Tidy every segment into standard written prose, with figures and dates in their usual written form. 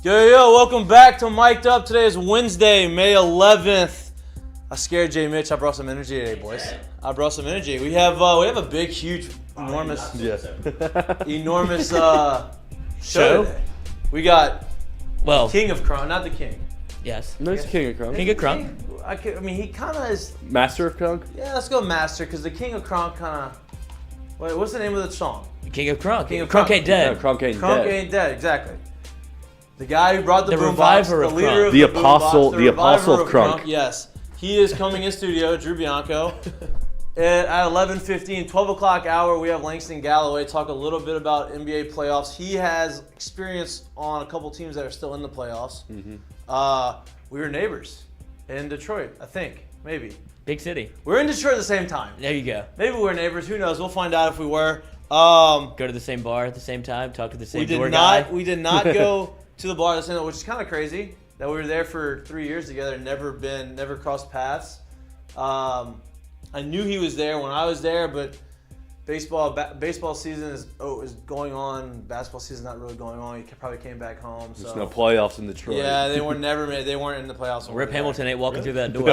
Yo, welcome back to Mik'dUp. Today is Wednesday, May 11th. I scared Jay Mitch. I brought some energy today, boys. I brought some energy. We have a big, huge, enormous show today. We got King of Crunk, not the King. Yes. No, he's King of Crunk. King of Crunk. I mean, he kind of is. Master of Crunk? Yeah, let's go Master, because the King of Crunk kind of. Wait, what's the name of the song? King of Crunk. King of Crunk Crunk. ain't dead. Yeah, Crunk ain't Crunk dead. ain't dead, exactly. The guy who brought the Boombox, reviver the of leader Crunk. of The the apostle- Boombox, the apostle reviver of Crunk. Yes. He is coming in studio, Drew Bianco. At 11:15, 12 o'clock hour, we have Langston Galloway talk a little bit about NBA playoffs. He has experience on a couple teams that are still in the playoffs. We were neighbors in Detroit, I think, maybe. Big city. We're in Detroit at the same time. There you go. Maybe we're neighbors. Who knows? We'll find out if we were. Go to the same bar at the same time. Talk to the same door guy. We did not go to the bar at the same time, which is kind of crazy that we were there for 3 years together and never crossed paths. I knew he was there when I was there, but baseball season is going on. Basketball season not really going on. He probably came back home. So. There's no playoffs in Detroit. Yeah, they weren't in the playoffs. Rip Hamilton ain't walking through that door.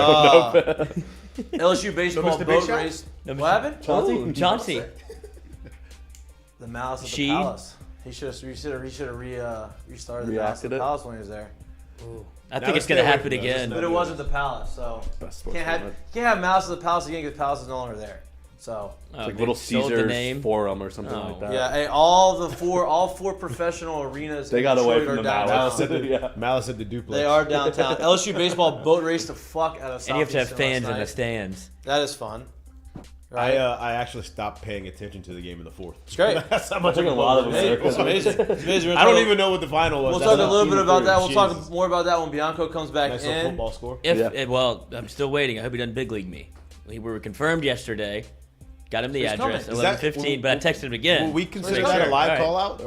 LSU baseball boat race. What happened? Chauncey. The Malice at the Palace. He should have restarted the Malice at the Palace when he was there. Ooh. I think it's going to happen again. But it wasn't the Palace, so can't have Malice at the Palace again because the Palace is no longer there. So it's like Little Caesars Forum or something like that. Yeah, hey, all four professional arenas. They got away from the Malice at the duplex. They are downtown. LSU baseball boat race the fuck out of Southeastern. And you have to have fans in the stands. That is fun. Right? I actually stopped paying attention to the game in the fourth. It's great. That's how much I took a lot of them. It's amazing. I don't even know what the final was. We'll talk a little bit about that. We'll talk more about that when Bianco comes back nice in. Football score. Well, I'm still waiting. I hope he doesn't big league me. We were confirmed yesterday. Got him the address, 11:15, but I texted him again. Will we consider that a live call out?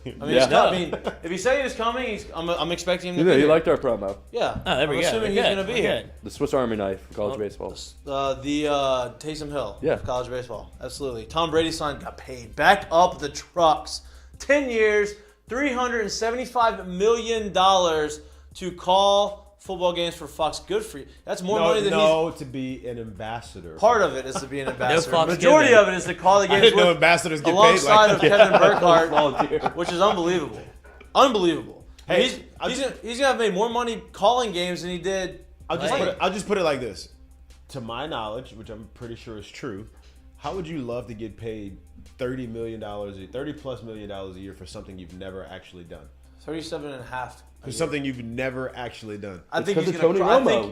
If he's saying he's coming, I'm expecting him to be he liked our promo. Yeah. Oh, there we go. Assuming he's going to be here. The Swiss Army knife for college baseball. The Taysom Hill of college baseball. Absolutely. Tom Brady's son got paid. Back up the trucks. 10 years, $375 million to call football games for Fox. Good for you. That's more money than to be an ambassador. Part of it is to be an ambassador. Fox Majority giving. of it is to call the games I didn't know ambassadors get paid alongside like of that. Kevin Burkhardt, which is unbelievable. Unbelievable. Hey, he's gonna have made more money calling games than he did. I'll just put it like this. To my knowledge, which I'm pretty sure is true, how would you love to get paid $30 plus million a year for something you've never actually done? 37.5. For something you've never actually done. I think he's Tony gonna. Romo.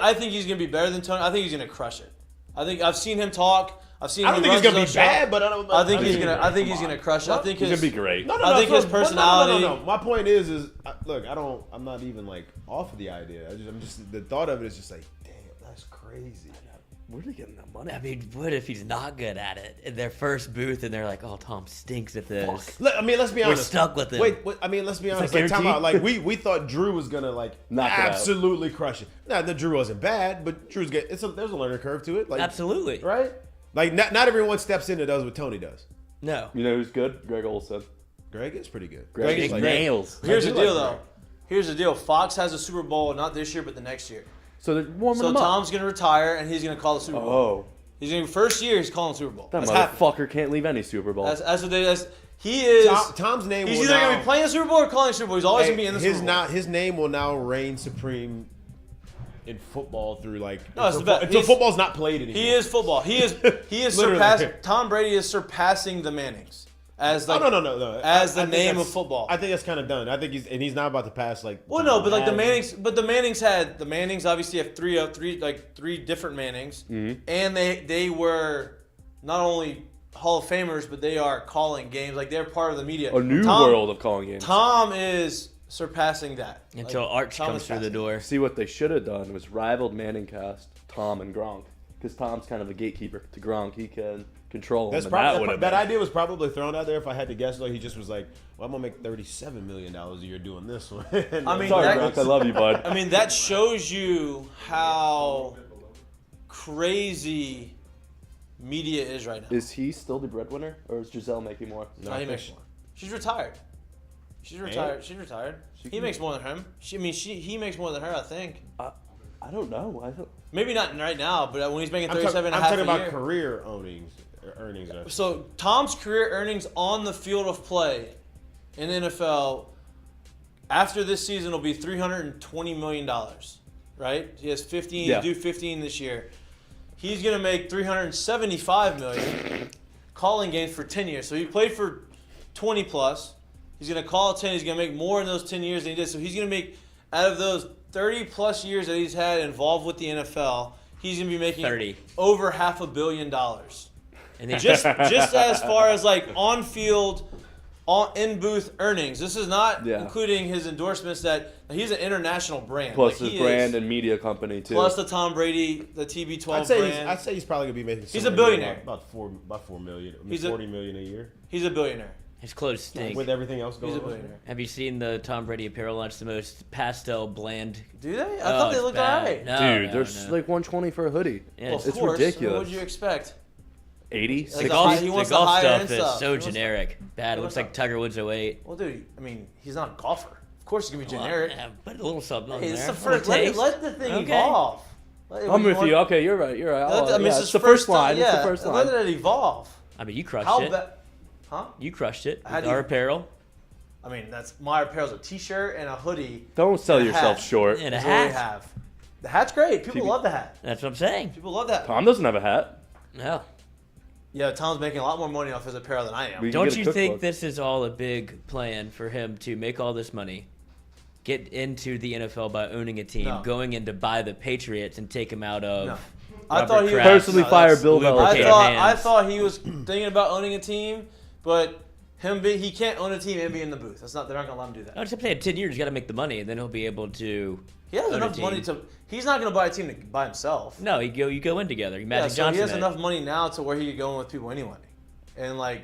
I think he's gonna be better than Tony. I think he's gonna crush it. I think I've seen him talk. I don't think he's gonna be bad, but I think he's gonna crush it. I think he's gonna be great. I think his personality. No. My point is look, I'm not even like off of the idea. I'm just the thought of it is just like, damn, that's crazy. Where's he getting that money? I mean, what if he's not good at it? In their first booth, and they're like, "Oh, Tom stinks at this." Let's be honest. We're stuck with him. Wait, let's be honest. Time out. Like we thought Drew was gonna absolutely crush it. Nah, the Drew wasn't bad, but Drew's good. There's a learning curve to it. Like Absolutely. right. Like not everyone steps in and does what Tony does. No. You know who's good? Greg Olson. Greg is pretty good. Greg is nails. Here's the deal, though. Here's the deal. Fox has a Super Bowl not this year, but the next year. So they're warming him up. Tom's gonna retire, and he's gonna call the Super Bowl. Oh. He's gonna first year. He's calling the Super Bowl. That motherfucker can't leave any Super Bowl. That's what he is. Tom's name. He's will either now, gonna be playing the Super Bowl or calling the Super Bowl. He's always gonna be in the Super Bowl. His name will now reign supreme in football through until football's not played anymore. He is football. He is surpassing. Tom Brady is surpassing the Mannings as like no. as the name of football. I think that's kind of done. I think he's not about to pass like. Well, no, but like the Mannings obviously have three different Mannings, and they were not only Hall of Famers, but they are calling games. Like they're part of the media. A new world of calling games. Tom is surpassing that until Arch comes through the door. See, what they should have done was rivaled Manning cast Tom and Gronk, because Tom's kind of a gatekeeper to Gronk. He can control him. That idea was probably thrown out there. If I had to guess, though, he just was like, "Well, I'm gonna make $37 million a year doing this one." Sorry, Gronk, I love you, bud. I mean, that shows you how crazy media is right now. Is he still the breadwinner, or is Giselle making more? No, he makes more. She's retired. She's retired. She's retired. He makes more than him. He makes more than her, I think. I don't know. Maybe not right now, but when he's making 37.5 a year. I'm talking about career earnings. So Tom's career earnings on the field of play in the NFL after this season will be $320 million, right? He has 15. Yeah. He'll do 15 this year. He's going to make $375 million calling games for 10 years. So he played for 20 plus. He's going to call 10. He's going to make more in those 10 years than he did. So he's going to make, out of those 30 plus years that he's had involved with the NFL, he's going to be making 30. over $500 million. And then Just as far as like on field, in booth earnings. This is not including his endorsements that he's an international brand. Plus his brand and media company too. Plus the Tom Brady, the TB12 brand. I'd say he's probably gonna be making. He's a billionaire. About $4 million. He's 40 million a year. He's a billionaire. his clothes stink. With everything else going He's a on. billionaire. Have you seen the Tom Brady apparel launch? The most pastel, bland. Do they? I thought they looked alright. No, Dude, no, there's no. like 120 for a hoodie. Yeah, Well, of it's course. ridiculous. What would you expect? 80, Like 60. the golf, he wants the the golf higher end stuff is stuff. so He wants generic. Bad. It he looks wants like Tiger Woods 08. Well, dude, I mean, he's not a golfer. Of course, he's gonna be generic. Well, yeah, put a little something on Hey, there. it's the Little first. taste. Let the thing Okay. evolve. I'm with you. Okay, you're right. It's the first line. Yeah, It's the first let line. it evolve. I mean, you crushed How it. Huh? You crushed it. How With do you- our apparel I mean, that's my apparel's a t-shirt and a hoodie. Don't sell and a yourself hat. short. and a That's all we hat. have. The hat's great. People TV. love the hat. That's what I'm saying. People love that. Tom doesn't have a hat. No. Yeah, Tom's making a lot more money off his apparel than I am. We- Don't get a you cookbook. think this is all a big plan for him to make all this money, get into the NFL by owning a team, No. going in to buy the Patriots and take him out of No. I Robert thought he Kraft? Personally No, fire that's- Bill lubricate Belichick. hands. I thought he was thinking about owning a team, but he can't own a team and be in the booth. They're not gonna let him do that. No, except they had 10 years. You got to make the money, and then he'll be able to. He has own a enough team. money to. He's not gonna buy a team by himself. No, you go in together. You Magic Yeah, so Johnson. he has it. enough money now to where he could go in with people anyway, and like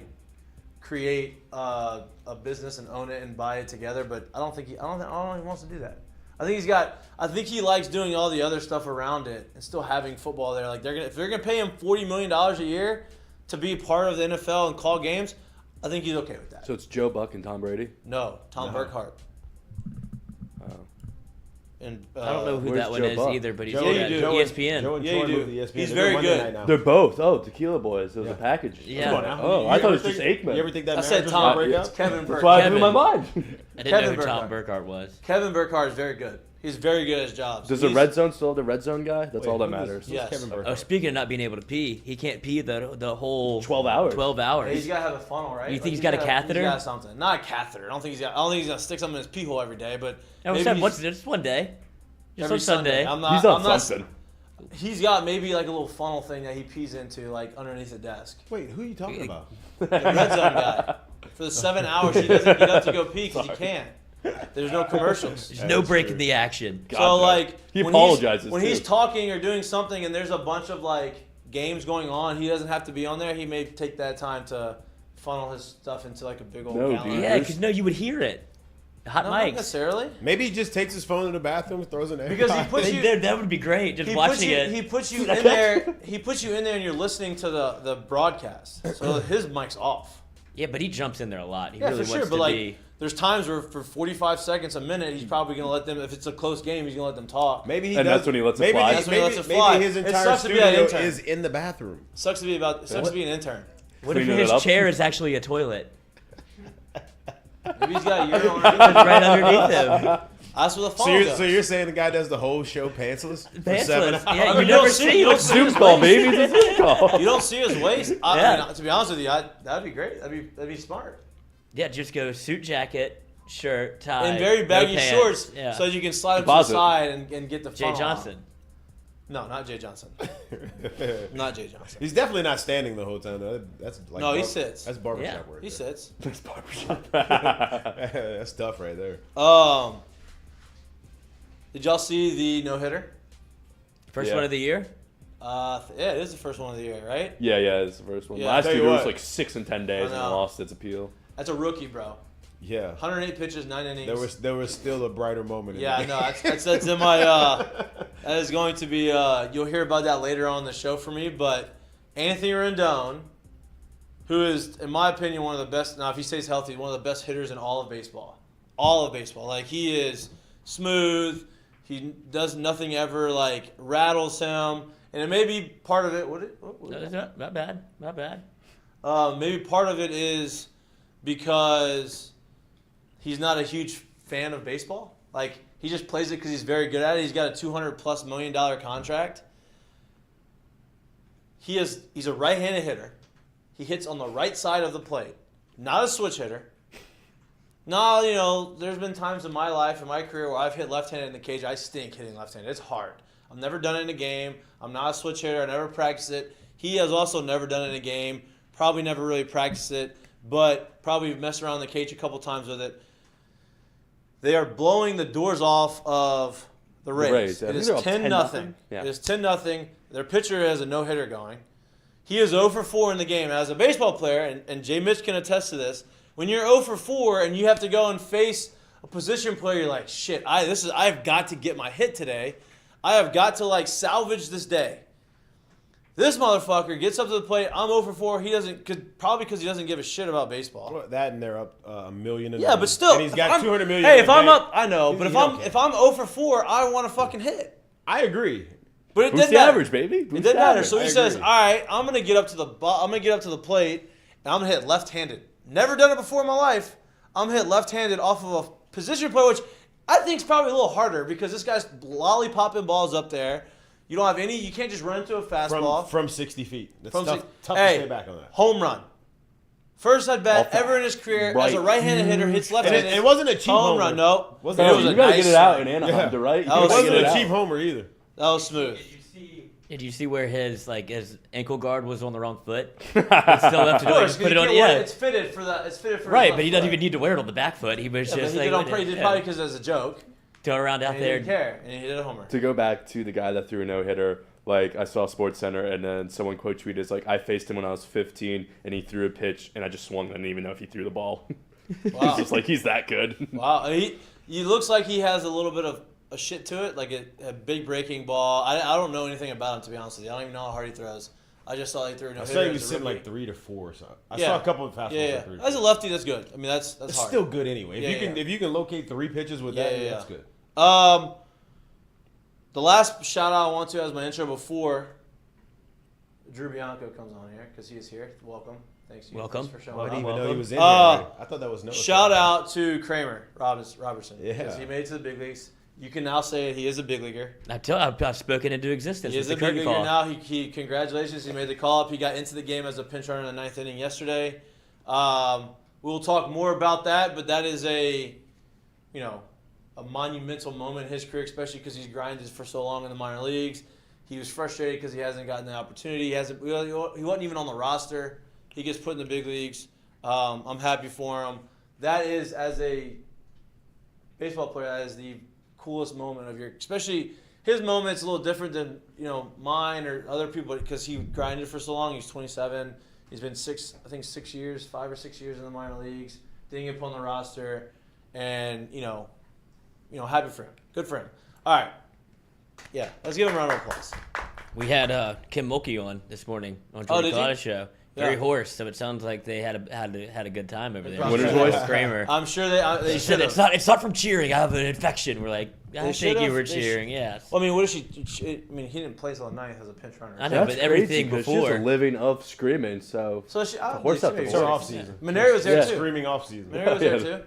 create a business and own it and buy it together. But I don't think he wants to do that. I think he likes doing all the other stuff around it and still having football there. Like if they're gonna pay him $40 million a year to be part of the NFL and call games, I think he's okay with that. So it's Joe Buck and Tom Brady. No, Tom Burkhart. Oh. And I don't know who Where's that one Joe is Buck? either, but he's Joe- yeah, you do. ESPN. Joe and Yeah, Troy you do. moved to ESPN. He's They're very Monday good. night now. They're both. Oh, Tequila Boys. It was Yeah. a package. Yeah. Come on now. Oh, I thought it was just Aikman. You ever think that I said marriage was Tom. gonna break It's up? Kevin That's Burkhart. why I blew Kevin. my mind. I didn't Kevin know who Tom Burkhart. Burkhart was. Kevin Burkhart is very good. He's very good at his job. Does the Red Zone still have the Red Zone guy? That's Wait, all that who is- matters. who's Yes. Kevin Burkhart? Oh, speaking of not being able to pee, he can't pee the whole 12 hours. 12 hours. He's got to have a funnel, right? You think he's got a catheter? He's got something. Not a catheter. I don't think he's gonna stick something in his pee hole every day, but No, maybe said he's- once just one day. Just every on Sunday. I'm not. He's on I'm not- something. He's got maybe like a little funnel thing that he pees into, like underneath the desk. Wait, who are you talking about? The red zone guy. For the 7 hours he doesn't get up to go pee because he can't. There's no commercials. There's no That's break true. in the action. God, So no. like He when apologizes, when too. he's talking or doing something and there's a bunch of like games going on, he doesn't have to be on there. He may take that time to funnel his stuff into like a big old No, gallon. dude. Yeah, because you would hear it. Hot No, not mics. necessarily. Maybe he just takes his phone in the bathroom, throws it in Because he puts you. That would be great. Just He watching puts you. it. He puts you in there. He puts you in there, and you're listening to the broadcast. So his mic's off. Yeah, but he jumps in there a lot. He Yeah, really for wants sure. But to like, be. there's times where for 45 seconds, a minute, he's probably gonna let them. If it's a close game, he's gonna let them talk. Maybe he And does. that's when he lets it maybe fly. That's when he lets it fly. Maybe his It entire sucks to be an studio intern. is in the bathroom. Sucks to be an intern. What if Cleaning it his up? chair is actually a toilet? Maybe he's got a urinal underneath. It's right underneath him. That's where the So funnel you're, goes. so you're saying the guy does the whole show pantsless for 7 Pantsless. hours? Yeah, I you mean, never don't see you it. don't see Zoom his call, waist. baby. It's a Zoom call. You don't see his waist. I Yeah. mean, to be honest with you, that'd be great. That'd be smart. Yeah, just go suit jacket, shirt, tie, And very baggy no pants. shorts, Yeah. so you can slide them to Deposit. the side and get the Jay funnel out. Johnson. No, not Jay Johnson. Not Jay Johnson. He's definitely not standing the whole time. Though. That's like No, he sits. That's barbershop Yeah, work. He there. sits. That's barbershop. That's tough right there. Did y'all see the no hitter? First Yeah. one of the year. Yeah, it is the first one of the year, right? Yeah, it's the first one. Yeah, Last tell year you it was what. like 6 and 10 days I and know. lost its appeal. That's a rookie, bro. Yeah. 108 pitches, 9 innings. There was still a brighter moment. Yeah, I in know. That's in my. That is going to be. You'll hear about that later on in the show for me. But Anthony Rendon, who is, in my opinion, one of the best. Now, if he stays healthy, one of the best hitters in all of baseball. all of baseball. Like, he is smooth. He does nothing ever, like, rattles him. And it may be part of it. Not bad. Maybe part of it is because he's not a huge fan of baseball. Like, he just plays it because he's very good at it. He's got a $200+ million contract. He's a right-handed hitter. He hits on the right side of the plate. Not a switch hitter. No, there's been times in my life, in my career, where I've hit left-handed in the cage. I stink hitting left-handed. It's hard. I've never done it in a game. I'm not a switch hitter. I never practiced it. He has also never done it in a game. Probably never really practiced it, but probably messed around in the cage a couple times with it. They are blowing the doors off of the Rays. It is 10-0. Yeah. It is 10-0. Their pitcher has a no-hitter going. He is 0 for 4 in the game. As a baseball player, and Jay Mitch can attest to this, when you're 0 for 4 and you have to go and face a position player, you're like, shit, I've got to get my hit today. I have got to, like, salvage this day. This motherfucker gets up to the plate. I'm 0 for 4. He doesn't, probably because he doesn't give a shit about baseball. Well, that and they're up $1 million. Yeah, but still, and he's got $200 million. Hey, if I'm up, I know, but if I'm 0 for 4, I want to fucking hit. I agree. But it Boost didn't the matter. average, baby. It didn't matter. So he says, agree. "All right, I'm gonna get up to the plate, and I'm gonna hit left-handed. Never done it before in my life. I'm gonna hit left-handed off of a position play, which I think is probably a little harder because this guy's lollipopping balls up there. You don't have any. You can't just run into a fastball from 60 feet. That's tough to hey, stay back on that. Home run. First at bat ever in his career as a right-handed hitter hits left-handed. It wasn't a cheap home homer. run. No, You gotta get it out in Anaheim, to right? It wasn't a cheap homer either. That was smooth. Did you see where his ankle guard was on the wrong foot? It's still left to do it. Just put it on. Yeah, it's fitted for that. It's fitted for. Right, but he doesn't even need to wear it on the back foot. He was just he like, did probably because as a joke. Throw around out He there. didn't care, and he hit a homer. To go back to the guy that threw a no-hitter, like, I saw SportsCenter, and then someone quote tweeted, it's like, I faced him when I was 15, and he threw a pitch, and I just swung. I didn't even know if he threw the ball. Wow. It's just like, he's that good. Wow, he looks like he has a little bit of a shit to it, like a big breaking ball. I don't know anything about him, to be honest with you. I don't even know how hard he throws. I just saw he threw a no-hitter. I saw he was sitting like 3 to 4 or something. I saw a couple of fastballs. Yeah. Like 3 to 4. As a lefty, that's good. I mean, that's It's hard. still good anyway. If you can locate 3 pitches with that, that's good. The last shout out I want to as my intro before Drew Bianco comes on here because he is here. Welcome. Thanks Welcome. for showing I up. didn't even know he was in here. I thought that was no. Shout out to Kramer Robertson. Yeah. Because he made it to the big leagues. You can now say it. He is a big leaguer. I've spoken into existence. He is a big leaguer now. He congratulations. He made the call up. He got into the game as a pinch runner in the 9th inning yesterday. We'll talk more about that, but that is a monumental moment in his career, especially because he's grinded for so long in the minor leagues. He was frustrated because he hasn't gotten the opportunity. He wasn't even on the roster. He gets put in the big leagues. I'm happy for him. That is, as a baseball player, that is the coolest moment of especially his moment's a little different than mine or other people because he grinded for so long. He's 27. He's been 5 or 6 years in the minor leagues. Didn't get put on the roster, and happy for him. Good for him. All right. Yeah, let's give him a round of applause. We had Kim Mulkey on this morning on Oh, Jordan did you? Collada's show. Very hoarse, so it sounds like they had a good time over there. Winner's voice. Kramer. I'm sure they She said should. it's not from cheering. I have an infection. We're like, I think you were cheering. Yes. Well, I mean, what is she? I mean, he didn't play till the 9th as a pinch runner. I know, That's but everything crazy, 'cause before. she's a living of screaming, so she. horse out the It's horse. her off season. Maneri was there Yeah. too. Screaming off season. Maneri was there too.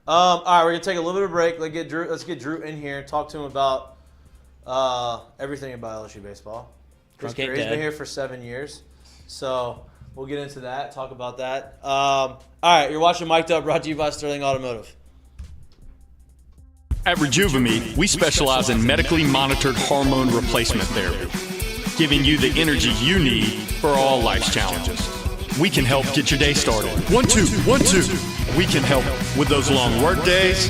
All right, we're gonna take a little bit of a break. Let's get Drew in here and talk to him about everything about LSU baseball. He's been here for 7 years, so we'll get into that. Talk about that. All right, you're watching Mik'dUp, brought to you by Sterling Automotive. At Rejuvamine, we specialize in medically monitored hormone replacement therapy, giving you the energy you need for all life's challenges. We can help get your day started. 1, 2, 1, 2. We can help with those long work days,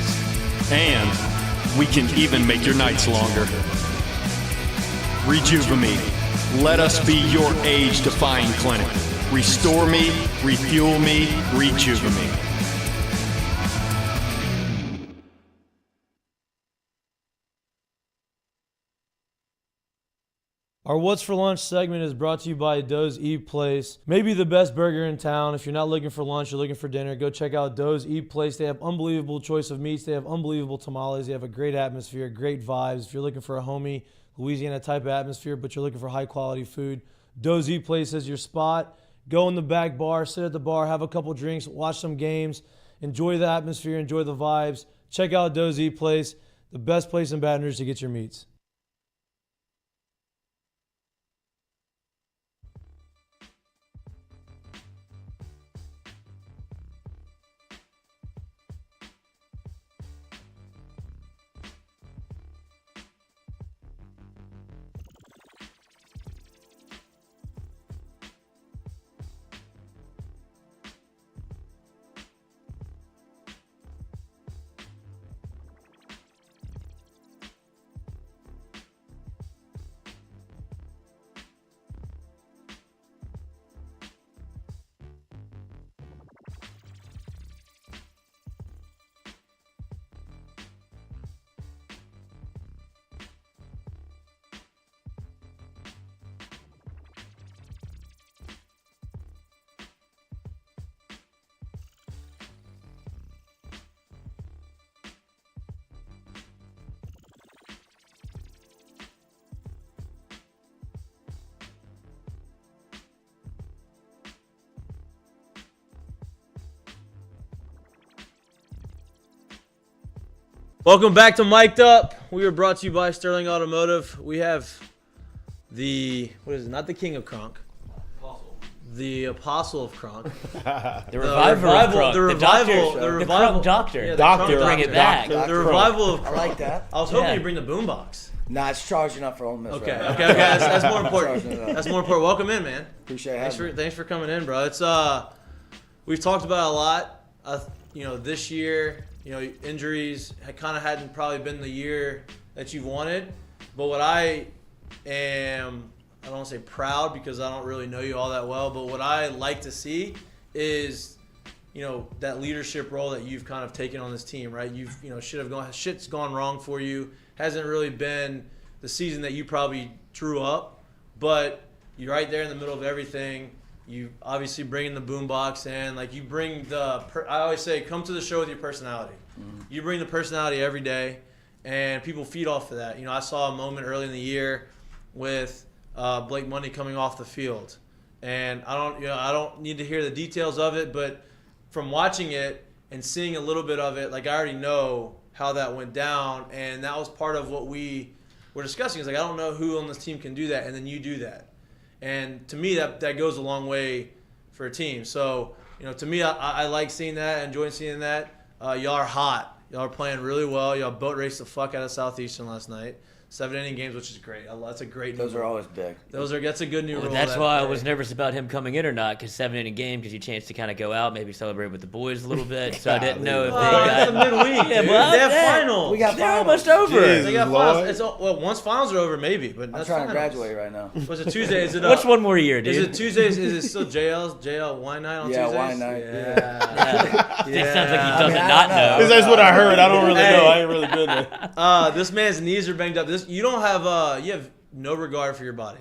and we can even make your nights longer. Rejuvamine. Let us be your age-defying clinic. Restore me, refuel me, Rejuvamine. Our What's for Lunch segment is brought to you by Doe's Eat Place. Maybe the best burger in town. If you're not looking for lunch, you're looking for dinner, go check out Doe's Eat Place. They have unbelievable choice of meats. They have unbelievable tamales. They have a great atmosphere, great vibes. If you're looking for a homey Louisiana type of atmosphere, but you're looking for high quality food, Doe's Eat Place is your spot. Go in the back bar, sit at the bar, have a couple drinks, watch some games, enjoy the atmosphere, enjoy the vibes. Check out Doe's Eat Place, the best place in Baton Rouge to get your meats. Welcome back to Mik'dUp. We are brought to you by Sterling Automotive. We have not the king of crunk, the apostle of crunk, the revival of crunk, the crunk doctor. Yeah, doctor, bring it back. The revival of crunk. I like that. I was hoping you'd bring the boombox. Nah, it's charging up for Ole Miss. Okay, right okay. That's more important. That's more important. Welcome in, man. Appreciate it. Thanks for coming in, bro. It's we've talked about it a lot. This year. Injuries hadn't probably been the year that you've wanted. But what I don't want to say proud because I don't really know you all that well, but what I like to see is, that leadership role that you've kind of taken on this team, right? Shit's gone wrong for you. Hasn't really been the season that you probably drew up, but you're right there in the middle of everything. You obviously bring in the boombox in, you bring I always say, come to the show with your personality. Mm-hmm. You bring the personality every day, and people feed off of that. I saw a moment early in the year with Blake Monday coming off the field, and I don't need to hear the details of it, but from watching it and seeing a little bit of it, I already know how that went down, and that was part of what we were discussing. Is I don't know who on this team can do that, and then you do that. And to me, that goes a long way for a team. So, to me, I like seeing that, enjoying seeing that. Y'all are hot. Y'all are playing really well. Y'all boat raced the fuck out of Southeastern last night. 7-inning games, which is great. That's a great new Those are always big. That's a good new rule. That's why I was nervous about him coming in or not, because 7-inning game gives you a chance to kind of go out, maybe celebrate with the boys a little bit. So I didn't know if they got it's a midweek. Yeah, well, they have finals. We got They're finals. almost over. Jeez. They got Lord. finals. Once finals are over, maybe. But I'm trying to graduate right now. Was it Tuesday? Is it What's one more year, dude? Is it Tuesdays? Is it still JL wine night on Tuesdays? Yeah, wine night. Yeah. It sounds like he doesn't not know. That's what I heard. I don't really know. I ain't really good there. This man's knees are banged up. You don't have you have no regard for your body.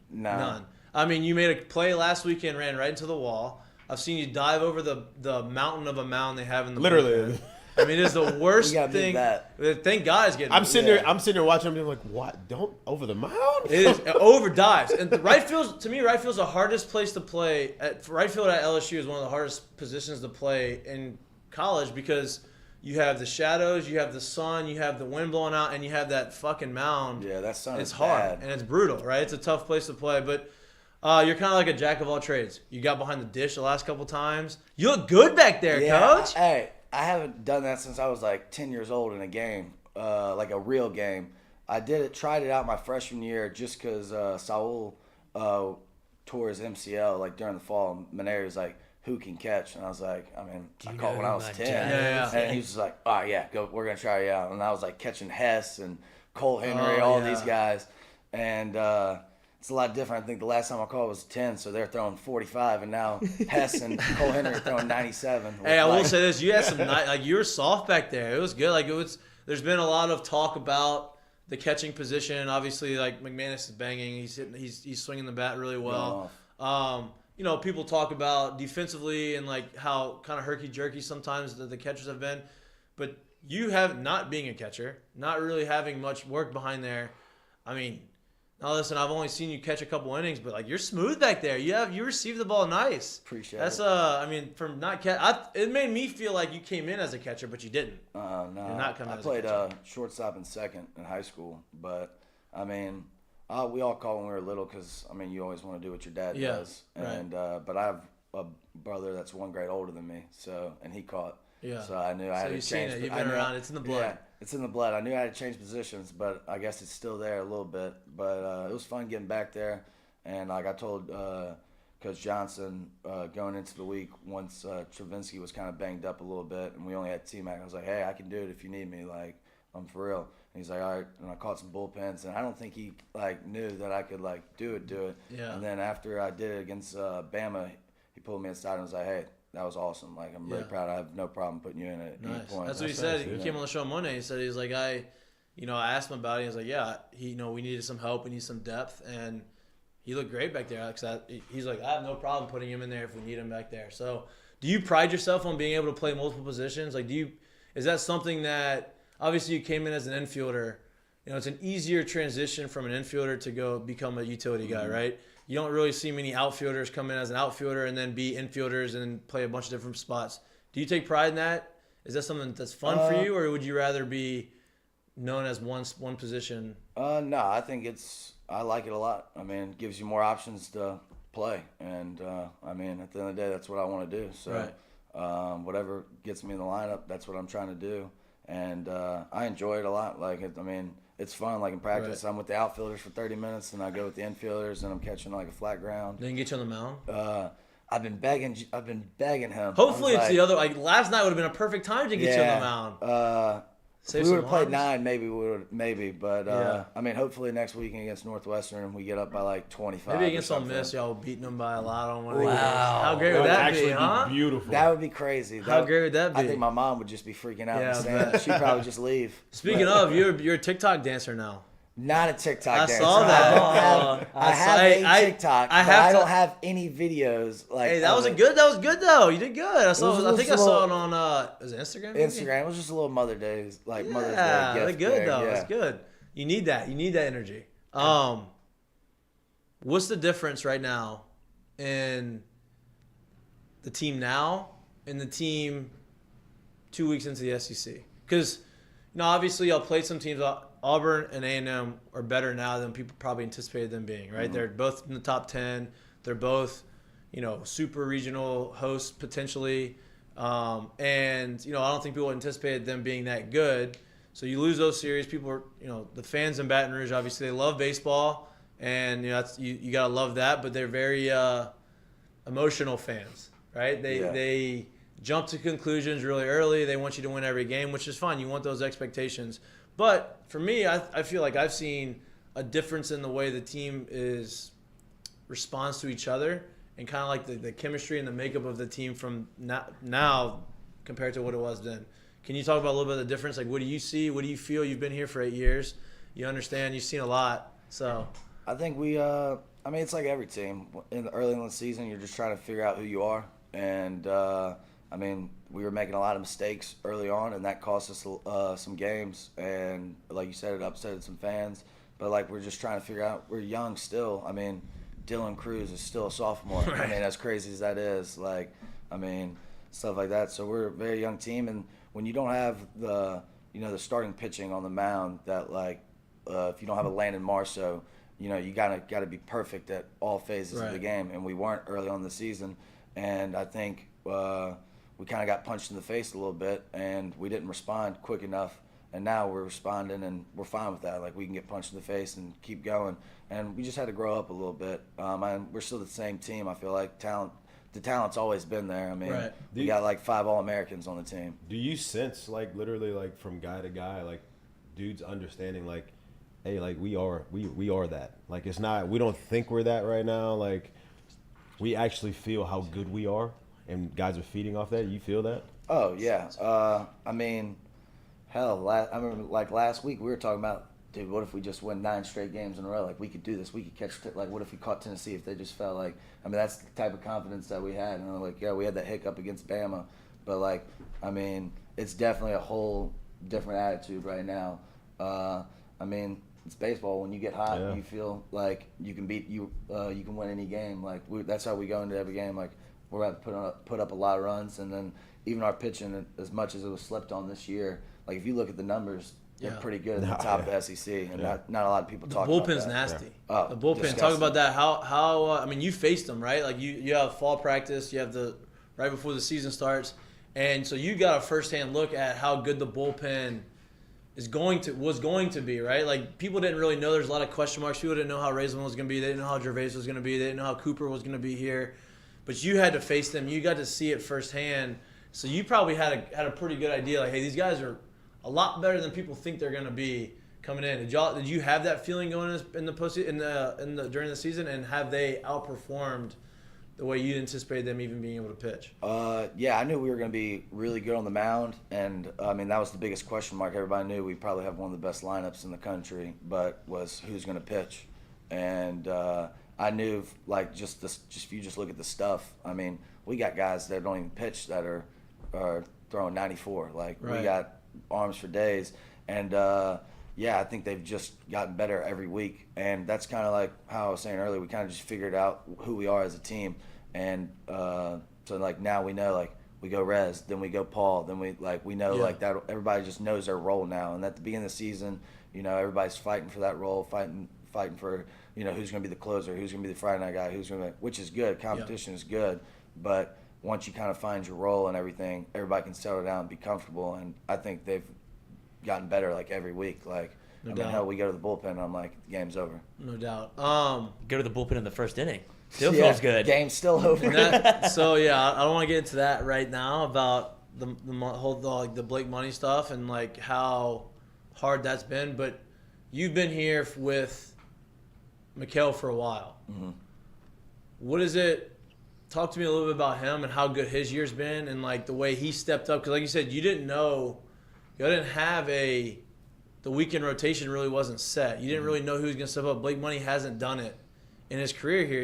No. None. I mean, you made a play last weekend, ran right into the wall. I've seen you dive over the mountain of a mound they have in the Literally. bullpen. I mean, it's the worst You gotta do thing. that. Thank God it's getting. I'm sitting there watching them being like, what? Don't over the mound? It is over dives, and the right field's the hardest place to play. Right field at LSU is one of the hardest positions to play in college because you have the shadows, you have the sun, you have the wind blowing out, and you have that fucking mound. Yeah, that sun It's is hard bad. and it's brutal, right? It's a tough place to play, but you're kind of like a jack of all trades. You got behind the dish the last couple times. You look good back there, Coach. Hey, I haven't done that since I was 10 years old in a game, a real game. I tried it out my freshman year just because Saul tore his MCL during the fall. And Maneri was like, who can catch? And I was like, I caught when I was 10. Yeah. And he was just like, oh, yeah, go. We're going to try you out. And I was catching Hess and Cole Henry, all these guys. And it's a lot different. I think the last time I caught was 10, so they're throwing 45. And now Hess and Cole Henry are throwing 97. Hey, I will say this. You had some you were soft back there. It was good. There's been a lot of talk about the catching position. Obviously, like McManus is banging. He's swinging the bat really well. People talk about defensively and like how kind of herky-jerky sometimes the catchers have been. But you have not being a catcher, not really having much work behind there. I mean, now listen, I've only seen you catch a couple innings, but like you're smooth back there. You receive the ball nice. Appreciate it. From not catch, it made me feel like you came in as a catcher, but you didn't. No, You're not coming I as played a catcher. shortstop and second in high school, but I mean, we all call when we were little because I mean you always want to do what your dad does, and but I have a brother that's 1 grade older than me, and he caught. Yeah. So I knew I had to change. You've been around. It's in the blood. Yeah, it's in the blood. I knew I had to change positions, but I guess it's still there a little bit. But it was fun getting back there. And like I told Coach Johnson going into the week, once Travinsky was kind of banged up a little bit, and we only had T-Mac, I was like, hey, I can do it if you need me. Like, I'm for real. And he's like, all right. And I caught some bullpens, and I don't think he like knew that I could like do it. Yeah. And then after I did it against Bama, he pulled me aside and was like, hey, that was awesome. Like, I'm really proud. I have no problem putting you in at any point. That's what he said. He came on the show Monday. He said, he's like, I asked him about it. He was like, yeah, we needed some help. We need some depth. And he looked great back there. He's like, I have no problem putting him in there if we need him back there. So do you pride yourself on being able to play multiple positions? Like, is that something that, obviously you came in as an infielder. It's an easier transition from an infielder to go become a utility guy, right? You don't really see many outfielders come in as an outfielder and then be infielders and play a bunch of different spots. Do you take pride in that? Is that something that's fun for you, or would you rather be known as one position? No, I think I like it a lot. I mean, it gives you more options to play. And, I mean, at the end of the day, that's what I want to do. So whatever gets me in the lineup, that's what I'm trying to do. And I enjoy it a lot. Like, it's fun. Like in practice, I'm with the outfielders for 30 minutes, and I go with the infielders, and I'm catching like a flat ground. They can get you on the mound. I've been begging him. Hopefully, it's the other. Like last night would have been a perfect time to get you on the mound. If we would have played 9, maybe. But I mean, hopefully next weekend against Northwestern, we get up by like 25. Maybe against Ole Miss, y'all beating them by a lot on one of the games. Wow, how great would that be, huh? Beautiful. That would be crazy. How great would that be? I think my mom would just be freaking out. Yeah, she'd probably just leave. Speaking of, you're a TikTok dancer now. Not a TikTok dancer. I saw that. I have a TikTok, but I don't have any videos. Like, hey, that was good though. You did good. I saw it on was it Instagram? Maybe? Instagram. It was just a little Mother's Day gift. That's good there. though. Yeah. That's good. You need that. You need that energy. What's the difference right now in the team now and the team 2 weeks into the SEC? Because obviously y'all played some teams. Auburn and A&M are better now than people probably anticipated them being, right? Mm-hmm. They're both in the top 10. They're both, super regional hosts potentially. And, I don't think people anticipated them being that good. So you lose those series. People are, the fans in Baton Rouge, obviously, they love baseball. And, you got to love that. But they're very emotional fans, right? They jump to conclusions really early. They want you to win every game, which is fine. You want those expectations. But for me, I feel like I've seen a difference in the way the team responds to each other and kind of like the chemistry and the makeup of the team from now compared to what it was then. Can you talk about a little bit of the difference? Like, what do you see? What do you feel? You've been here for 8 years. You understand. You've seen a lot. So I think it's like every team. Early in the season, you're just trying to figure out who you are. And, we were making a lot of mistakes early on, and that cost us some games. And like you said, it upset some fans. But like we're just trying to figure out. We're young still. Dylan Cruz is still a sophomore. Right. As crazy as that is, stuff like that. So we're a very young team, and when you don't have the starting pitching on the mound, that if you don't have a Landon Marceau, you gotta be perfect at all phases of the game, and we weren't early on in the season. And I think we kind of got punched in the face a little bit, and we didn't respond quick enough. And now we're responding, and we're fine with that. Like, we can get punched in the face and keep going. And we just had to grow up a little bit. And we're still the same team. I feel like the talent's always been there. We got like 5 All-Americans on the team. Do you sense, literally, from guy to guy, dudes understanding, hey, we are that. It's not, we don't think we're that right now. We actually feel how good we are, and guys are feeding off that. You feel that? Oh, yeah. Hell, I remember last week we were talking about dude, what if we just win 9 straight games in a row? Like, we could do this. We could catch, like, what if we caught Tennessee if they just felt like, I mean, that's the type of confidence that we had. And I'm like, yeah, we had that hiccup against Bama. But, like, I mean, it's definitely a whole different attitude right now. I mean, it's baseball. When you get hot, you feel like you can you can win any game. Like, that's how we go into every game. Like, we're about to put up a lot of runs. And then even our pitching, as much as it was slept on this year, like, if you look at the numbers, they're pretty good at the top of the SEC, and not a lot of people talk about that. The bullpen's nasty. Yeah. Oh, the bullpen. disgusting. Talk about that. How I mean, you faced them, right? Like, you have fall practice. You have the right before the season starts, and so you got a firsthand look at how good the bullpen was going to be, right? Like, people didn't really know. There's a lot of question marks. People didn't know how Raisman was going to be. They didn't know how Gervais was going to be. They didn't know how Cooper was going to be here. But you had to face them. You got to see it firsthand. So you probably had a pretty good idea. Like, hey, these guys are a lot better than people think they're going to be coming in. Did you have that feeling going in the postseason, during the season, and have they outperformed the way you anticipated them even being able to pitch? Yeah, I knew we were going to be really good on the mound, and I mean, that was the biggest question mark. Everybody knew we probably have one of the best lineups in the country, but was who's going to pitch. And I knew, like, just if you just look at the stuff, I mean, we got guys that don't even pitch that are throwing 94. Like, right. We got arms for days, and yeah, I think they've just gotten better every week, and that's kind of like how I was saying earlier. We kind of just figured out who we are as a team, and so, like, now we know, like, we go Rez, then we go Paul, then we know like that. Everybody just knows their role now, and at the beginning of the season, you know, everybody's fighting for that role, fighting for, you know, who's going to be the closer, who's going to be the Friday night guy, which is good. Competition is good, but once you kind of find your role and everything, everybody can settle down and be comfortable. And I think they've gotten better, like, every week. Like, no I doubt. mean, hell, we go to the bullpen and I'm like, the game's over. No doubt. Go to the bullpen in the first inning. Still feels good. Game's still over. So yeah, I don't want to get into that right now about the whole like the Blake Money stuff and, like, how hard that's been. But you've been here with Mik'd for a while. Mm-hmm. What is it? Talk to me a little bit about him and how good his year's been, and, like, the way he stepped up. Because, like you said, you didn't have the weekend rotation really wasn't set. You didn't really know who was going to step up. Blake Money hasn't done it in his career here.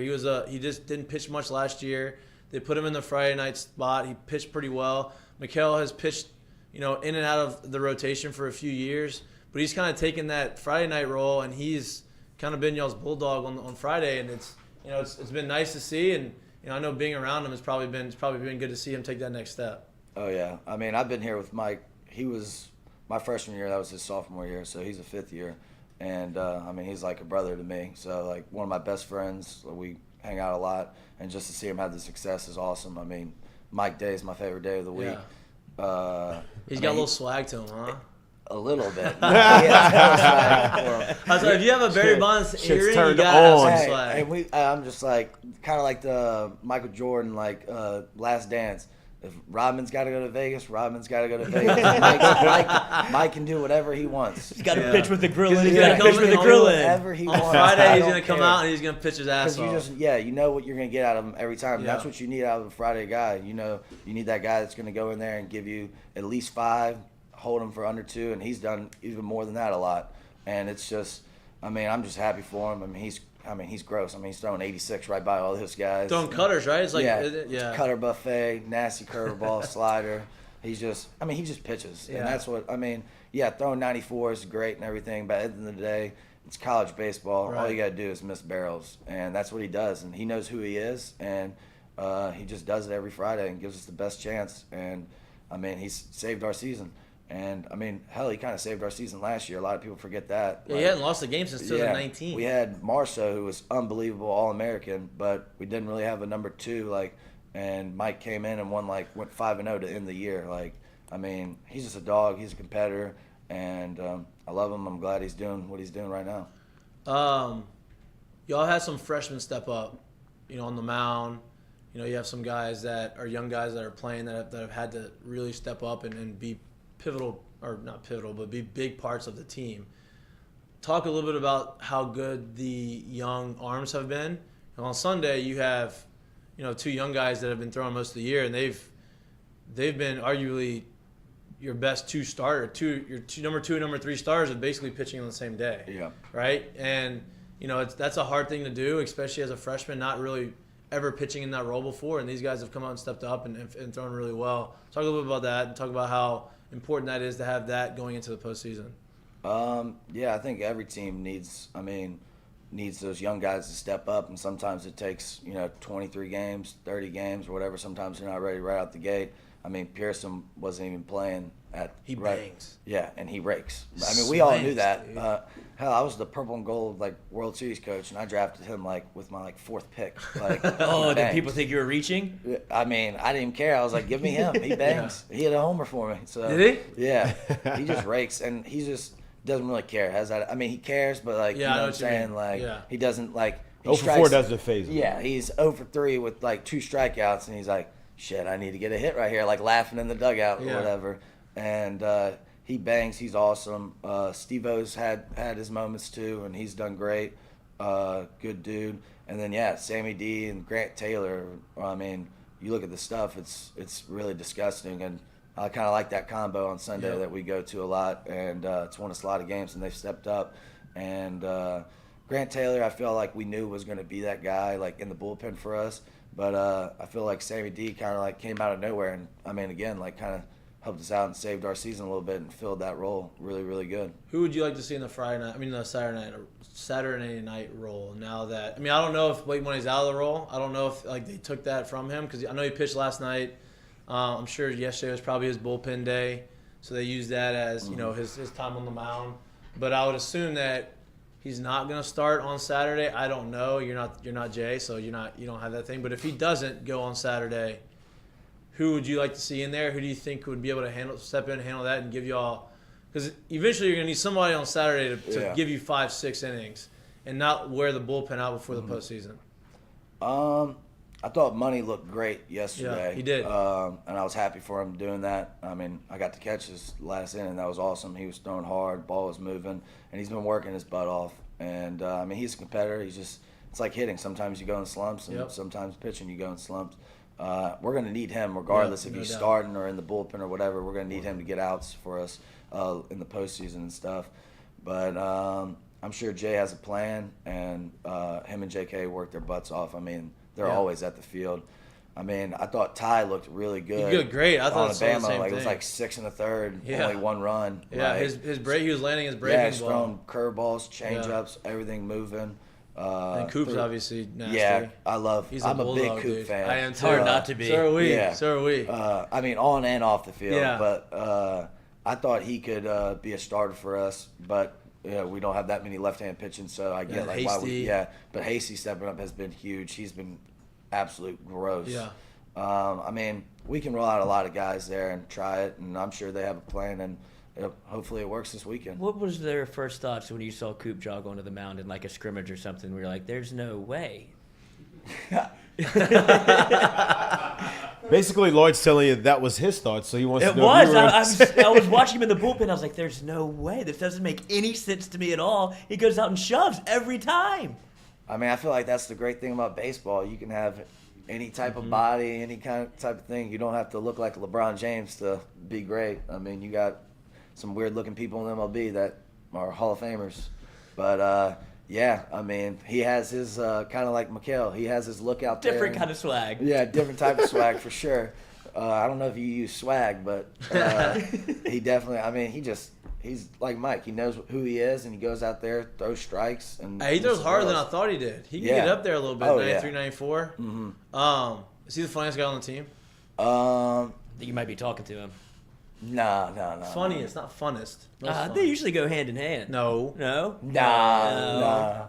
He just didn't pitch much last year. They put him in the Friday night spot. He pitched pretty well. Mik'd has pitched, you know, in and out of the rotation for a few years, but he's kind of taken that Friday night role, and he's kind of been y'all's bulldog on Friday, and it's been nice to see. And, you know, I know being around him it's probably been good to see him take that next step. Oh yeah, I mean, I've been here with Mike. He was my freshman year. That was his sophomore year, so he's a fifth year, and I mean, he's like a brother to me. So, like, one of my best friends. We hang out a lot, and just to see him have the success is awesome. I mean, Mike Day is my favorite day of the week. Yeah. He's got a little swag to him, huh? A little bit. I was like, if you have a Barry Bonds earring, you gotta have some swag. And I'm just like, kind of like the Michael Jordan, like, Last Dance. If Rodman's got to go to Vegas, Rodman's got to go to Vegas. Mike can do whatever he wants. He's got to pitch with the grill in. He's got to pitch with the grill in. Whatever he wants. On Friday, he's going to come out and he's going to pitch his ass off. You know what you're going to get out of him every time. That's what you need out of a Friday guy. You know, you need that guy that's going to go in there and give you at least 5, hold him for under 2, and he's done even more than that a lot. And it's just, I mean, I'm just happy for him. I mean, he's gross. I mean, he's throwing 86 right by all those guys. Throwing cutters, right? It's like, cutter buffet, nasty curveball, slider. He just pitches. And that's what, I mean, throwing 94 is great and everything, but at the end of the day, it's college baseball. Right. All you got to do is miss barrels. And that's what he does. And he knows who he is. And he just does it every Friday and gives us the best chance. And, I mean, he's saved our season. And, I mean, hell, he kind of saved our season last year. A lot of people forget that. Yeah, he hadn't lost a game since 2019. We had Marceau, who was unbelievable All-American, but we didn't really have a number 2. And Mike came in and went 5-0 to end the year. I mean, he's just a dog. He's a competitor, and I love him. I'm glad he's doing what he's doing right now. Y'all had some freshmen step up, you know, on the mound. You know, you have some guys that are young guys that are playing that have had to really step up and be pivotal, or not pivotal, but be big parts of the team. Talk a little bit about how good the young arms have been. And on Sunday, you have, you know, 2 young guys that have been throwing most of the year, and they've been arguably your best two number 2 and number 3 starters are basically pitching on the same day. Yeah. Right? And, that's a hard thing to do, especially as a freshman, not really ever pitching in that role before. And these guys have come out and stepped up and thrown really well. Talk a little bit about that and talk about how important that is to have that going into the postseason. Yeah, I think every team needs those young guys to step up, and sometimes it takes 23 games, 30 games, or whatever. Sometimes they're not ready right out the gate. I mean, Pearson wasn't even playing at. He bangs. Yeah, and he rakes. I mean, we all knew that. Hell, I was the purple and gold World Series coach, and I drafted him with my 4th pick. Did people think you were reaching? I mean, I didn't care. I was like, give me him. He bangs. Yeah. He hit a homer for me. So did he? Yeah, he just rakes, and he just doesn't really care. He cares, but you know what I'm saying? He doesn't he 0 for 4 doesn't phase him. Yeah, he's 0 for 3 with 2 strikeouts, and he's like, shit, I need to get a hit right here, laughing in the dugout or whatever. And he bangs. He's awesome. Steve-O's had his moments too, and he's done great. Good dude. And then Sammy D and Grant Taylor. I mean, you look at the stuff; it's really disgusting. And I kind of like that combo on Sunday that we go to a lot, and it's won us a lot of games, and they've stepped up. And Grant Taylor, I feel like we knew was going to be that guy, in the bullpen for us. But I feel like Sammy D kind of came out of nowhere, and I mean, again, kind of helped us out and saved our season a little bit and filled that role really, really good. Who would you like to see in the Saturday night role? Now that I don't know if when he's out of the role, I don't know if they took that from him, because I know he pitched last night. I'm sure yesterday was probably his bullpen day, so they used that as his time on the mound. But I would assume that he's not going to start on Saturday. I don't know. You're not Jay, so you don't have that thing. But if he doesn't go on Saturday, who would you like to see in there? Who do you think would be able to step in and handle that and give y'all? Because eventually you're going to need somebody on Saturday to give you 5-6 innings and not wear the bullpen out before the postseason. I thought Money looked great yesterday. Yeah, he did. And I was happy for him doing that. I mean, I got to catch his last inning. That was awesome. He was throwing hard, ball was moving, and he's been working his butt off. And, he's a competitor. It's like hitting. Sometimes you go in slumps, and sometimes pitching you go in slumps. We're going to need him regardless if he's starting or in the bullpen or whatever. We're going to need him to get outs for us in the postseason and stuff. But I'm sure Jay has a plan, and him and JK work their butts off. I mean, they're always at the field. I mean, I thought Ty looked really good. He did great. I thought on Alabama, it was 6 1/3, only 1 run. Yeah, his break. He was landing his breaking ball. Yeah, he's throwing curveballs, changeups, everything moving. And Coop's obviously nasty. Yeah, I'm a big Coop dude. fan. I am too. It's hard not to be. So are we. Yeah. So are we. I mean, on and off the field. Yeah. But I thought he could be a starter for us, but we don't have that many left-hand pitching, so I get why we. Yeah, but Hasty stepping up has been huge. He's been absolute gross. Yeah. I mean, we can roll out a lot of guys there and try it, and I'm sure they have a plan, and hopefully it works this weekend. What was their first thoughts when you saw Coop jog onto the mound in a scrimmage or something? We were like, "There's no way." Basically, Lloyd's telling you that was his thoughts, so he wants to know. I was watching him in the bullpen. I was like, "There's no way. This doesn't make any sense to me at all." He goes out and shoves every time. I mean, I feel like that's the great thing about baseball. You can have any type of body, any type of thing. You don't have to look like LeBron James to be great. I mean, you got some weird-looking people in MLB that are Hall of Famers. But, I mean, he has his kind of like Mik'd. He has his look out there. Different kind of swag. Yeah, different type of swag for sure. I don't know if you use swag, but he definitely – I mean, he's like Mike. He knows who he is, and he goes out there, throws strikes. And he throws harder than I thought he did. He can get up there a little bit, 93, 94. Mm-hmm. Is he the funniest guy on the team? You might be talking to him. No. Funniest, not funnest. They usually go hand in hand. No. Nah.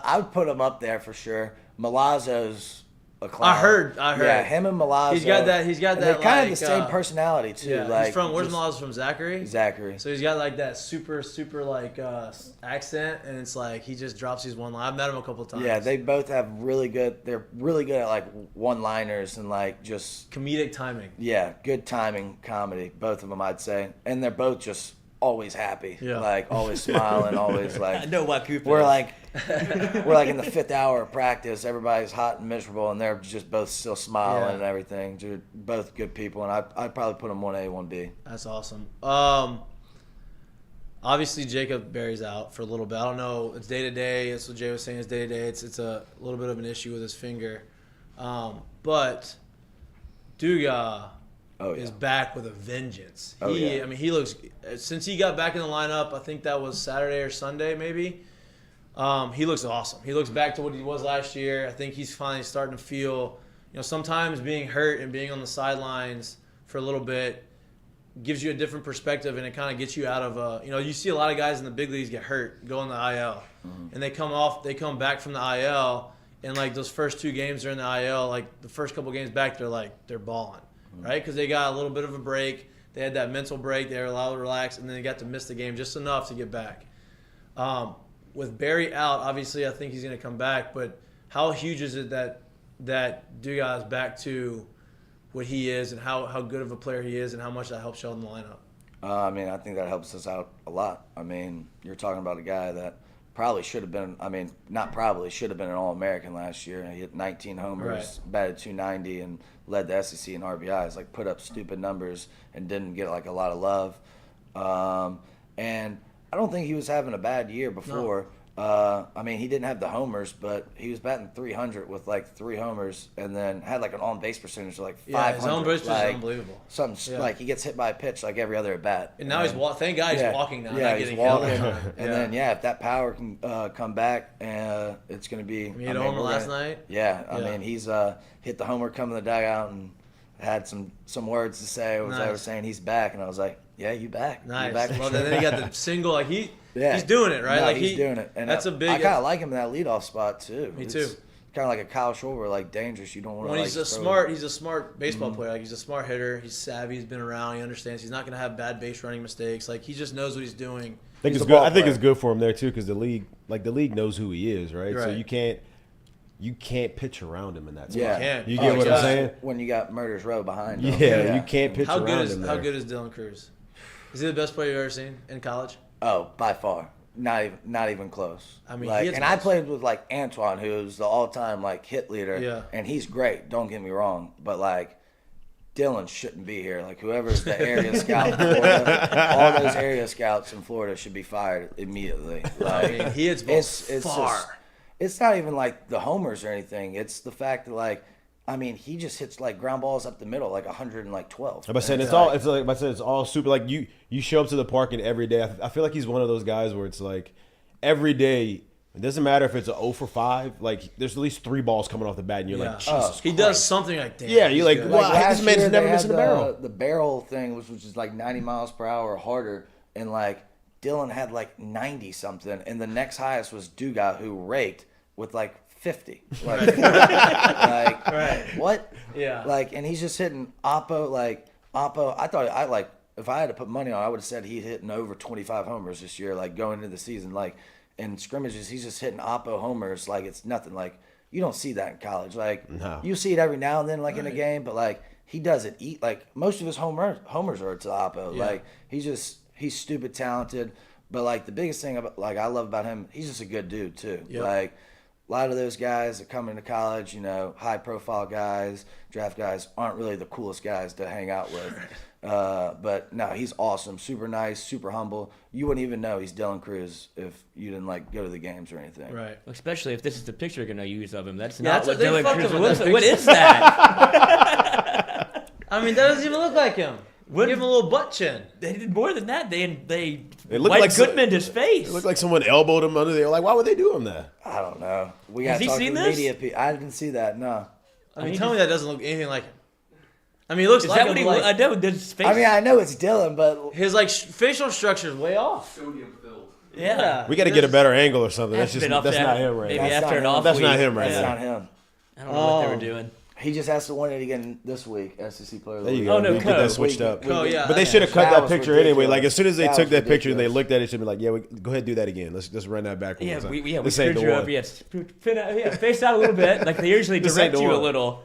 I would put him up there for sure. Malazzo's a clown. I heard. Yeah, him and Malazzo. He's got that. They're kind of the same personality too. Yeah. He's from. Where's Malazzo from? Zachary. So he's got that super accent, and it's he just drops these one line. I've met him a couple of times. Yeah, they both have really good. They're really good at one-liners and just comedic timing. Yeah, good timing comedy. Both of them, I'd say, and they're both just always happy, Yeah. like always smiling, always like. I know why Cooper. We're like in the 5th hour of practice. Everybody's hot and miserable, and they're just both still smiling and everything. They're both good people, and I'd probably put them 1A, 1B. That's awesome. Obviously, Jacob Berry's out for a little bit. I don't know. It's day to day. That's what Jay was saying. It's day to day. It's a little bit of an issue with his finger. But Dugas is back with a vengeance. I mean, he looks since he got back in the lineup. I think that was Saturday or Sunday, maybe. He looks awesome. He looks back to what he was last year. I think he's finally starting to feel. Sometimes being hurt and being on the sidelines for a little bit gives you a different perspective, and it kind of gets you out of you see a lot of guys in the big leagues get hurt, go in the IL, and they come back from the IL, and like those first 2 games they're in the IL, like the first couple games back, they're balling, right? Because they got a little bit of a break, they had that mental break, they were allowed to relax, and then they got to miss the game just enough to get back. With Berry out, obviously I think he's going to come back, but how huge is it that Dugas is back to what he is and how good of a player he is and how much that helps you out in the lineup? I mean, I think that helps us out a lot. I mean, you're talking about a guy that probably should have been, should have been an All-American last year. He hit 19 homers, batted .290, and led the SEC in RBIs, like put up stupid numbers and didn't get like a lot of love. And I don't think he was having a bad year before. No. He didn't have the homers, but he was batting .300 with like 3 homers, and then had like an on-base percentage of like 500. Yeah, his on-base percentage is unbelievable. Like he gets hit by a pitch like every other at bat. And now thank God he's walking now. Yeah, not he's getting walking. And then if that power can come back, it's going to be. He hit a homer last night. Yeah, I mean he's hit the homer, come in the dugout, and had some words to say. I was saying he's back, and I was like, yeah, you back. Nice. You back Well, sure. Then he got the single. Like he's doing it, right? No, like he's doing it. And that's a big. I kind of like him in that leadoff spot too. Me too. Kind of like a Kyle Schwarber, like dangerous. You don't want to. He's a smart baseball player. Like he's a smart hitter. He's savvy. He's been around. He understands. He's not going to have bad base running mistakes. Like he just knows what he's doing. I think it's good. I think it's good for him there too, because the league knows who he is, right? So you can't pitch around him in that spot. Yeah, you get what I'm saying? When you got Murder's Row behind him. Yeah, you can't pitch around him. How good is Dylan Cruz? Is he the best player you've ever seen in college? Oh, by far. Not even close. I mean, I played with like Antoine, who's the all-time like hit leader. Yeah. And he's great. Don't get me wrong, but like Dylan shouldn't be here. Like whoever's the area scout in Florida, all those area scouts in Florida should be fired immediately. Like he hits balls far. It's not even like the homers or anything. It's the fact that he just hits like ground balls up the middle, like 112. I'm saying it's all super. Like you show up to the park and every day. I feel like he's one of those guys where it's like every day. It doesn't matter if it's a 0 for 5. Like there's at least 3 balls coming off the bat, and you're like, Jesus Christ. He does something like that. Yeah, you're like, wow, this man's never missing a barrel. The barrel thing, which is like 90 miles per hour or harder, and like Dylan had like 90 something, and the next highest was Dugas, who raked with like 50. Like, what? Yeah. Like, and he's just hitting Oppo. I thought if I had to put money on, I would have said he'd hitting over 25 homers this year. Like going into the season, like in scrimmages, he's just hitting Oppo homers like it's nothing. Like you don't see that in college. Like you see it every now and then, like in a game, but like he doesn't eat. Like most of his homers are to Oppo. Yeah. Like he's stupid talented. But like the biggest thing I love about him, he's just a good dude too. Yep. Like. A lot of those guys that come into college, high-profile guys, draft guys, aren't really the coolest guys to hang out with. But, no, he's awesome, super nice, super humble. You wouldn't even know he's Dylan Cruz if you didn't, go to the games or anything. Right. Especially if this is the picture you're going to use of him. That's not what Dylan Cruz looks like. What is that? I mean, that doesn't even look like him. Give him a little butt chin. They did more than that. They looked wiped like Goodman his face. It looked like someone elbowed him under there. Like, why would they do him that? I don't know. We Has got to he talk seen to this? media people. I didn't see that, no. I mean, tell me that doesn't look anything like him. I mean, he looks like him. I know his face. I mean, I know it's Dylan, but his facial structure is way off. Sodium filled. Yeah. We got to get a better angle or something. That's Been not him right maybe now. after an off That's week. not him right that's now. not him. I don't know what they were doing. He just has to win it again this week, SEC Player of the There you Week. go. Oh, no, We get that Co. switched up. Yeah. But they should have cut That that was picture anyway. ridiculous. Like as soon as they That took was that picture and they ridiculous. looked at it, should be like, go ahead, do that again. Let's just run that back. Yeah, we this screwed ain't the you one. up. Yes, face out a little bit. Like they usually This direct ain't the you a one. little.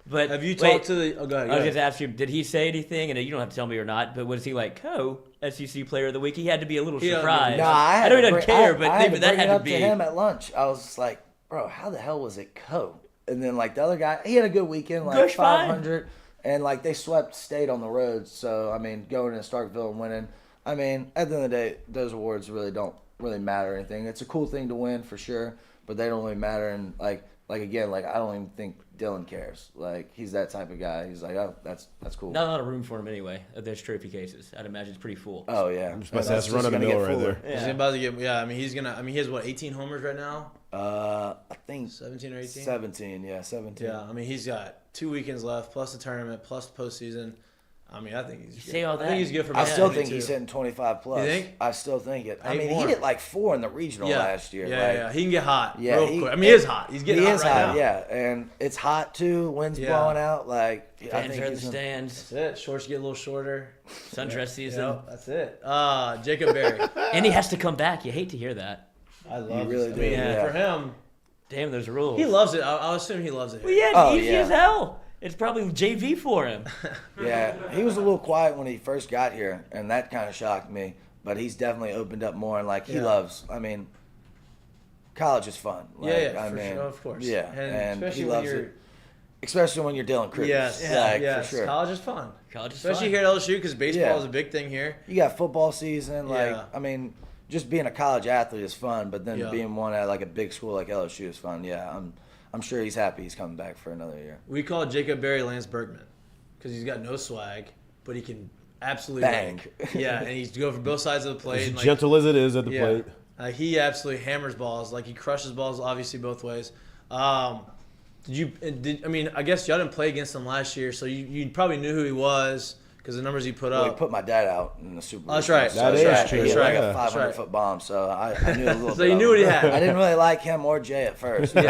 But have you talked to the? Oh, go ahead. I was just asking you, did he say anything? And you don't have to tell me or not. But was he like SEC Player of the Week? He had to be a little surprised. No, I know he doesn't care, but that had to be. To him at lunch. I was just like, bro, how the hell was it co? And then like the other guy, he had a good weekend, like Gush 500, and like they swept State on the road. So I mean, going in Starkville and winning. I mean, at the end of the day, those awards really don't really matter or anything. It's a cool thing to win for sure, but they don't really matter. And like again, like I don't even think Dylan cares. Like he's that type of guy. He's like, oh, that's cool. Not a lot of room for him anyway. There's trophy cases. I'd imagine it's pretty full. Oh yeah, that's run of the mill right there. He's about to get. Yeah, I mean he has what 18 homers right now. I think 17 or 18. 17, yeah, 17. Yeah, I mean he's got 2 weekends left, plus the tournament, plus the postseason. I mean, I think he's good. Say all that. I think he's good for. I still think he's hitting 25 plus. You think? I still think it. I 8 mean, more. he hit like 4 in the regional last year. Yeah, he can get hot. Yeah, real quick. I mean, he is hot. He's getting hot right now. Yeah, and it's hot too. Wind's blowing out. Like I Fans think are in the he's stands. That's it. Shorts get a little shorter. Sundress season. Yep, that's it. Jacob Berry. And he has to come back. You hate to hear that. I love. You really it. do. I mean, Yeah. For him, Damn, there's rules. he loves it. I'll assume he loves it. Well, yeah, Oh, easy yeah. as hell. It's probably JV for him. Yeah, he was a little quiet when he first got here, and that kind of shocked me. But he's definitely opened up more, and like he loves. I mean, college is fun. Like, for sure, of course. Yeah, and especially he when loves you're. it. Especially when you're Dylan Cruz. Yes, like, yes. for sure. College is fun. College is Especially fun. here at LSU because baseball Yeah. is a big thing here. You got football season. Like, Yeah. I mean, just being a college athlete is fun, but then Yeah. being one at like a big school like LSU is fun. Yeah, I'm sure he's happy he's coming back for another year. We call Jacob Berry Lance Bergman because he's got no swag, but he can absolutely Bang. rake. Yeah, and he's go for both sides of the plate. As and, like, gentle as it is at the yeah, plate. he absolutely hammers balls. Like he crushes balls, obviously both ways. I guess y'all didn't play against him last year, so you probably knew who he was because the numbers he put Well, he up. put my dad out in the Super Bowl. That's right. So That is yeah, true. He had like Yeah. a 500-foot bomb, so I knew a little So bit. you of knew him. what he had. I didn't really like him or Jay at first. But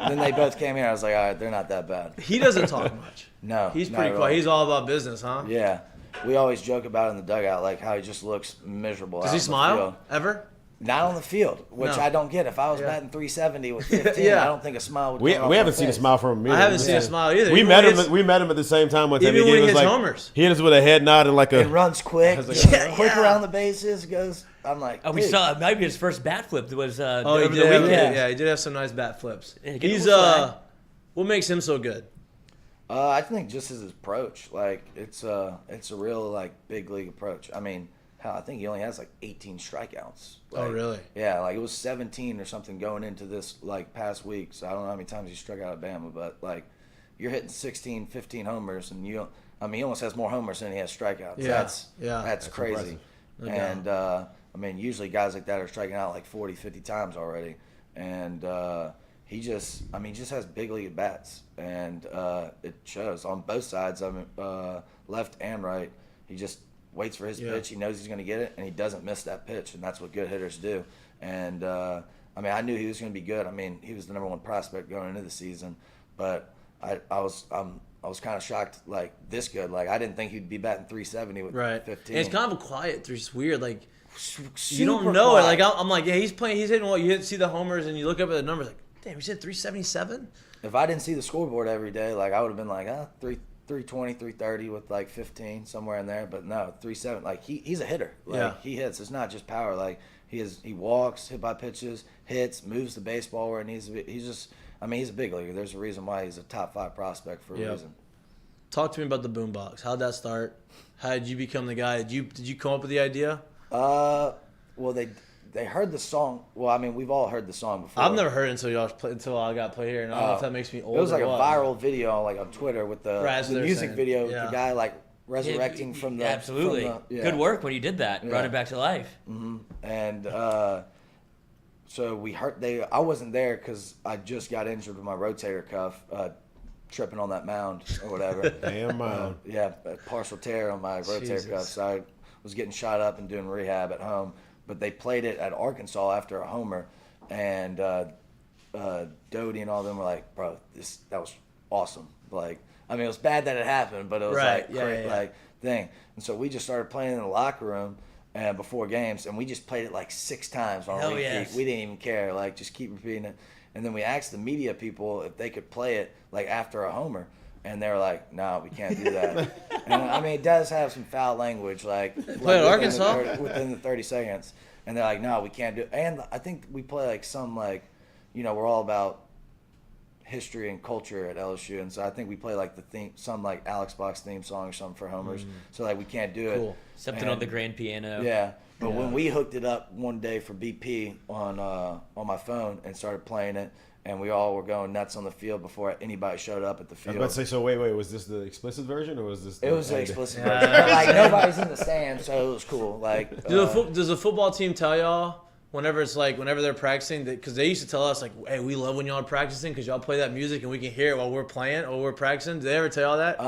then they both came here. I was like, all right, they're not that bad. He doesn't talk much. No, He's not pretty at quiet. all. He's all about business, huh? Yeah, we always joke about it in the dugout, like how he just looks miserable. Does out he in the smile field. ever? Not on the field, which No. I don't get. If I was Yeah. batting 370 with 15, Yeah. I don't think a smile would We come off haven't my seen a face. smile from him. I haven't seen a smile either. We Even met when him. he We met him at the same time one time. Even when he gave us hits like homers. he hit us with a head nod and like He a. runs quick, like, just yeah, quick yeah. around the bases. Goes. I'm like, Oh, we dude. saw maybe his first bat flip was Oh, over he the did have, weekend. yeah, he did have some nice bat flips. Yeah, get a He's little swag. what makes him so good? I think just his approach, like it's a real like big league approach. I mean, hell, I think he only has like 18 strikeouts. Oh, Like, really? Yeah, like it was 17 or something going into this like past week. So I don't know how many times he struck out Bama, but like you're hitting 16, 15 homers, and he almost has more homers than he has strikeouts. Yeah, That's crazy. No And I mean, usually guys like that are striking out like 40, 50 times already, and he just has big league bats, and it shows on both sides. I mean, left and right. He just waits for his pitch. He knows he's going to get it, and he doesn't miss that pitch, and that's what good hitters do. And I mean, I knew he was going to be good. I mean, he was the number one prospect going into the season, but I was kind of shocked, like this good. Like I didn't think he'd be batting 370 with 15. And it's kind of a quiet. It's weird. Like you Super don't know it. quiet. Like I'm like, yeah, he's playing. He's hitting what you see the homers, and you look up at the numbers. Like, damn, he's hit 377. If I didn't see the scoreboard every day, like I would have been like, 320, 330 with like 15 somewhere in there. But no, 370. Like he's a hitter. Like he hits. It's not just power. Like he walks, hit by pitches, hits, moves the baseball where it needs to be. He's a big leaguer. There's a reason why he's a top 5 prospect for a reason. Talk to me about the Boombox. How'd that start? How did you become the guy? Did you come up with the idea? Well, they heard the song. Well, I mean, we've all heard the song before. I've never heard it until I got played here, and I don't know if that makes me old. It was like or a what. viral video, like on Twitter, with the they're music saying. video with Yeah. the guy like resurrecting from the absolutely from the- yeah. good work when you did that. Brought it back to life. And so we heard I wasn't there because I just got injured with my rotator cuff, tripping on that mound or whatever. Damn mound. Yeah, a partial tear on my rotator cuff. So I was getting shot up and doing rehab at home. But they played it at Arkansas after a homer, and Doty and all them were like, "Bro, that was awesome." Like, I mean, it was bad that it happened, but it was like great, like thing. And so we just started playing in the locker room and before games, and we just played it like 6 times on Hell repeat. yes. We didn't even care, like just keep repeating it. And then we asked the media people if they could play it like after a homer. And they were like, no, we can't do that. And I mean, it does have some foul language, like Play at Arkansas? within the 30 seconds. And they're like, no, we can't do it. And I think we play like some like, you know, we're all about history and culture at LSU, and so I think we play like some like Alex Box theme song or something for homers. So like we can't do it. Something on the grand piano. Yeah. But when we hooked it up one day for BP on my phone and started playing it, and we all were going nuts on the field before anybody showed up at the field. I was about to say, so wait, was this the explicit version or was this? It was the explicit version. But, like nobody's in the stands, so it was cool. Like, does the football team tell y'all whenever they're practicing? Because they used to tell us like, hey, we love when y'all are practicing because y'all play that music and we can hear it while we're playing or we're practicing. Did they ever tell y'all that?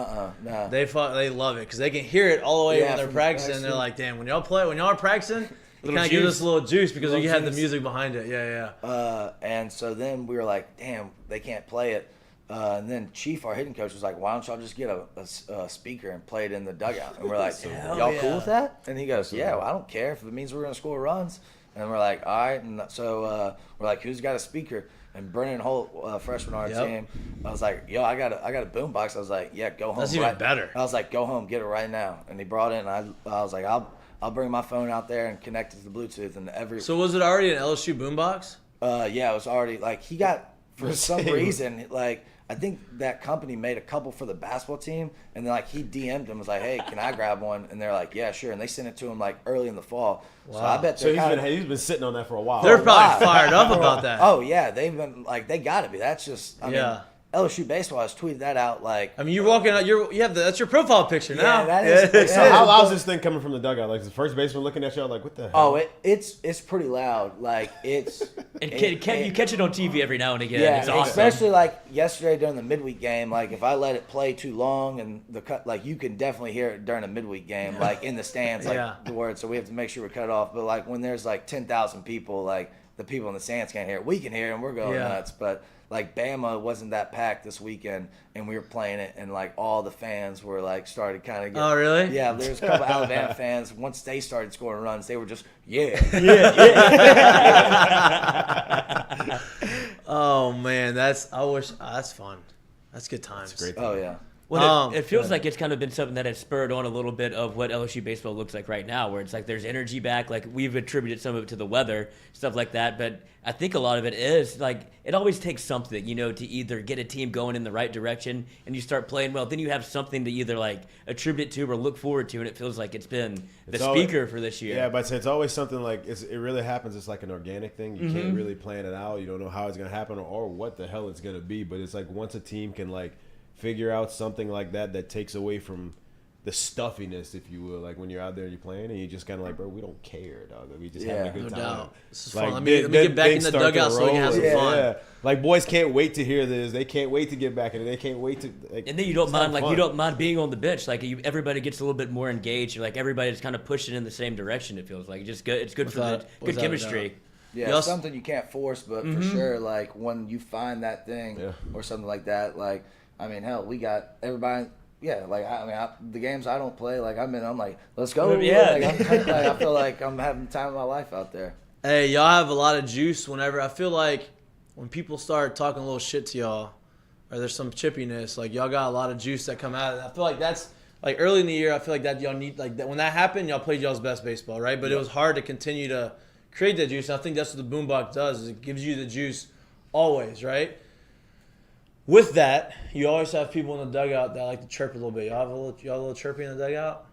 No. They love it because they can hear it all the way when they're practicing. And they're like, damn, when y'all are practicing, it kind of gives us a little juice because you have the music behind it. Yeah. And so then we were like, damn, they can't play it. And then Chief, our hitting coach, was like, why don't y'all just get a speaker and play it in the dugout? And we're like, y'all cool with that? And he goes, yeah, well, I don't care if it means we're going to score runs. And we're like, all right. And so we're like, who's got a speaker? And Brennan Holt, freshman on our team, I was like, yo, I got a boombox. I was like, yeah, go home. That's even better. I was like, go home, get it right now. And he brought it, and I was like, I'll bring my phone out there and connect it to the Bluetooth. And So was it already an LSU boombox? Yeah, it was already like he got for some reason like. I think that company made a couple for the basketball team, and then like he DM'd them, was like, "Hey, can I grab one?" And they're like, "Yeah, sure." And they sent it to him like early in the fall. Wow. So I bet he's been sitting on that for a while. They're probably fired up about that. Oh yeah, they've been like they got to be. That's just I mean, LSU baseball has tweeted that out like. I mean, you're walking out. That's your profile picture now. That is. So how loud is this thing coming from the dugout? Like the first baseman looking at y'all like, what the hell? Oh, it's pretty loud. Like it's. And you catch it on TV every now and again. Yeah, it's awesome. Especially like yesterday during the midweek game. Like if I let it play too long and the cut, like you can definitely hear it during a midweek game, like in the stands, like the word. So we have to make sure we cut it off. But like when there's like 10,000 people, like the people in the stands can't hear it. We can hear it and we're going nuts. But like Bama wasn't that packed this weekend, and we were playing it, and like all the fans were like started kind of getting. Oh really? Yeah, there's a couple Alabama fans. Once they started scoring runs, they were just Oh man, that's fun. That's good times. That's great. Oh yeah. Well, it feels like it's kind of been something that has spurred on a little bit of what LSU baseball looks like right now, where it's like there's energy back. Like we've attributed some of it to the weather, stuff like that. But I think a lot of it is like it always takes something, you know, to either get a team going in the right direction and you start playing well. Then you have something to either like attribute it to or look forward to, and it feels like it's been the speaker for this year. Yeah, but it's always something like it really happens. It's like an organic thing. You can't really plan it out. You don't know how it's gonna happen or what the hell it's gonna be. But it's like once a team can like figure out something like that takes away from the stuffiness, if you will, like when you're out there and you're playing and you just kind of like, bro, we don't care, dog. We just having a good time. Doubt. This is fun. Let me get back in the dugout so we can have some fun. Yeah. Like boys can't wait to hear this. They can't wait to get back in it. They can't wait to. Like, and then you don't mind being on the bench. Like everybody gets a little bit more engaged. You're like everybody's kind of pushing in the same direction. It feels like it's good for the good chemistry. Yeah, it's something you can't force, but for sure, like when you find that thing or something like that, like. I mean, hell, we got everybody. Yeah, like the games I don't play, like I'm like, let's go. Yeah, like, I feel like I'm having the time of my life out there. Hey, y'all have a lot of juice. Whenever I feel like when people start talking a little shit to y'all, or there's some chippiness, like y'all got a lot of juice that come out of it. I feel like that's like early in the year. I feel like that y'all need like that when that happened, y'all played y'all's best baseball, right? But it was hard to continue to create that juice. And I think that's what the Boombox does. Is it gives you the juice always, right? With that, you always have people in the dugout that like to chirp a little bit. Y'all have a little chirping in the dugout?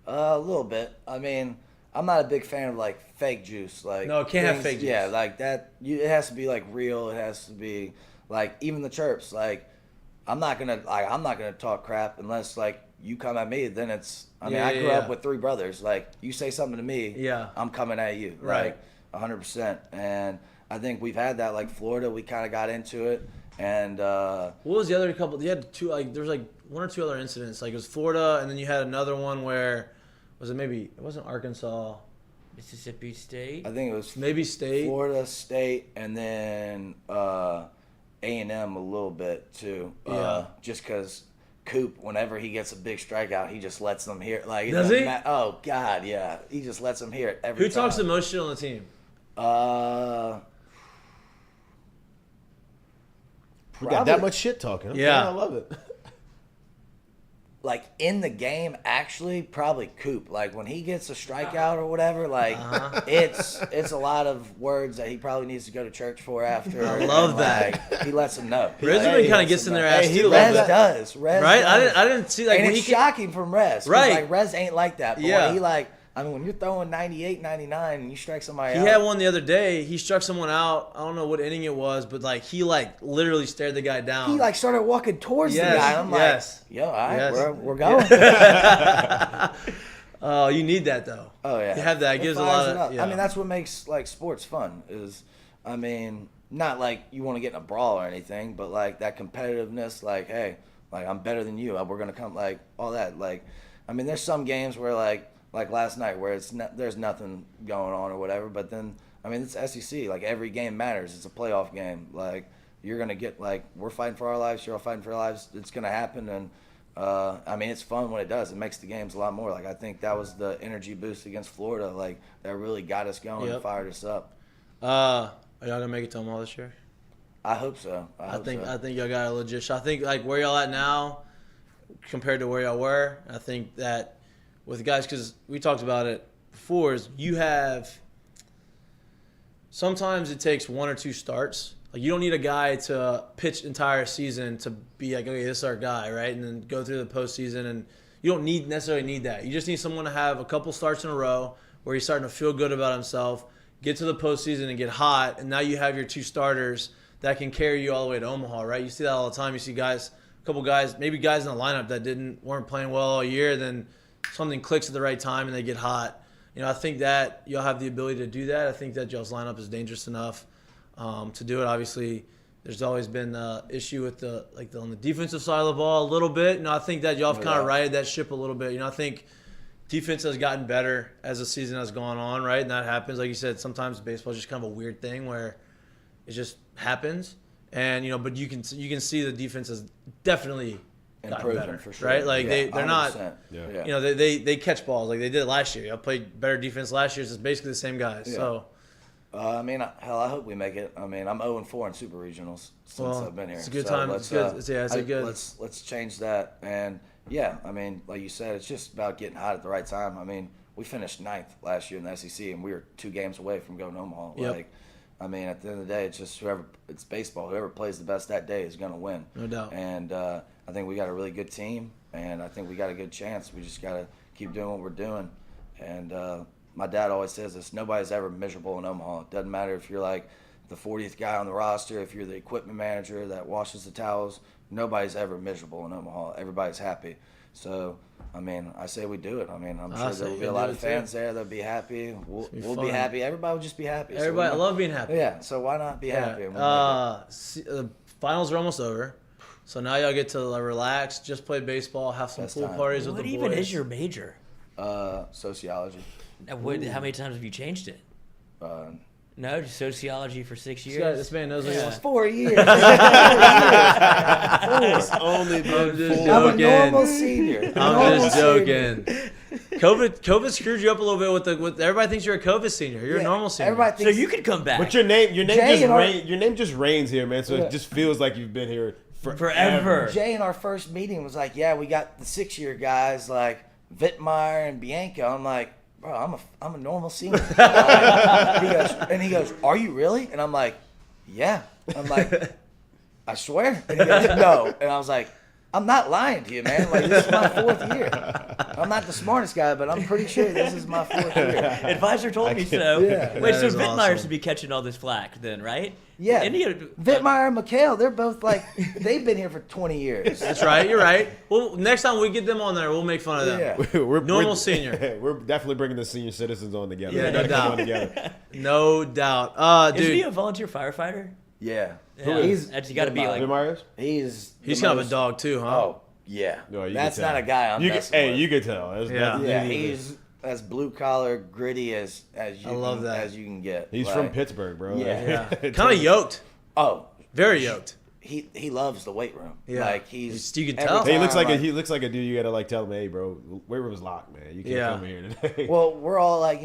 A little bit. I mean, I'm not a big fan of like fake juice. Like no, it can't have fake juice. Yeah, like that. It has to be like real. It has to be like even the chirps. Like I'm not gonna talk crap unless like you come at me. Then it's. I mean, I grew up with 3 brothers. Like you say something to me, I'm coming at you. Right. Like 100%. And I think we've had that. Like Florida, we kind of got into it. And what was the other couple? You had 2, like there's like 1 or 2 other incidents. Like it was Florida, and then you had another one where it wasn't Arkansas, Mississippi State. I think it was maybe State, Florida State, and then A&M a little bit too. Just because Coop, whenever he gets a big strikeout, he just lets them hear it. Like does he? Oh God, yeah, he just lets them hear it every time. Who talks the most shit on the team? We got that much shit talking. I love it. like in the game, actually, probably Coop. Like when he gets a strikeout or whatever, like it's a lot of words that he probably needs to go to church for after. I love and, that. Like, he lets them know. Rezman kind of gets in their ass too. Rez does. Rez Right? does. I didn't see like And when it's he shocking from Rez. 'Cause, Right. Like Rez ain't like that. But Yeah. when he like, I mean, when you're throwing 98, 99 and you strike somebody He out. had one the other day. He struck someone out. I don't know what inning it was, but like he like literally stared the guy down. He like started walking towards Yes, the guy. And I'm yes. like, yo, all right, Yes. we're going. Oh, you need that though. Oh yeah, You have that. It gives a lot fires it up. of. Yeah. I mean, that's what makes like sports fun. Is I mean, not like you want to get in a brawl or anything, but like that competitiveness. Like, hey, like I'm better than you. We're gonna come. Like all that. Like, I mean, there's some games where like last night where there's nothing going on or whatever. But then I mean, it's SEC. Like every game matters. It's a playoff game. Like you're gonna get like we're fighting for our lives. You're all fighting for your lives. It's gonna happen and. I mean, it's fun when it does. It makes the games a lot more. Like, I think that was the energy boost against Florida. Like, that really got us going and fired us up. Are y'all gonna make it to Omaha this year? I hope so. I think y'all got a legit shot. I think like where y'all at now, compared to where y'all were. I think that with guys, because we talked about it before, is you have. Sometimes it takes one or two starts. Like you don't need a guy to pitch entire season to be like, okay, this is our guy, right? And then go through the postseason, and you don't necessarily need that. You just need someone to have a couple starts in a row where he's starting to feel good about himself, get to the postseason and get hot, and now you have your two starters that can carry you all the way to Omaha, right? You see that all the time. You see guys, a couple guys, maybe guys in the lineup that weren't playing well all year, then something clicks at the right time and they get hot. You know, I think that you'll have the ability to do that. I think that y'all's lineup is dangerous enough. To do it. Obviously, there's always been the issue with on the defensive side of the ball a little bit. You know, I think that y'all have kind of righted that ship a little bit. You know, I think defense has gotten better as the season has gone on, right? And that happens. Like you said, sometimes baseball is just kind of a weird thing where it just happens. And, you know, but you can see the defense has definitely gotten better, for sure. right? Like yeah, they're not, 100%. Yeah. you know, they catch balls like they did last year. I played better defense last year. It's basically the same guys. Yeah. So. I mean, hell, I hope we make it. I mean, I'm 0-4 in super regionals since I've been here. It's a good so time. Let's, it's good. Let's change that. And yeah, I mean, like you said, it's just about getting hot at the right time. I mean, we finished 9th last year in the SEC, and we were 2 games away from going to Omaha. Yep. Like, I mean, at the end of the day, it's just it's baseball. Whoever plays the best that day is going to win. No doubt. And I think we got a really good team, and I think we got a good chance. We just got to keep doing what we're doing. And my dad always says this, nobody's ever miserable in Omaha. It doesn't matter if you're like the 40th guy on the roster, if you're the equipment manager that washes the towels, nobody's ever miserable in Omaha. Everybody's happy. So, I mean, I say we do it. I mean, I'm sure there will be a lot of fans there that'll be happy. We'll be happy. Everybody will just be happy. Everybody, I love being happy. Yeah, so why not be happy? The finals are almost over. So now y'all get to relax, just play baseball, have some pool parties with the boys. What even is your major? Sociology. How many times have you changed it? No, just sociology for 6 years. This man knows what he wants. 4 years. It's only been just 4. I'm a joking. normal senior. I'm just joking. COVID screwed you up a little bit with everybody thinks you're a COVID senior. You're a normal senior. Everybody So thinks you could come back. But your name Jay just reigns here, man. So it just feels like you've been here forever. Jay in our first meeting was like, "Yeah, we got the 6-year guys like Vittmeyer and Bianco." I'm like, "Bro, I'm a normal senior." He goes, "Are you really?" And I'm like, "Yeah." I'm like, "I swear." And he goes, "No." And I was like, I'm not lying to you, man. Like, this is my 4th year. I'm not the smartest guy, but I'm pretty sure this is my 4th year. Advisor told me so. Yeah. Wait, so That is Vittmeyer's awesome. to be catching all this flack then, right? Yeah. Vittmeyer and McHale, they're both like, they've been here for 20 years. That's right. You're right. Well, next time we get them on there, we'll make fun of them. Yeah. Normal senior. We're definitely bringing the senior citizens on together. Yeah, They no gotta come doubt. on together. No doubt. Is he Dude, a volunteer firefighter? Yeah. Yeah. He's That's got to be like. Vittmeyer's? He's he's the kind of a most- dog too, huh? Oh, yeah. No, you That's can tell. not a guy I'm messing with. you could tell. That's- Yeah. that's- Yeah, he- he's as blue collar, gritty as you I love that. as you can get. He's Like, from Pittsburgh, bro. Yeah. Yeah. Kind of yoked. Oh, Very yoked. he loves the weight room. Yeah. Like he's You can every tell. Hey, he looks time, like a dude. You gotta like tell him, hey, bro, weight room's locked, man. You can't Yeah. come here today. Well, we're all like,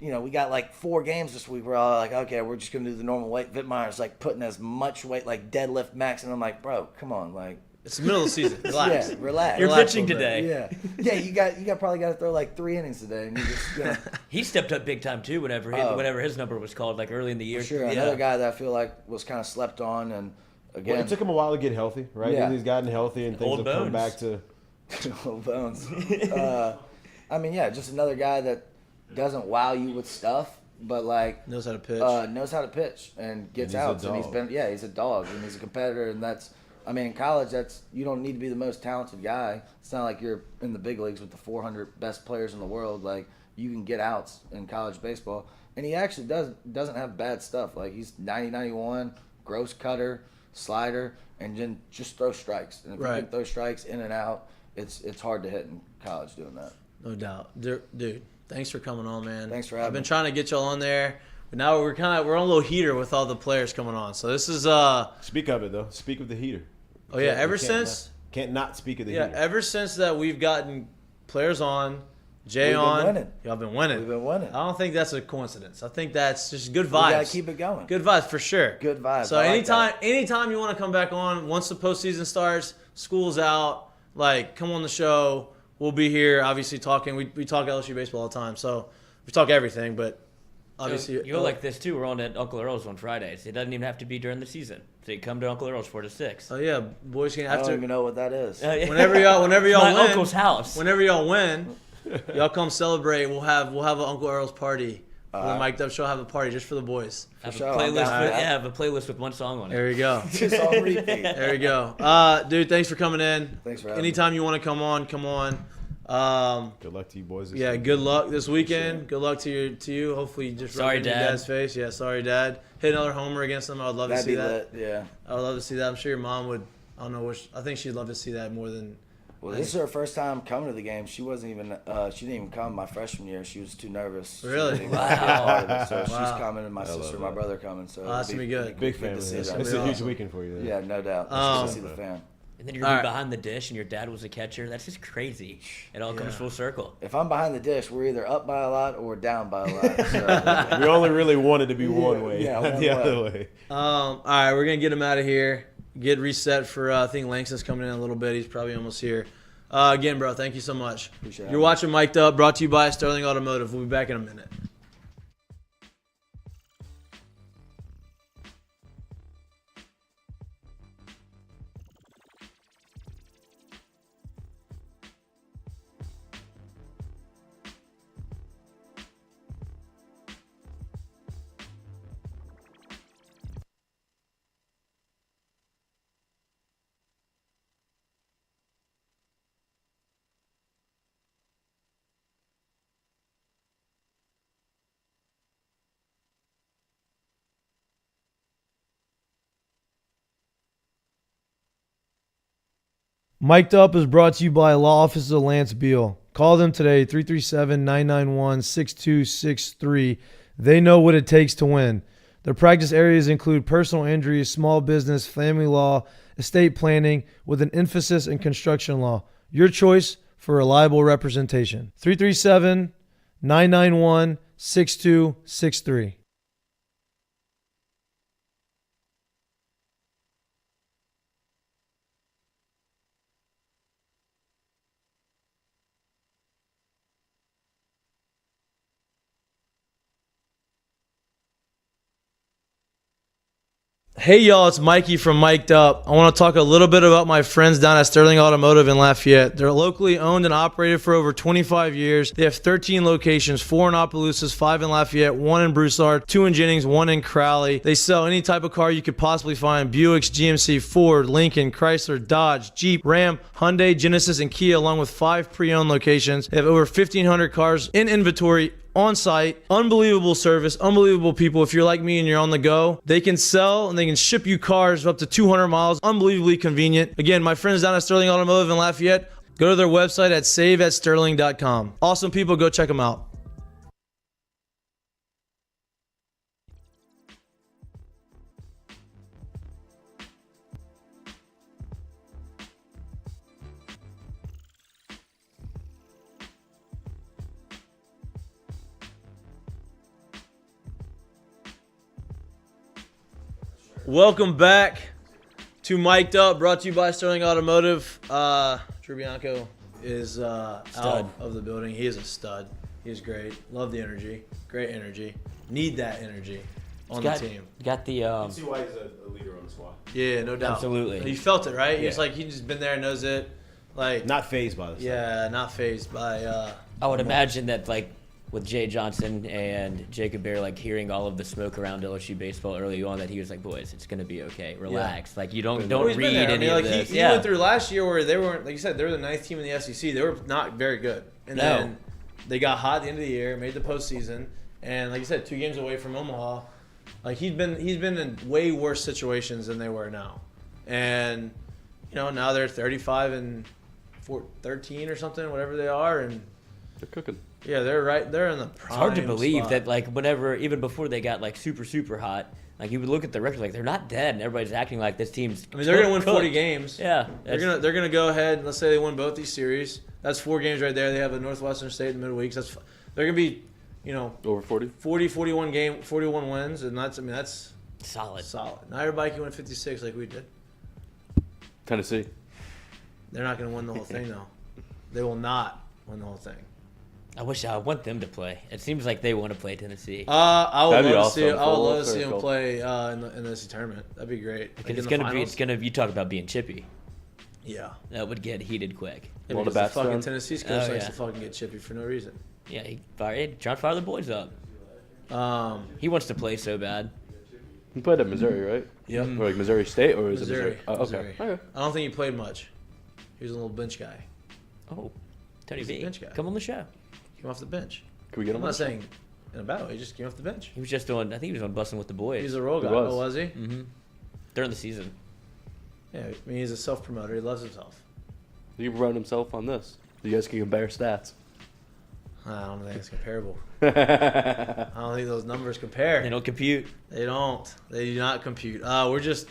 we got like 4 games this week. We're all like, okay, we're just gonna do the normal weight. Vittmeyer's like putting as much weight, like deadlift max, and I'm like, bro, come on, like It's the middle of the season. Relax. Yeah, relax. You're Relax pitching a little today. Yeah, you probably got to throw like 3 innings today, and you just He stepped up big time too. Whenever his number was called, like early in the year. sure. Another guy that I feel like was kind of slept on, and again, Well, it took him a while to get healthy, right? Yeah. He's gotten healthy and things Old have come bones. back to. old bones. I mean, yeah, just another guy that doesn't wow you with stuff, but like Knows how to pitch. knows how to pitch and gets And he's a outs, and he's dog. he's a dog, and he's a competitor, and that's. I mean, in college, you don't need to be the most talented guy. It's not like you're in the big leagues with the 400 best players in the world. Like, you can get outs in college baseball. And he actually doesn't have bad stuff. Like, he's 90-91, gross cutter, slider, and then just throw strikes. And if you Right. can throw strikes in and out, it's hard to hit in college doing that. No doubt. Dude, thanks for coming on, man. Thanks for I've having been me. trying to get y'all on there. But now we're on a little heater with all the players coming on. So this is Speak of it though. Speak of the heater. oh yeah, Can't- ever you can't since can't not speak of the yeah, heater. ever since that we've gotten players on, Jay We've been on, winning. y'all been winning. We've been winning. I don't think that's a coincidence. I think that's just good We got vibes. to keep it going. Good vibes for sure. Good vibes. So I like that. anytime you want to come back on, once the postseason starts, school's out, like come on the show. We'll be here, obviously talking. We talk LSU baseball all the time, so we talk everything. But obviously, You're like this too. We're on at Uncle Earl's on Fridays. It doesn't even have to be during the season. So you come to Uncle Earl's 4 to 6. oh yeah, boys can I don't after even know what that is. whenever y'all My win, uncle's house. whenever y'all win, y'all come celebrate. We'll have an Uncle Earl's party. For the Mik'dUp show, have a party just for the boys. Have sure, a I'm playlist. down for that. Have a playlist with one song on it. There we go. Just on repeat. There we go. Dude, thanks for coming in. Thanks for having me. Anytime you want to come on, come on. Good luck to you boys. This Yeah, week. good luck this weekend. Good luck to you. Hopefully, you just Sorry, rub it in your Dad. dad's face. Yeah, sorry, Dad. Hit another homer against them. I would love That'd to see be that. lit. Yeah. I would love to see that. I'm sure your mom would. I don't know which. I think she'd love to see that more than. Well, this is her first time coming to the game. She wasn't even. She didn't even come my freshman year. She was too nervous. Really? She didn't even be a part of it. So Wow. she's coming, and my sister, and my brother coming. So Oh, that's it'll gonna be good. Big to family. see It's that. a be huge awesome. weekend for you. Then. Yeah, no doubt. Um, Just to see the fan. And then you're gonna All be right. behind the dish, and your dad was a catcher. That's just crazy. It all comes Yeah. full circle. If I'm behind the dish, we're either up by a lot or we're down by a lot. So, We only really wanted to be one way, yeah, not one the way. other way. All right, we're gonna get him out of here. Get reset for. I think Langston's coming in a little bit. He's probably almost here. Again, bro, thank you so much. Appreciate You're it. watching Mik'd Up, brought to you by Sterling Automotive. We'll be back in a minute. Mik'd Up is brought to you by Law Offices of Lance Beal. Call them today, 337-991-6263. They know what it takes to win. Their practice areas include personal injury, small business, family law, estate planning, with an emphasis in construction law. Your choice for reliable representation. 337-991-6263. Hey y'all, it's Mikey from Mik'd Up. I want to talk a little bit about my friends down at Sterling Automotive in Lafayette. They're locally owned and operated for over 25 years. They have 13 locations, 4 in Opelousas, 5 in Lafayette, 1 in Broussard, 2 in Jennings, 1 in Crowley. They sell any type of car you could possibly find: Buicks, GMC, Ford, Lincoln, Chrysler, Dodge, Jeep, Ram, Hyundai, Genesis, and Kia, along with 5 pre-owned locations. They have over 1,500 cars in inventory on site. Unbelievable service, unbelievable people. If you're like me and you're on the go, they can sell and they can ship you cars up to 200 miles. Unbelievably convenient. Again, my friends down at Sterling Automotive in Lafayette, go to their website at saveatsterling.com. Awesome people, go check them out. Welcome back To Mik'd Up, brought to you by Sterling Automotive. Drew Bianco is out of the building. He is a stud. He is great. Love the energy. Great energy. Need that energy on the team. Got the See why he's a leader on the squad. Yeah, no doubt. Absolutely. You felt it, right? Yeah. He's like, he's just been there and knows it. Like, Not phased by this. yeah, not phased by. I would imagine that, like, with Jay Johnson and Jacob Bear, like, hearing all of the smoke around LSU baseball early on, that he was like, boys, it's going to be okay. Relax. Like, you don't Well, he's been read there. any of this. He went through last year where they weren't, like you said, they were the 9th team in the SEC. They were not very good. And then they got hot at the end of the year, made the postseason. And like you said, 2 games away from Omaha. Like, he's been in way worse situations than they were now. And, you know, now they're 35 and 13 or something, whatever they are. And They're cooking. yeah, they're in the prime. It's hard to believe spot. that, like, whenever, even before they got, like, super, super hot, like, you would look at the record, like, they're not dead, and everybody's acting like this team's I mean, they're gonna win 40 cooked. games. Yeah. They're gonna go ahead. Let's say they win both these series. That's 4 games right there. They have a Northwestern State in the middle weeks. They're gonna be, you know, Over 40? 41 wins, and that's solid. solid. Not everybody can win 56 like we did. Tennessee. They're not gonna win the whole thing though. They will not win the whole thing. I want them to play. It seems like they want to play Tennessee. I would That'd be love to see. awesome. I would Full love to see them circle. play in the SEC tournament. That'd be great. Like It's in the gonna be. finals. It's gonna. You talk about being chippy. Yeah. That would get heated quick. Yeah, Roll the because the bats fucking down. Tennessee's coach Oh, likes yeah. to fucking get chippy for no reason. Yeah, trying to fire the boys up. He wants to play so bad. He played at Missouri, right? Yep. Or like Missouri State, or is Missouri. it Missouri? Oh, okay. Missouri. Okay. I don't think he played much. He was a little bench guy. Oh, Tony He's a V, bench guy. come on the show. Came off the bench. Can we get him I'm on not the show? saying in a battle. He just came off the bench. He was just on. I think he was on Busting with the Boys. He's a role He guy. was. Oh, was he? Mm-hmm. During the season. Yeah, I mean, he's a self-promoter. He loves himself. He run himself on this. You guys can compare stats. I don't think it's comparable. I don't think those numbers compare. They don't compute. They don't. They do not compute. We're just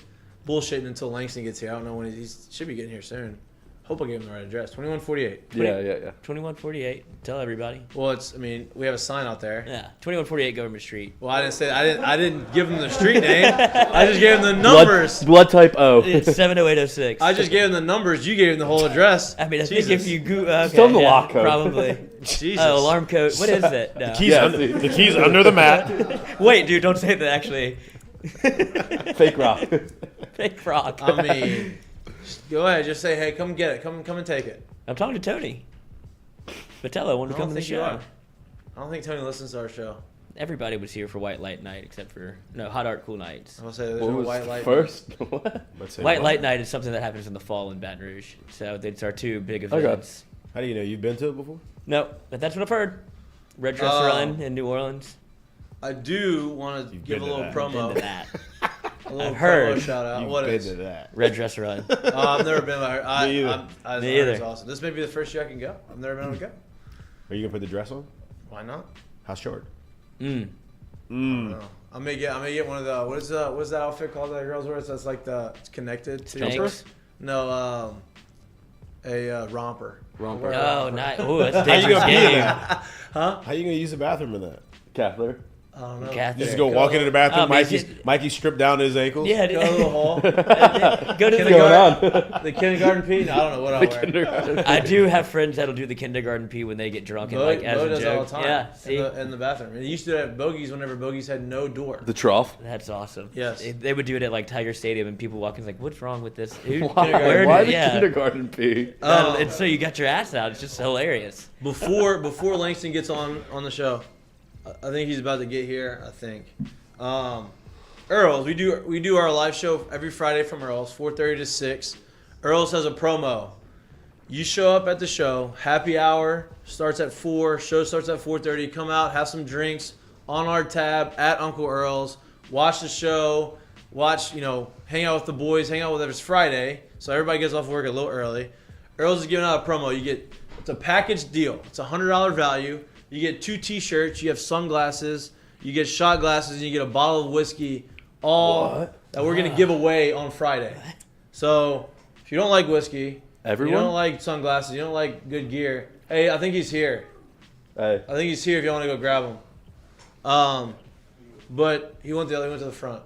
bullshitting until Langston gets here. I don't know when he should be getting here soon. Hope I gave him the right address. 2148. Yeah. 2148. Tell everybody. Well, we have a sign out there. Yeah, 2148 Government Street. Well, I didn't say I didn't give him the street name. I just gave him the numbers. Blood type O. It's 70806. I just gave him the numbers. You gave him the whole address. I mean, I Jesus. think if you okay, Tell him the lock code. probably. Jesus. Oh, alarm code. What is it? No. The keys under the mat. Wait, dude, don't say that. Actually, Fake rock. fake frog. I mean, go ahead. Just say, hey, come get it. Come and take it. I'm talking to Tony. Vitello wanted I to come don't to the think you show. are. I don't think Tony listens to our show. Everybody was here for White Light Night except for Hot Art Cool Nights. I'm gonna say there's What no was white light. first? What? Let's say White what? Light Night is something that happens in the fall in Baton Rouge. So it's our 2 big events. How do you know? You've been to it before? No, but that's what I've heard. Red Dress Run in New Orleans. I do want to You've give a been to little that. promo. Into that. A little I've heard. promo shout out. You've What been is? to that. Red Dress Run. I've never been. Me either. Me either. It's awesome. This may be the first year I can go. I've never been able to go. Are you gonna put the dress on? Why not? How short? No. I may get one of the what is that outfit called that girls wear? It's like it's connected to Spanx? No, a romper. Romper. Oh, nice. Oh, that's How you dangerous gonna be game. there? Huh? How you gonna use the bathroom in that? Catholic. I don't know. Catholic. You just go walk into the bathroom. Oh, man, Mikey's stripped down to his ankles. Yeah, Go to the hall. Go to the What's going on? The kindergarten pee. No, I don't know what I'll wear. Kindergarten. I do have friends that'll do the kindergarten pee when they get drunk and Bo like as a does all joke. the time. Yeah, see, In the bathroom. And they used to have bogeys whenever bogeys had no door. The trough. that's awesome. Yes. They would do it at like Tiger Stadium, and people walking like, "What's wrong with this?" Dude, Why? where Why did- the yeah. kindergarten pee? And so you got your ass out. It's just hilarious. Before Langston gets on the show, I think he's about to get here. I think. Earl's, we do our live show every Friday from Earl's, 4:30 to 6. Earl's has a promo. You show up at the show. Happy hour starts at 4. Show starts at 4:30. Come out, have some drinks on our tab at Uncle Earl's. Watch the show. Watch, hang out with the boys. Hang out with them. It's Friday, so everybody gets off work a little early. Earl's is giving out a promo. It's a package deal. It's a $100 value. You get 2 T-shirts. You have sunglasses. You get shot glasses. And you get a bottle of whiskey. All that we're gonna give away on Friday. So if you don't like whiskey, Everyone? you don't like sunglasses, you don't like good gear. Hey, I think he's here. Hey. I think he's here if you want to go grab him. But he went to the front.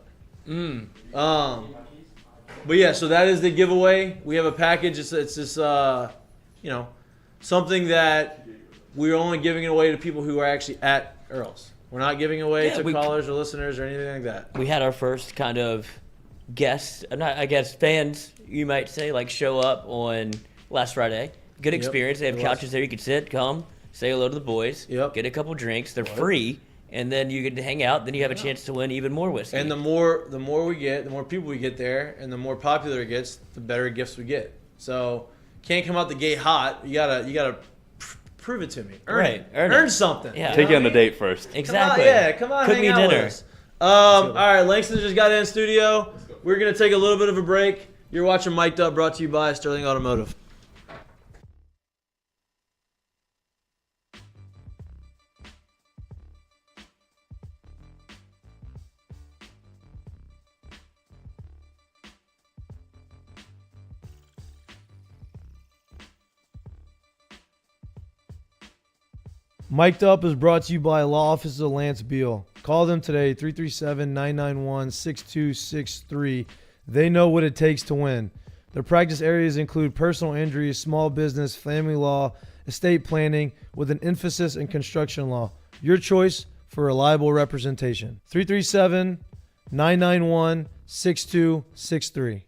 But yeah, so that is the giveaway. We have a package. It's just something that we're only giving it away to people who are actually at Earl's. We're not giving away to callers or listeners or anything like that. We had our first kind of guests, I guess fans, you might say, like show up on last Friday. Good experience. They have couches there. You can sit, come, say hello to the boys, get a couple drinks. They're free. And then you get to hang out. Then you have a chance to win even more whiskey. And the more we get, the more people we get there, and the more popular it gets, the better gifts we get. So can't come out the gate hot. You gotta prove it to me. Earn something. Yeah. Take you on the date first. Exactly. Come on, Cook hang me out dinner. with us. All right, Langston just got in studio. We're gonna take a little bit of a break. You're watching Mik'dUp, brought to you by Sterling Automotive. Mik'dUp is brought to you by Law Offices of Lance Beal. Call them today, 337-991-6263. They know what it takes to win. Their practice areas include personal injury, small business, family law, estate planning, with an emphasis in construction law. Your choice for reliable representation. 337-991-6263.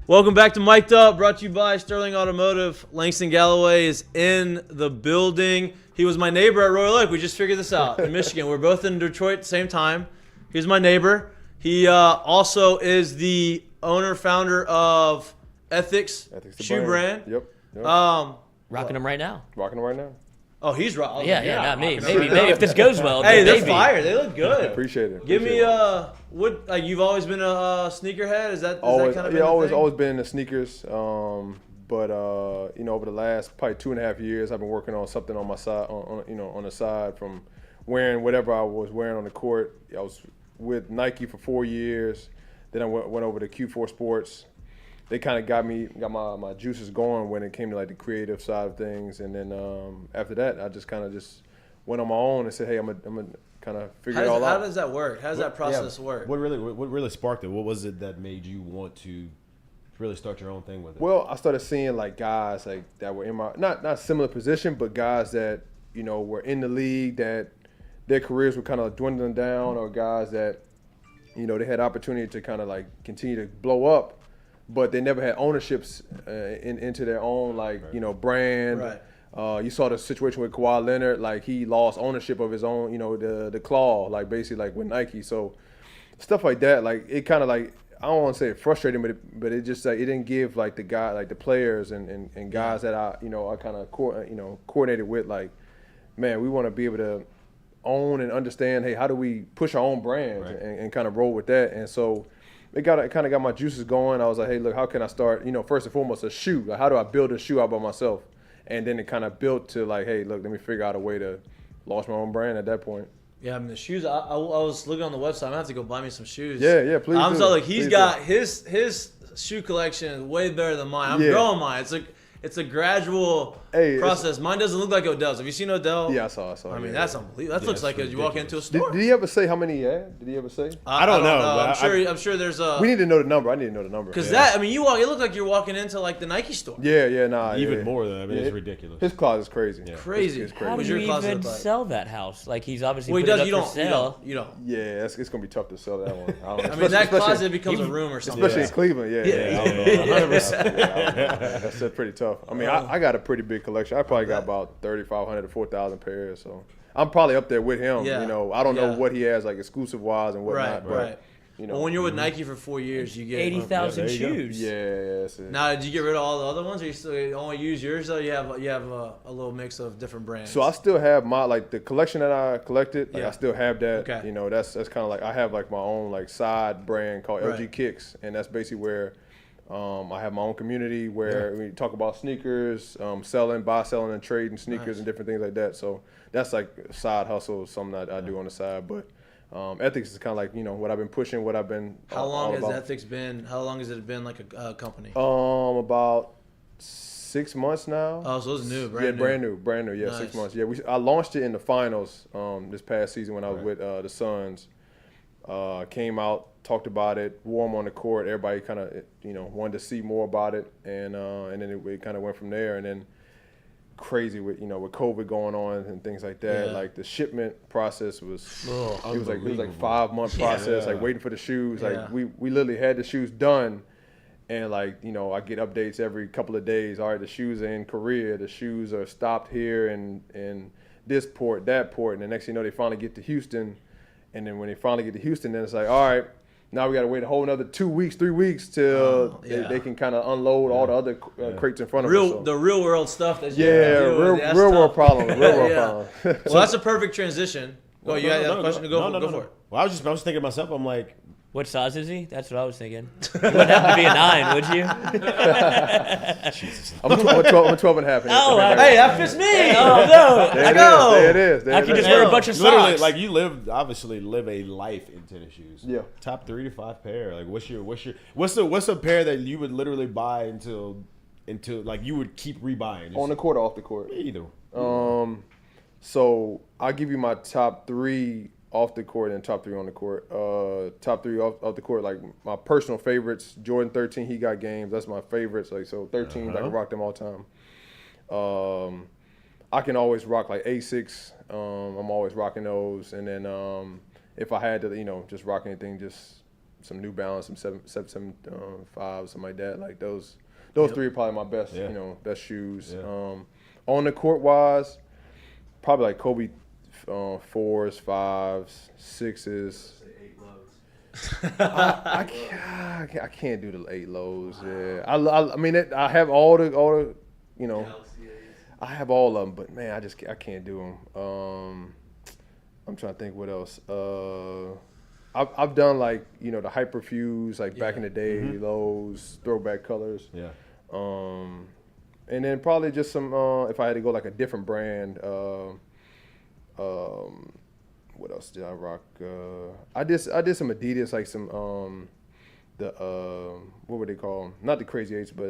Welcome back to Mik'dUp, brought to you by Sterling Automotive. Langston Galloway is in the building. He was my neighbor at Royal Oak. We just figured this out in Michigan. We're both in Detroit at the same time. He's my neighbor. He also is the owner, founder of Ethics shoe brand. Yep. Rocking them right now. Rocking them right now. Oh, he's right. Yeah, not me. Maybe if this goes well. Hey, then they're maybe. fire. They look good. Appreciate it. Give me what? Like you've always been a sneakerhead? Is that Always, kind of always been into sneakers. But over the last probably 2.5 years, I've been working on something on my side, on the side from wearing whatever I was wearing on the court. I was with Nike for 4 years. Then I went over to Q4 Sports. They kind of got my juices going when it came to like the creative side of things. And then after that, I just kind of went on my own and said, hey, I'm gonna kind of figure it all out. How does that work? How does that process work? What really sparked it? What was it that made you want to really start your own thing with it? Well, I started seeing like guys like that were in my not similar position, but guys that were in the league that their careers were kind of dwindling down, or guys that they had opportunity to kind of like continue to blow up, but they never had ownerships into their own brand. Right. You saw the situation with Kawhi Leonard, like he lost ownership of his own, the claw, like basically like with Nike. So stuff like that, like it kind of like, I don't want to say it frustrating, but it just like it didn't give like the guy, like the players and guys that I kind of coordinated with, like, man, we want to be able to own and understand, hey, how do we push our own brand and kind of roll with that. And so it kind of got my juices going. I was like, hey, look, how can I start? First and foremost, a shoe. Like, how do I build a shoe out by myself? And then it kind of built to like, hey, look, let me figure out a way to launch my own brand at that point. Yeah, I mean the shoes. I was looking on the website. I'm gonna have to go buy me some shoes. Yeah, please. I'm do. so like he's Please got do. his shoe collection is way better than mine. I'm Yeah. growing mine. It's a gradual process. Mine doesn't look like Odell's. Have you seen Odell? Yeah, I saw. I mean, yeah. that's unbelievable. That looks like you walk into a store. Did he ever say how many he had? Did he ever say? I don't know. but I'm sure there's a. We need to know the number. I need to know the number. Because that, I mean, you walk. It looked like you're walking into like the Nike store. Nah. Even more than that. I mean, it's ridiculous. His closet's crazy. Yeah. Crazy. It's How crazy. do What's you your closet even look like? sell that house? Like he's obviously Well, he put does. it up for sale. You don't. Yeah, it's gonna be tough to sell that one. I mean, that closet becomes a room or something. especially in Cleveland. Yeah. I don't know. 100%. That's pretty tough. I mean, I got a pretty big collection. I probably got about 3,500 to 4,000 pairs. So I'm probably up there with him. Yeah. I don't know Yeah. what he has like exclusive wise and whatnot. Right. But, Well, when you're with Nike for 4 years, you get 80,000 there you go. shoes. Yeah, that's it. Now, did you get rid of all the other ones, or you still only use yours? Though you have a little mix of different brands. So I still have the collection that I collected. Like Yeah. I still have that. Okay. That's kind of like I have like my own like side brand called Right. LG Kicks, and that's basically where I have my own community where we talk about sneakers, selling, and trading sneakers and different things like that. So that's like a side hustle, something that I do on the side. But ethics is kind of like what I've been pushing, what I've been. How long all has about. ethics been? How long has it been like a company? About 6 months now. Oh, so it's new, brand new. Yeah, Nice. 6 months. Yeah, I launched it in the finals this past season when I was with the Suns. Came out, talked about it, wore them on the court. Everybody kind of wanted to see more about it, and then it kind of went from there. And then crazy with with COVID going on and things like that. Yeah. Like the shipment process was it was like Unbelievable. 5-month process. Yeah. Like waiting for the shoes. Yeah. Like we literally had the shoes done. And I get updates every couple of days. All right, the shoes are in Korea. The shoes are stopped here and this port, that port. And the next thing you know, they finally get to Houston. And then when they finally get to Houston, then it's like, all right, now we got to wait a whole another 2 weeks, 3 weeks till they can kind of unload all the other crates in front of us. So. The real world stuff that you real world problem. Real world problem. Well, that's a perfect transition. Go, you got a question? Go for it. Well, I was thinking to myself, I'm like, What size is he? That's what I was thinking. You wouldn't have to be a 9, would you? I'm 12 and a half. Oh, Hey, that fits me. Oh, no. There I it go. is. There it is. There I it can is. just wear a bunch of literally, socks. like you obviously live a life in tennis shoes. Yeah. Top 3 to 5 pair. Like, what's a pair that you would literally buy until like you would keep rebuying? Just On the court or off the court? either. So I'll give you my top 3 off the court and top 3 on the court. Top 3 off the court, like my personal favorites. Jordan 13, he got games. That's my favorites. Like so, 13, I can rock them all the time. I can always rock like Asics. I'm always rocking those. And then if I had to, just rock anything, just some New Balance, some 775, something like that. Like those 3 are probably my best, best shoes. Yeah. On the court wise, probably like Kobe 4s, 5s, 6s. I can't do the 8 lows. Yeah, I mean I have all the I have all of them, but man, I can't do them. I'm trying to think what else. I've done like the Hyperfuse like back in the day, lows, throwback colors. Yeah. And then probably just some if I had to go like a different brand. What else did I rock? I did some Adidas, like some what were they called? Not the Crazy 8s, but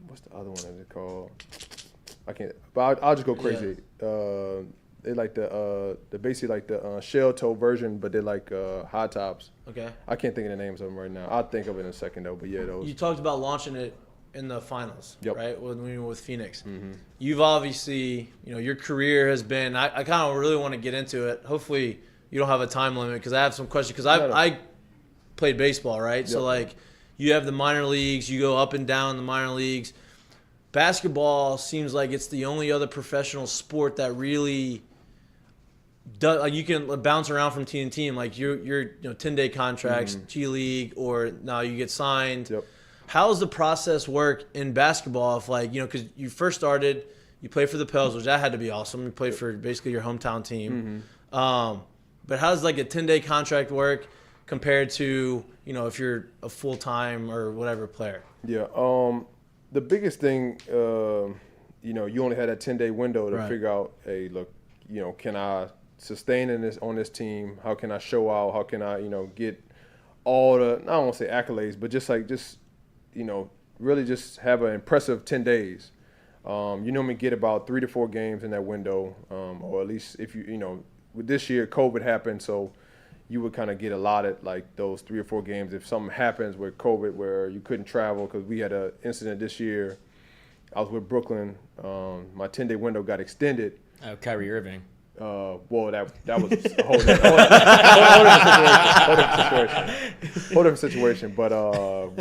what's the other one that it's called? I can't. But I'll just go crazy. Yeah. They like the basically like the shell toe version, but they're like high tops. Okay. I can't think of the names of them right now. I'll think of it in a second though. But yeah, those. You talked about launching it in the finals, Yep. right? When we were with Phoenix. You've obviously, your career has been, I kind of really want to get into it. Hopefully you don't have a time limit because I have some questions. Because I played baseball, right? Yep. So, like, you have the minor leagues. You go up and down the minor leagues. Basketball seems like it's the only other professional sport that really does, like, you can bounce around from team to team. Like, you're 10-day contracts, G League, or now you get signed. Yep. How does the process work in basketball? If because you first started, you played for the Pels, which that had to be awesome. You played for basically your hometown team. But how does like a 10-day contract work? compared to, you know, if you're a full-time or whatever player? Yeah. The biggest thing, you know, you only had that 10-day window to Right. figure out, hey, look, you know, can I sustain on this team? How can I show out? How can I, you know, get all the, I don't want to say accolades, but just, you know, really just have an impressive 10 days. You normally get about 3 to 4 games in that window, or at least if you know, with this year, COVID happened, so you would kind of get allotted like those 3 or 4 games. If something happens with COVID where you couldn't travel, because we had an incident this year. I was with Brooklyn. My 10-day window got extended. Kyrie Irving. Well, that was a whole different situation. But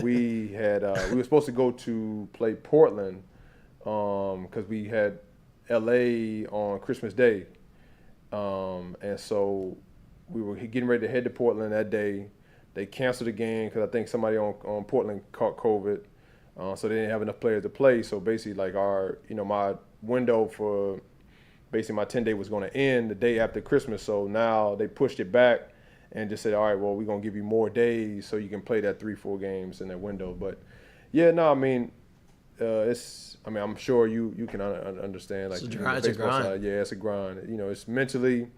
we were supposed to go to play Portland because we had LA on Christmas Day, and so we were getting ready to head to Portland that day. They canceled the game because I think somebody on Portland caught COVID, so they didn't have enough players to play. So basically, like my window for basically my 10-day was going to end the day after Christmas. So now they pushed it back and just said, all right, well, we're going to give you more days so you can play that 3-4 games in that window. But yeah, no, I mean, I'm sure you can understand. Like, It's a you know, grind. the It's a baseball grind. side, yeah, it's a grind. You know, it's mentally.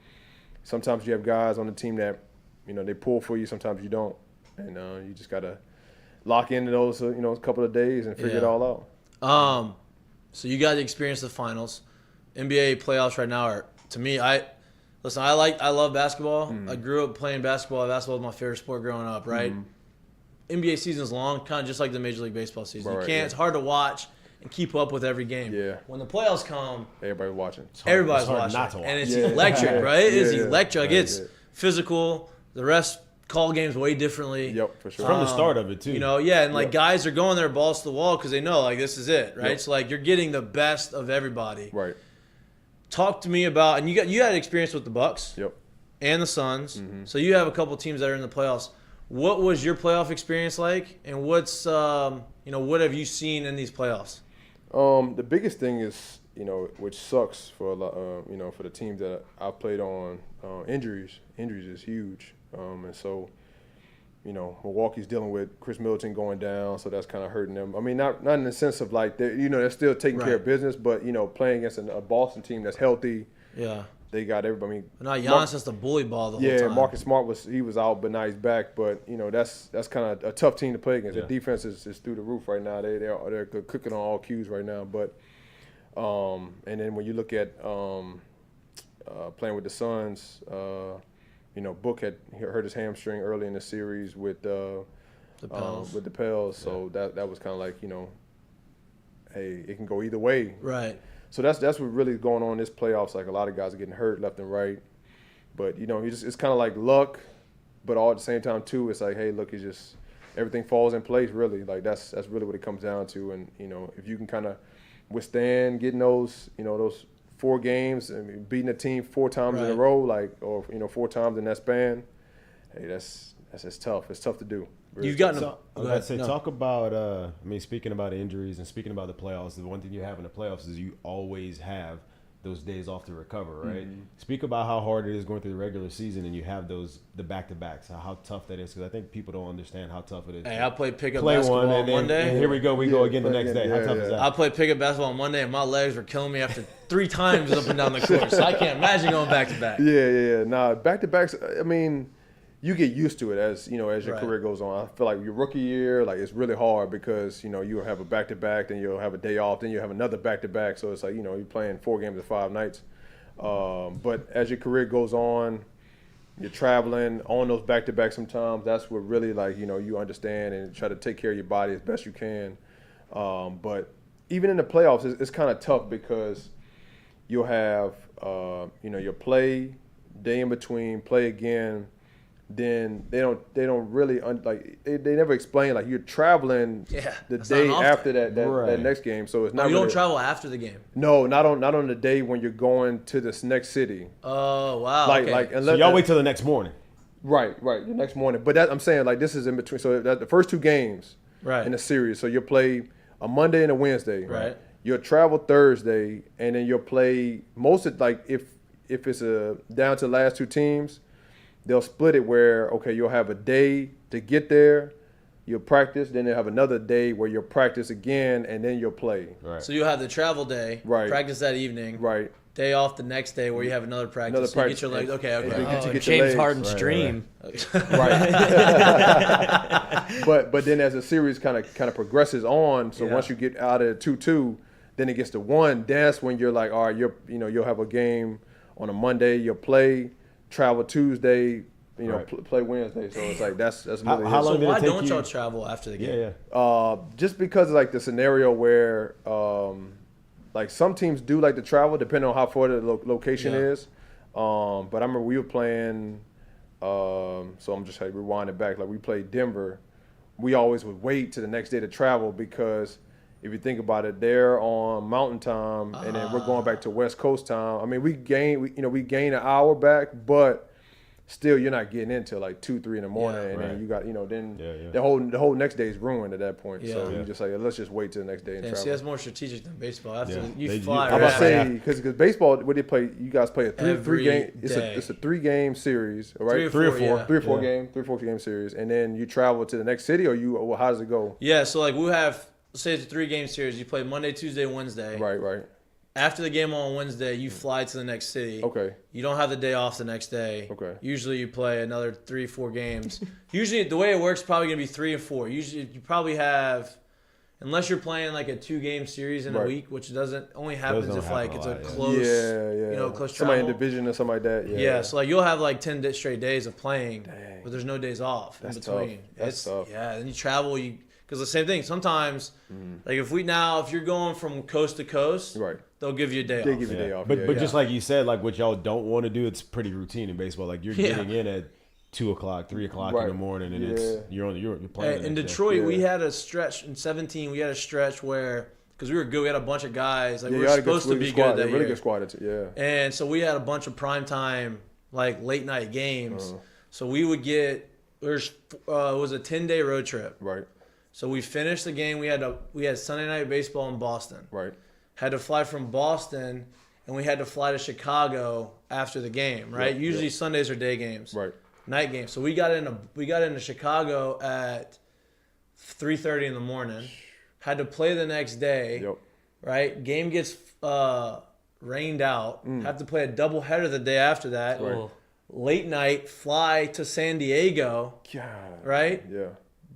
Sometimes you have guys on the team that, you know, they pull for you. Sometimes you don't, and you just gotta lock into those, you know, a couple of days and figure it all out. So you got to experience the finals. NBA playoffs right now are, to me, I love basketball. I grew up playing basketball. Basketball was my favorite sport growing up, right? NBA season's long, kind of just like the Major League Baseball season. Right, you can't. yeah. It's hard to watch and keep up with every game. Yeah. When the playoffs come, Everybody watching. everybody's hard watching, not to watch. and it's Yeah. electric, right? It's Yeah. electric. Like, Right, it's yeah. physical. The rest call games way differently. Yep, for sure. From the start of it too. You know, yeah, and like Yep. guys are going their balls to the wall because they know like this is it, right? Yep. So like you're getting the best of everybody. Right. Talk to me about, and you had experience with the Bucks Yep. and the Suns, so you have a couple teams that are in the playoffs. What was your playoff experience like, and what's what have you seen in these playoffs? The biggest thing is, you know, which sucks for a lot, you know, for the teams that I've played on, injuries. Injuries is huge, and so, you know, Milwaukee's dealing with Chris Middleton going down, so that's kind of hurting them. I mean, not in the sense of like they're still taking care of business, but you know, playing against a Boston team that's healthy, Yeah, they got everybody. I mean, but now Giannis has to bully ball the whole yeah, time. Marcus Smart was out, but now he's back. But you know, that's kind of a tough team to play against. Yeah. The defense is through the roof right now. They're cooking on all cues right now. But and then when you look at playing with the Suns, you know, Book had hurt his hamstring early in the series with the Pels. So that was kind of like, you know, hey, it can go either way. Right. So that's what really going on in this playoffs. Like a lot of guys are getting hurt left and right, but you know, it's kind of like luck, but all at the same time too, it's like, hey, look, it's just everything falls in place. Really, like that's really what it comes down to. And you know, if you can kind of withstand getting those 4 games and beating a team 4 times in a Right. row, like, or you know, 4 times in that span, hey, that's tough. It's tough to do. Really You've tough. gotten So, I Go was about ahead. to say, No. talk about, speaking about injuries and speaking about the playoffs, the one thing you have in the playoffs is you always have those days off to recover, right? Speak about how hard it is going through the regular season and you have the back-to-backs, how tough that is, because I think people don't understand how tough it is. Hey, to I played pickup play basketball one on and then Monday. and here we go, go again the play next day. again, How tough yeah, is yeah. that? I played pickup basketball on Monday, and my legs were killing me after 3 times up and down the course. I can't imagine going back to back. Yeah. Nah, back-to-backs, I mean, you get used to it as your Right. career goes on. I feel like your rookie year, like it's really hard because, you know, you'll have a back-to-back, then you'll have a day off, then you'll have another back-to-back. So it's like, you know, you're playing 4 games in 5 nights. But as your career goes on, you're traveling on those back-to-backs sometimes. That's what really, like, you know, you understand and try to take care of your body as best you can. But even in the playoffs, it's kind of tough because you'll have, you'll play, day in between, play again. Then they don't really they never explain, like, you're traveling Yeah, the that's day not an off after day. that Right. next game. So it's No, not you really, don't travel after the game. No, not on the day when you're going to this next city. Oh, wow. Like okay. like So unless y'all wait till the next morning. right the next morning. But I'm saying, like, this is in between. So the first 2 games Right. in the series. So you'll play a Monday and a Wednesday. Right. You'll travel Thursday, and then you'll play most of, like, if it's down to the last 2 teams, they'll split it where, okay, you'll have a day to get there, you'll practice, then they'll have another day where you'll practice again, and then you'll play. Right. So you'll have the travel day, Right. practice that evening, Right. day off the next day where you have another practice. Another So you get practice. your legs. Okay. And then Oh, you get your James legs. Harden's Right, dream. Right. But then as the series kind of progresses on, so Yeah. once you get out of 2-2, then it gets to 1. That's when you're like, all right, you'll have a game on a Monday, you'll play, travel Tuesday, Right. play Wednesday. So it's like that's really How it. long So did it why take don't you? y'all travel after the game? Yeah, yeah. Just because of like the scenario where like some teams do like to travel depending on how far the location Yeah. is. But I remember we were playing. So I'm just like rewinding back. Like we played Denver. We always would wait to the next day to travel because if you think about it, they're on Mountain Time and then we're going back to West Coast time. I mean, we gain an hour back, but still you're not getting in till like 2-3 in the morning, Yeah. and Right. then you got then Yeah. the whole next day is ruined at that point. So Yeah. you just like, let's just wait till the next day and Yeah, travel. see, that's more strategic than baseball. After Yeah. you They- fly you- I'm right about to after. say because baseball, what they play, you guys play a three Every game. It's day. a 3-game series, right? Three or four, yeah. 3 or 4 Yeah. game, 3 or 4 game series, and then you travel to the next city, or how does it go? Yeah, so like we'll have, say it's a 3-game series. You play Monday, Tuesday, Wednesday. Right. After the game on Wednesday, you fly to the next city. Okay. You don't have the day off the next day. Okay. Usually you play another 3-4 games. Usually the way it works is probably going to be 3 and 4. Usually you probably have, unless you're playing like a 2-game series in a Right. week, which only happens don't if happen like a it's lot, a yeah. close, Yeah. close Somebody in travel. division or something like that. Yeah, so like you'll have like 10 straight days of playing, Dang. but there's no days off That's in between. tough. That's tough. Yeah, then you travel, because the same thing. Sometimes, like if you're going from coast to coast, Right. they'll give you a day They off. give you a day off. But yeah, but yeah. just like you said, like what y'all don't want to do, it's pretty routine in baseball. Like you're Yeah. getting in at 2 o'clock, 3 o'clock in Right. the morning, and Yeah. you're playing. In the next day. Detroit, we Yeah. had a stretch in 17. We had a stretch where, because we were good, we had a bunch of guys. Like Yeah, we you were had a supposed to really be squad. good that Really year. good squad. Yeah. And so we had a bunch of primetime, like late night games. Uh-huh. So we would get, it was a 10-day road trip. Right. So we finished the game. We had Sunday night baseball in Boston. Right. Had to fly from Boston, and we had to fly to Chicago after the game. Right. Yep, Usually yep. Sundays are day games. Right. Night games. So we got into Chicago at 3:30 in the morning. Had to play the next day. Yep. Right. Game gets rained out. Have to play a doubleheader the day after that. Right. Oh. Late night, fly to San Diego. God. Right. Yeah.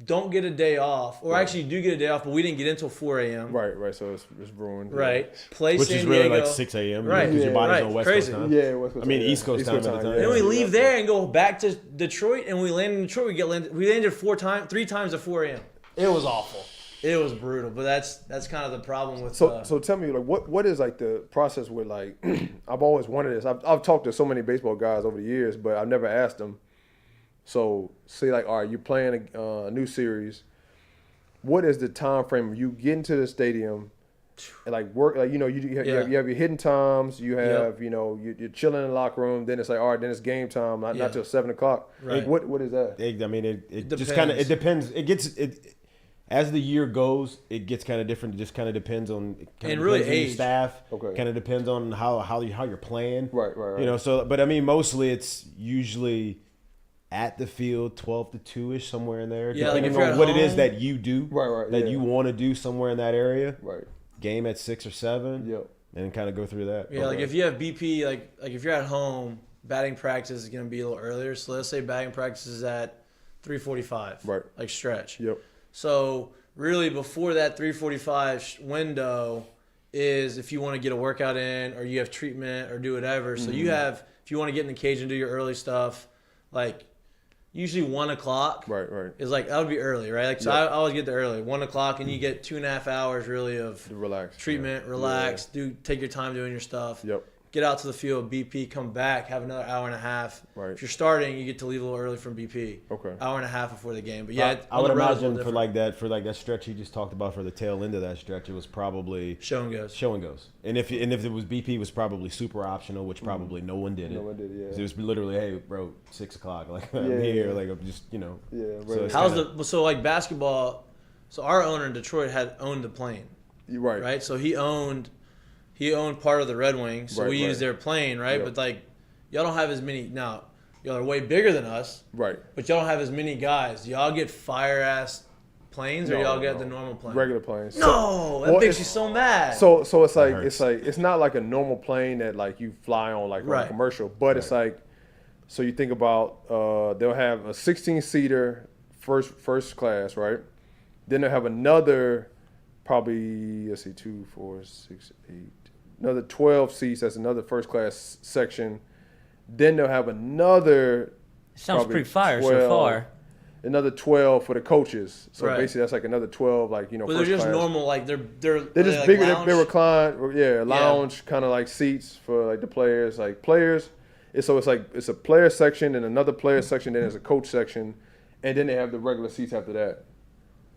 Don't get a day off, or actually you do get a day off, but we didn't get in until 4 a.m. Right. So it's ruined. yeah. Right. Play which San is really Diego. like 6 a.m. Right. Because your body's Right. on West Crazy. Coast time. Yeah. West Coast I mean, time, East Coast time at the time. Then we yeah. leave there and go back to Detroit, and we land in Detroit. We landed 3 times at 4 a.m. It was awful. It was brutal, but that's kind of the problem with. So tell me, like, what is like the process with like? I've always wondered this. I've talked to so many baseball guys over the years, but I've never asked them. So say like, all right, you're playing a new series. What is the time frame? You get into the stadium, and like work, like you have your hidden times. You have you're chilling in the locker room. Then it's like, all right, then it's game time. Not till 7 o'clock. Right. What is that? I mean, it just depends. kind of depends. As the year goes, it gets kind of different. It just kind of depends on And really depends on your age. staff. Okay. Kind of depends on how you're playing. Right. You know, so but I mean, mostly it's usually at the field 12 to 2-ish, somewhere in there. Yeah, like depending if you're on at what it is home- that you do, Right, that yeah. you want to do somewhere in that area. Right. Game at 6 or 7. Yep. And kind of go through that. Yeah, like if you have BP, like if you're at home, batting practice is going to be a little earlier. So let's say batting practice is at 3:45. Right. Like stretch. Yep. So really before that 3:45 window is if you want to get a workout in or you have treatment or do whatever. So you have, if you want to get in the cage and do your early stuff, like usually 1 o'clock Right. is like, that would be early, right? Like, so Yeah. I always get there early, 1 o'clock, and you get 2.5 hours really of Relax. treatment, relax, take your time doing your stuff. Yep. Get out to the field, BP, come back, have another hour and a half. Right. If you're starting, you get to leave a little early from BP. Okay. Hour and a half before the game. But yeah, I on would the road, it's a imagine little for that stretch you just talked about, for the tail end of that stretch, it was probably show and goes. show and goes. And if it was BP, it was probably super optional, which probably no one did it. No one did it, yeah. 'Cause it was literally, hey, bro, 6 o'clock, like I'm Yeah, here, yeah. like I'm just Yeah, So right. it's How's kinda- so like basketball? So our owner in Detroit had owned the plane, You're right. right? So he owned part of the Red Wings, so Right, we right. used their plane, right? Yep. But like, y'all don't have as many now. y'all are way bigger than us, Right. but y'all don't have as many guys. Do y'all get fire-ass planes, or y'all get the normal plane? Regular planes. No, that well, makes it's- you so mad. So it's like hurts. it's not like a normal plane that like you fly on like on Right. a commercial, but it's like, so you think about they'll have a 16-seater first class, right? Then they'll have another probably, let's see, 2, 4, 6, 8, another 12 seats. That's another first class section. Then they'll have another. Sounds probably pretty fire 12, so far. Another 12 for the coaches. So Right. basically, that's like another 12, like you know. but they're first just class. normal, like they're They're just like bigger. lounge? They recline, lounge kind of like seats for like the players. Like players, it's a player section and another player section. Then there's a coach section, and then they have the regular seats after that.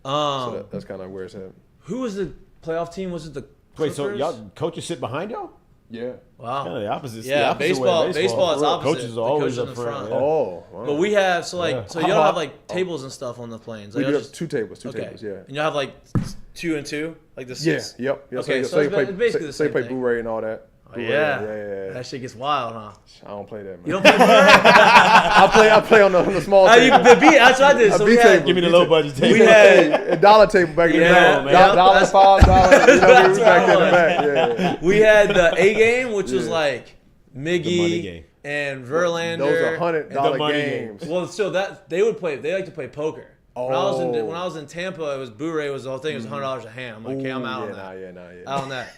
So that's kind of where it's at. Who was the playoff team? Was it the Wait, so Clippers? y'all coaches sit behind y'all? Yeah. Wow. Kind of the opposite. Yeah, the opposite way of baseball is For real. opposite. Coaches The are always coach in up the front. front. Yeah. Oh. Wow. But we have so Yeah. you don't have like tables and stuff on the planes. We Like, do y'all have just, two tables. okay. Tables. Yeah. And y'all have like 2 and 2, like the Yeah. seats. Yep. Yeah, Okay, so so you it's play basically the so you same play thing. Blu-ray and all that. Oh, Blu-ray, yeah. yeah. That shit gets wild, huh? I don't play that, man. You don't play Blu-ray? I play on the small table. That's what I did. So we B had, table. Give me the low budget table. we had a dollar table back in the Yeah, day. man. Dollar, That's- $5. You know, we That's was what back I in the was. back. Yeah. we had the A game, which was Yeah. like The money Miggy game. and Verlander. Those are The $100 money games. Well, still that they like to play poker. When I was in Tampa, it was Blu-ray was the whole thing. It was $100 a hand. I'm like, okay, I'm out on that. Out on that.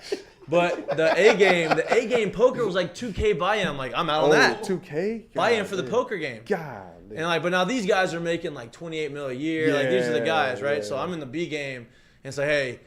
But the A game poker was like $2K buy-in. I'm like, I'm out on that. 2K? Buy-in for the poker game. God. And like, but now these guys are making like 28 mil a year. Like these are the Yeah, guys, right? yeah. So I'm in the B game and say, hey,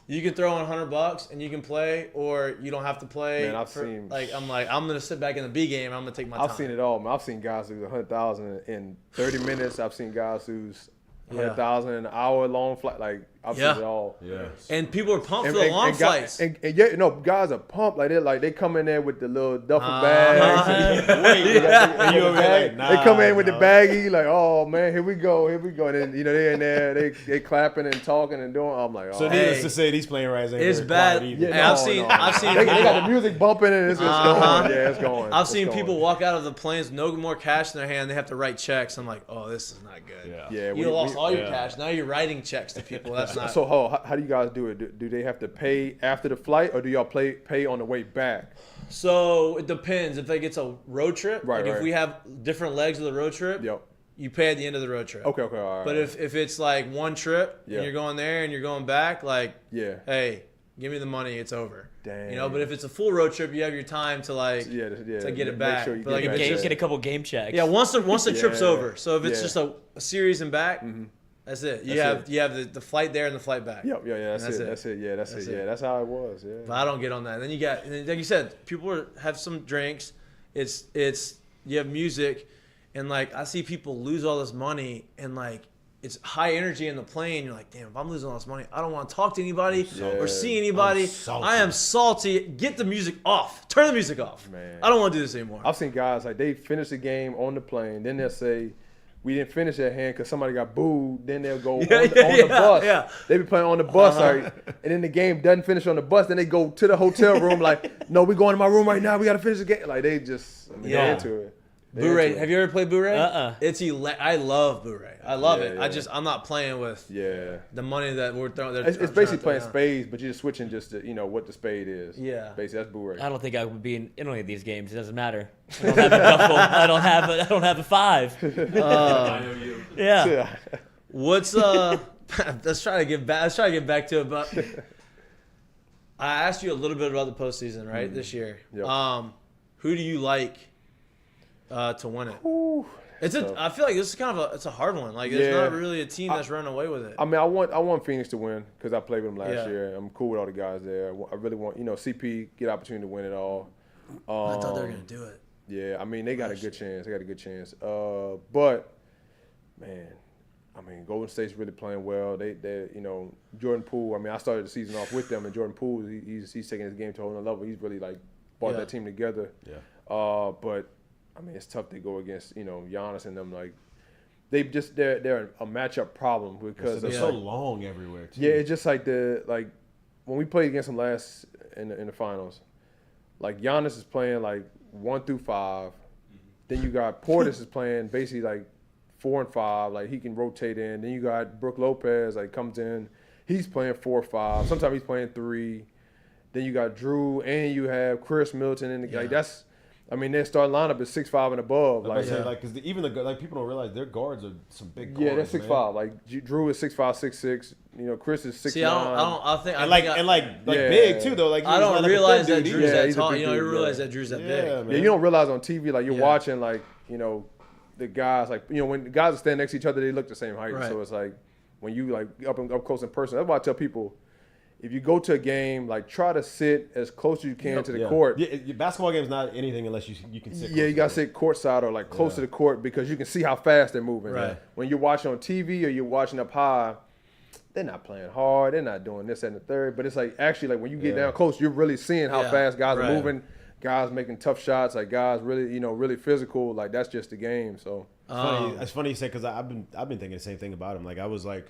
you can throw in $100 and you can play, or you don't have to play. Man, I've seen- I'm gonna sit back in the B game. I'm gonna take my time. I've seen it all, man. I've seen guys lose 100,000 in 30 minutes. I've seen guys lose 100,000 in an hour-long flight. Like I've Yeah. seen it all. Yeah. And people are pumped for the long guys, flights. and yeah, you know, guys are pumped. Like they come in there with the little duffel Uh-huh. bags. And you over there like, They come in with nah. the baggie, like, oh man, here we go. And then you know they in there, they clapping and talking and doing. I'm like, oh. So needless to say, these plane rides ain't It's very bad. quiet either. Hey, I've seen They got the music bumping and it's Uh-huh. going. Yeah, it's going. I've It's seen going. people walk out of the planes, no more cash in their hand. They have to write checks. I'm like, oh, this is not good. Yeah. Yeah, You lost all your yeah. cash. Now you're writing checks to people. That's not. So how do you guys do it? Do they have to pay after the flight, or do y'all pay on the way back? So it depends. If it's a road trip, Right, like if right. we have different legs of the road trip, Yep. you pay at the end of the road trip. Okay, all right. But if it's like one trip Yeah. and you're going there and you're going back, like, Yeah. hey, give me the money, it's over. Dang. You know, but if it's a full road trip, you have your time to like yeah, to get it make back. sure you But get like it if back. it's Get just, a couple game checks. yeah, once the trip's Yeah. over. So if it's Yeah. just a series and back, that's it. You That's have the flight there and the flight back. Yep, yeah, that's That's it. it. That's it. Yeah, that's That's it. it. Yeah, that's how it was. Yeah. But I don't get on that. Then you got, like you said, people have some drinks. It's you have music, and like I see people lose all this money, and like it's high energy in the plane. You're like, damn, if I'm losing all this money, I don't want to talk to anybody or see anybody. I'm salty. I am salty. Get the music off. Turn the music off. Man. I don't want to do this anymore. I've seen guys like they finish the game on the plane, then they'll say, "We didn't finish that hand because somebody got booed." Then they'll go on the bus. yeah. They be playing on the bus, like, and then the game doesn't finish on the bus. Then they go to the hotel room, like, "No, we going to my room right now. We got to finish the game." Like they just, Yeah. they're into it. They're Blu-ray. into it. Have you ever played Blu-ray? Uh-uh. I love Blu-ray. I love Yeah, it. yeah. I'm not playing with Yeah. the money that we're throwing. It's basically playing spades, but you're just switching just to, what the spade is. Yeah. Basically, that's Blu-ray. I don't think I would be in any of these games. It doesn't matter. I don't have a duffel. I don't have a 5. Yeah. Yeah. What's let's try to get back to it, but I asked you a little bit about the postseason, right? This year. Yep. Who do you like to win it? Ooh. I feel like this is kind of it's a hard one. Like there's Yeah. not really a team that's running away with it. I mean, I want Phoenix to win because I played with them last Yeah. year. I'm cool with all the guys there. I really want, CP get opportunity to win it all. I thought they were gonna do it. Yeah, I mean, they got a good chance. But, man, I mean, Golden State's really playing well. They Jordan Poole, I mean, I started the season off with them, and Jordan Poole, he's taking his game to a whole nother level. He's really, brought Yeah. that team together. Yeah. But, I mean, it's tough to go against, Giannis and them. They're a matchup problem because They're of, so long everywhere, too. yeah, it's just when we played against them last in the finals, Giannis is playing 1 through 5, Then you got Portis is playing basically like 4 and 5, like he can rotate in. Then you got Brook Lopez like comes in, he's playing 4 or 5. Sometimes he's playing 3. Then you got Drew, and you have Chris Middleton in the like that's. I mean, their starting lineup is 6'5" and above. Like, because even the like people don't realize their guards are some big guards. Yeah, they're 6'5". Like Drew is 6'5", 6'6". You know, Chris is 6'9". See, I think big too though. Like I don't realize that Drew's that he's a tall. big You don't dude, realize that Drew's that big. Man. Yeah, you don't realize on TV like you're watching like the guys like when the guys are standing next to each other they look the same height. Right. So it's like when you like up close in person. That's why I tell people. If you go to a game, like try to sit as close as you can to the court. Yeah, your basketball game is not anything unless you can sit. Yeah, you gotta sit courtside or like close to the court because you can see how fast they're moving. Right. When you're watching on TV or you're watching up high, they're not playing hard. They're not doing this and the third. But it's like actually like when you get down close, you're really seeing how fast guys are moving. Guys making tough shots. Like guys really really physical. Like that's just the game. So it's funny you say because I've been thinking the same thing about him. Like I was like.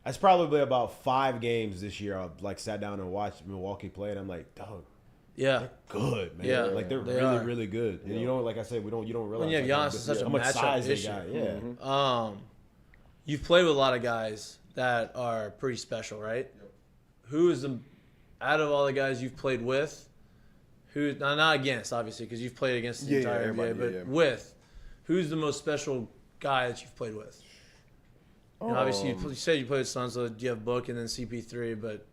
That's probably about 5 games this year. I've like sat down and watched Milwaukee play, and I'm like, dog, they're good, man. Yeah, like they're really good. And you know, like I said, you don't realize. When you have Giannis, it's such a matchup issue. Guy. Yeah. You've played with a lot of guys that are pretty special, right? Yep. Who is out of all the guys you've played with? Who not against, obviously, because you've played against the entire NBA, but with who's the most special guy that you've played with? You know, obviously, you said you played with Suns, so you have Book and then CP3, but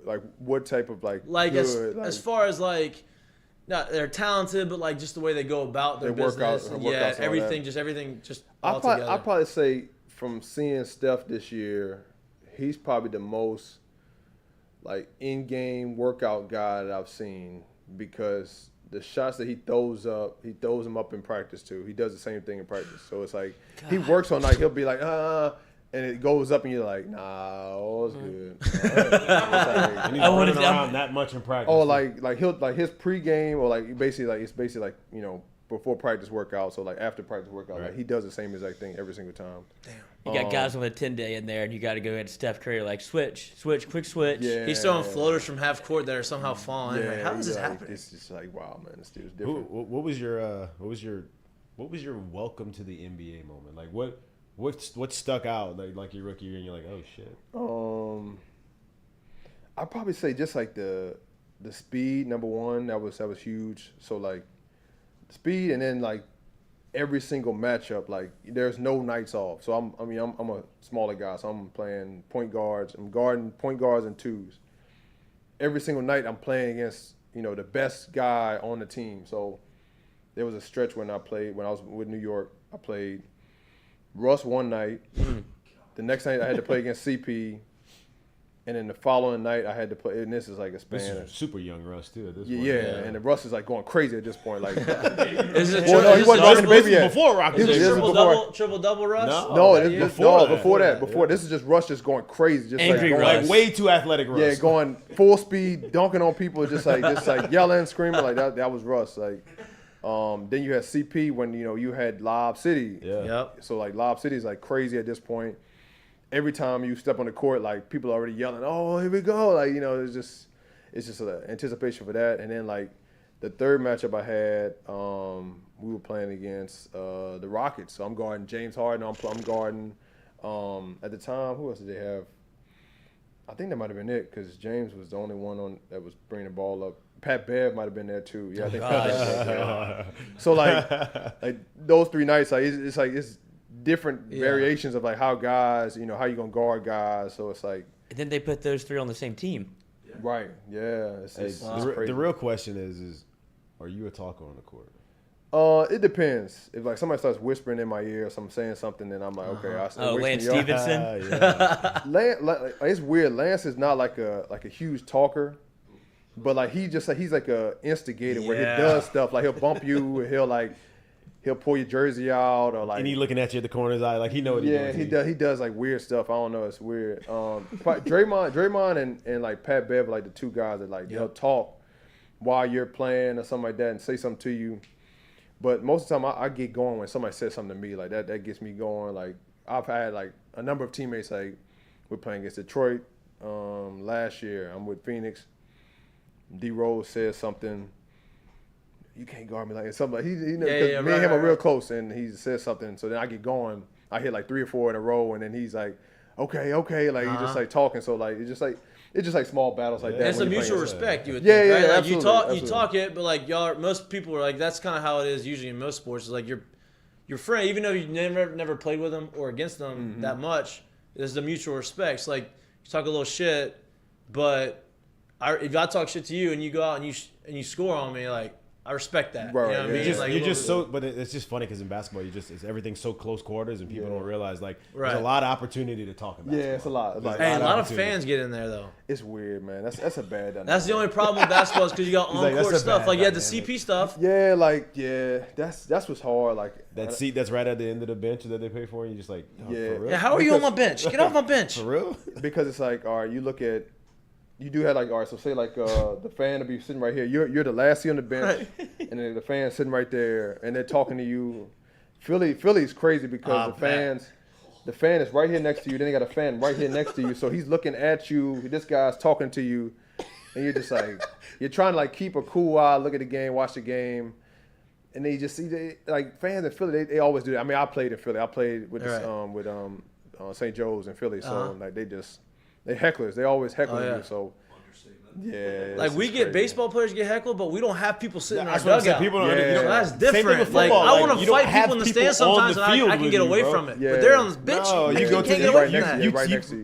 like what type of like good, as far as like, not they're talented, but like just the way they go about their business, everything just all together. I'd probably say from seeing Steph this year, he's probably the most like in-game workout guy that I've seen because. The shots that he throws them up in practice too. He does the same thing in practice. So it's like he works on like he'll be like and it goes up and you're like nah, it's good. And he's running around that much in practice. Oh, like he'll like his pregame or like it's basically like before practice workout. So like after practice workout, like he does the same exact thing every single time. Damn. You got guys on a 10-day in there, and you got to go at Steph Curry like switch, quick switch. Yeah. He's throwing floaters from half court that are somehow falling. Yeah, like, how does this happen? It's just like wow, man, this dude's different. What was your welcome to the NBA moment? Like what stuck out like your rookie year, and you're like, oh shit. I'd probably say just like the speed, number one, that was huge. So like speed, and then like every single matchup, like there's no nights off. So I'm a smaller guy, so I'm playing point guards. I'm guarding point guards and twos. Every single night I'm playing against the best guy on the team. So there was a stretch when I was with New York. I played Russ one night. The next night I had to play against CP. And then the following night, I had to play, and this is like a span. This is super young Russ too at this point. Yeah, and the Russ is like going crazy at this point. Like, is it he wasn't rocking the baby yet. Before rocking is the it triple double Russ? Before that. Before this is just Russ just going crazy, just angry like, Russ. Like way too athletic Russ. Yeah, going full speed, dunking on people, just like yelling, screaming like that. That was Russ. Like, then you had CP when you had Lob City. Yeah. Yep. So like Lob City is like crazy at this point. Every time you step on the court, like people are already yelling, "Oh, here we go!" Like it's just an anticipation for that. And then like the third matchup I had, we were playing against the Rockets. So I'm guarding James Harden. I'm guarding at the time. Who else did they have? I think that might have been it because James was the only one that was bringing the ball up. Pat Bev might have been there too. Yeah, I think. Pat Bev, yeah. So like those 3 nights, like it's different variations of like how guys, how you gonna guard guys. So it's like. And then they put those 3 on the same team. Right. Yeah. The real question is, are you a talker on the court? It depends. If like somebody starts whispering in my ear, so I'm saying something, then I'm like, okay. Lance Stevenson. Lance, it's weird. Lance is not like a huge talker, but like he's like a instigator where he does stuff. Like he'll bump you. He'll pull your jersey out or like. And he looking at you at the corner of his eye like he know what he's doing. Yeah, he does like weird stuff. I don't know. It's weird. Draymond and like Pat Bev are like the 2 guys that like they'll talk while you're playing or something like that and say something to you. But most of the time I get going when somebody says something to me like that. That gets me going. Like I've had like a number of teammates like we're playing against Detroit last year. I'm with Phoenix. D Rose says something. you can't guard me like that. Something like he me right, and him are real right. close, and he says something. So then I get going. I hit like 3 or 4 in a row, and then he's like, okay, like he's just like talking. So like it's just like small battles like that. It's a when you're mutual playing. respect, you would Yeah, think, yeah, right? Like absolutely, you absolutely. talk it, but like most people are like, that's kind of how it is usually in most sports. Is like your friend, even though you never played with them or against them that much, there's the mutual respect. It's like you talk a little shit, but if I talk shit to you and you go out and you score on me, like I respect that. Right, You know what I yeah. mean? Like, You're just so, but it's just funny because in basketball, it's everything's so close quarters, and people don't realize like Right. there's a lot of opportunity to talk about. Yeah, it's a lot. It's like, Hey, a lot of opportunity. fans get in there though. it's weird, man. That's a bad dynamic. That's the only problem with basketball is because you got like, on-court that's a stuff. bad Like you had the dynamic. CP stuff. That's what's hard. Like That seat that's right at the end of the bench that they pay for, and you're just like, oh, Yeah. for real? Yeah, how are you on my bench? Get off my bench. For real? because it's like, all right, you do have like, all right, so say like the fan will be sitting right here. You're the last seat on the bench, and then the fan's sitting right there, and they're talking to you. Philly's crazy because the fan is right here next to you. Then they got a fan right here next to you, so he's looking at you. This guy's talking to you, and you're just like, you're trying to like keep a cool eye, look at the game, watch the game. And they just see like fans in Philly, they always do that. I mean, I played in Philly. I played with St. Joe's in Philly, so like they hecklers. They always heckling yeah. you. So yeah, Like it's we just get crazy. baseball players get heckled, but we don't have people sitting in our That's what I'm saying. dugout. People don't. Yeah. You don't That's same thing different. with Like football. I want you to don't fight have people in the people stands on sometimes, the and field I can with get you, away bro. from it. Yeah. But they're on this bench. No, you you go can't to get the away right from next to that. you. Right next to you.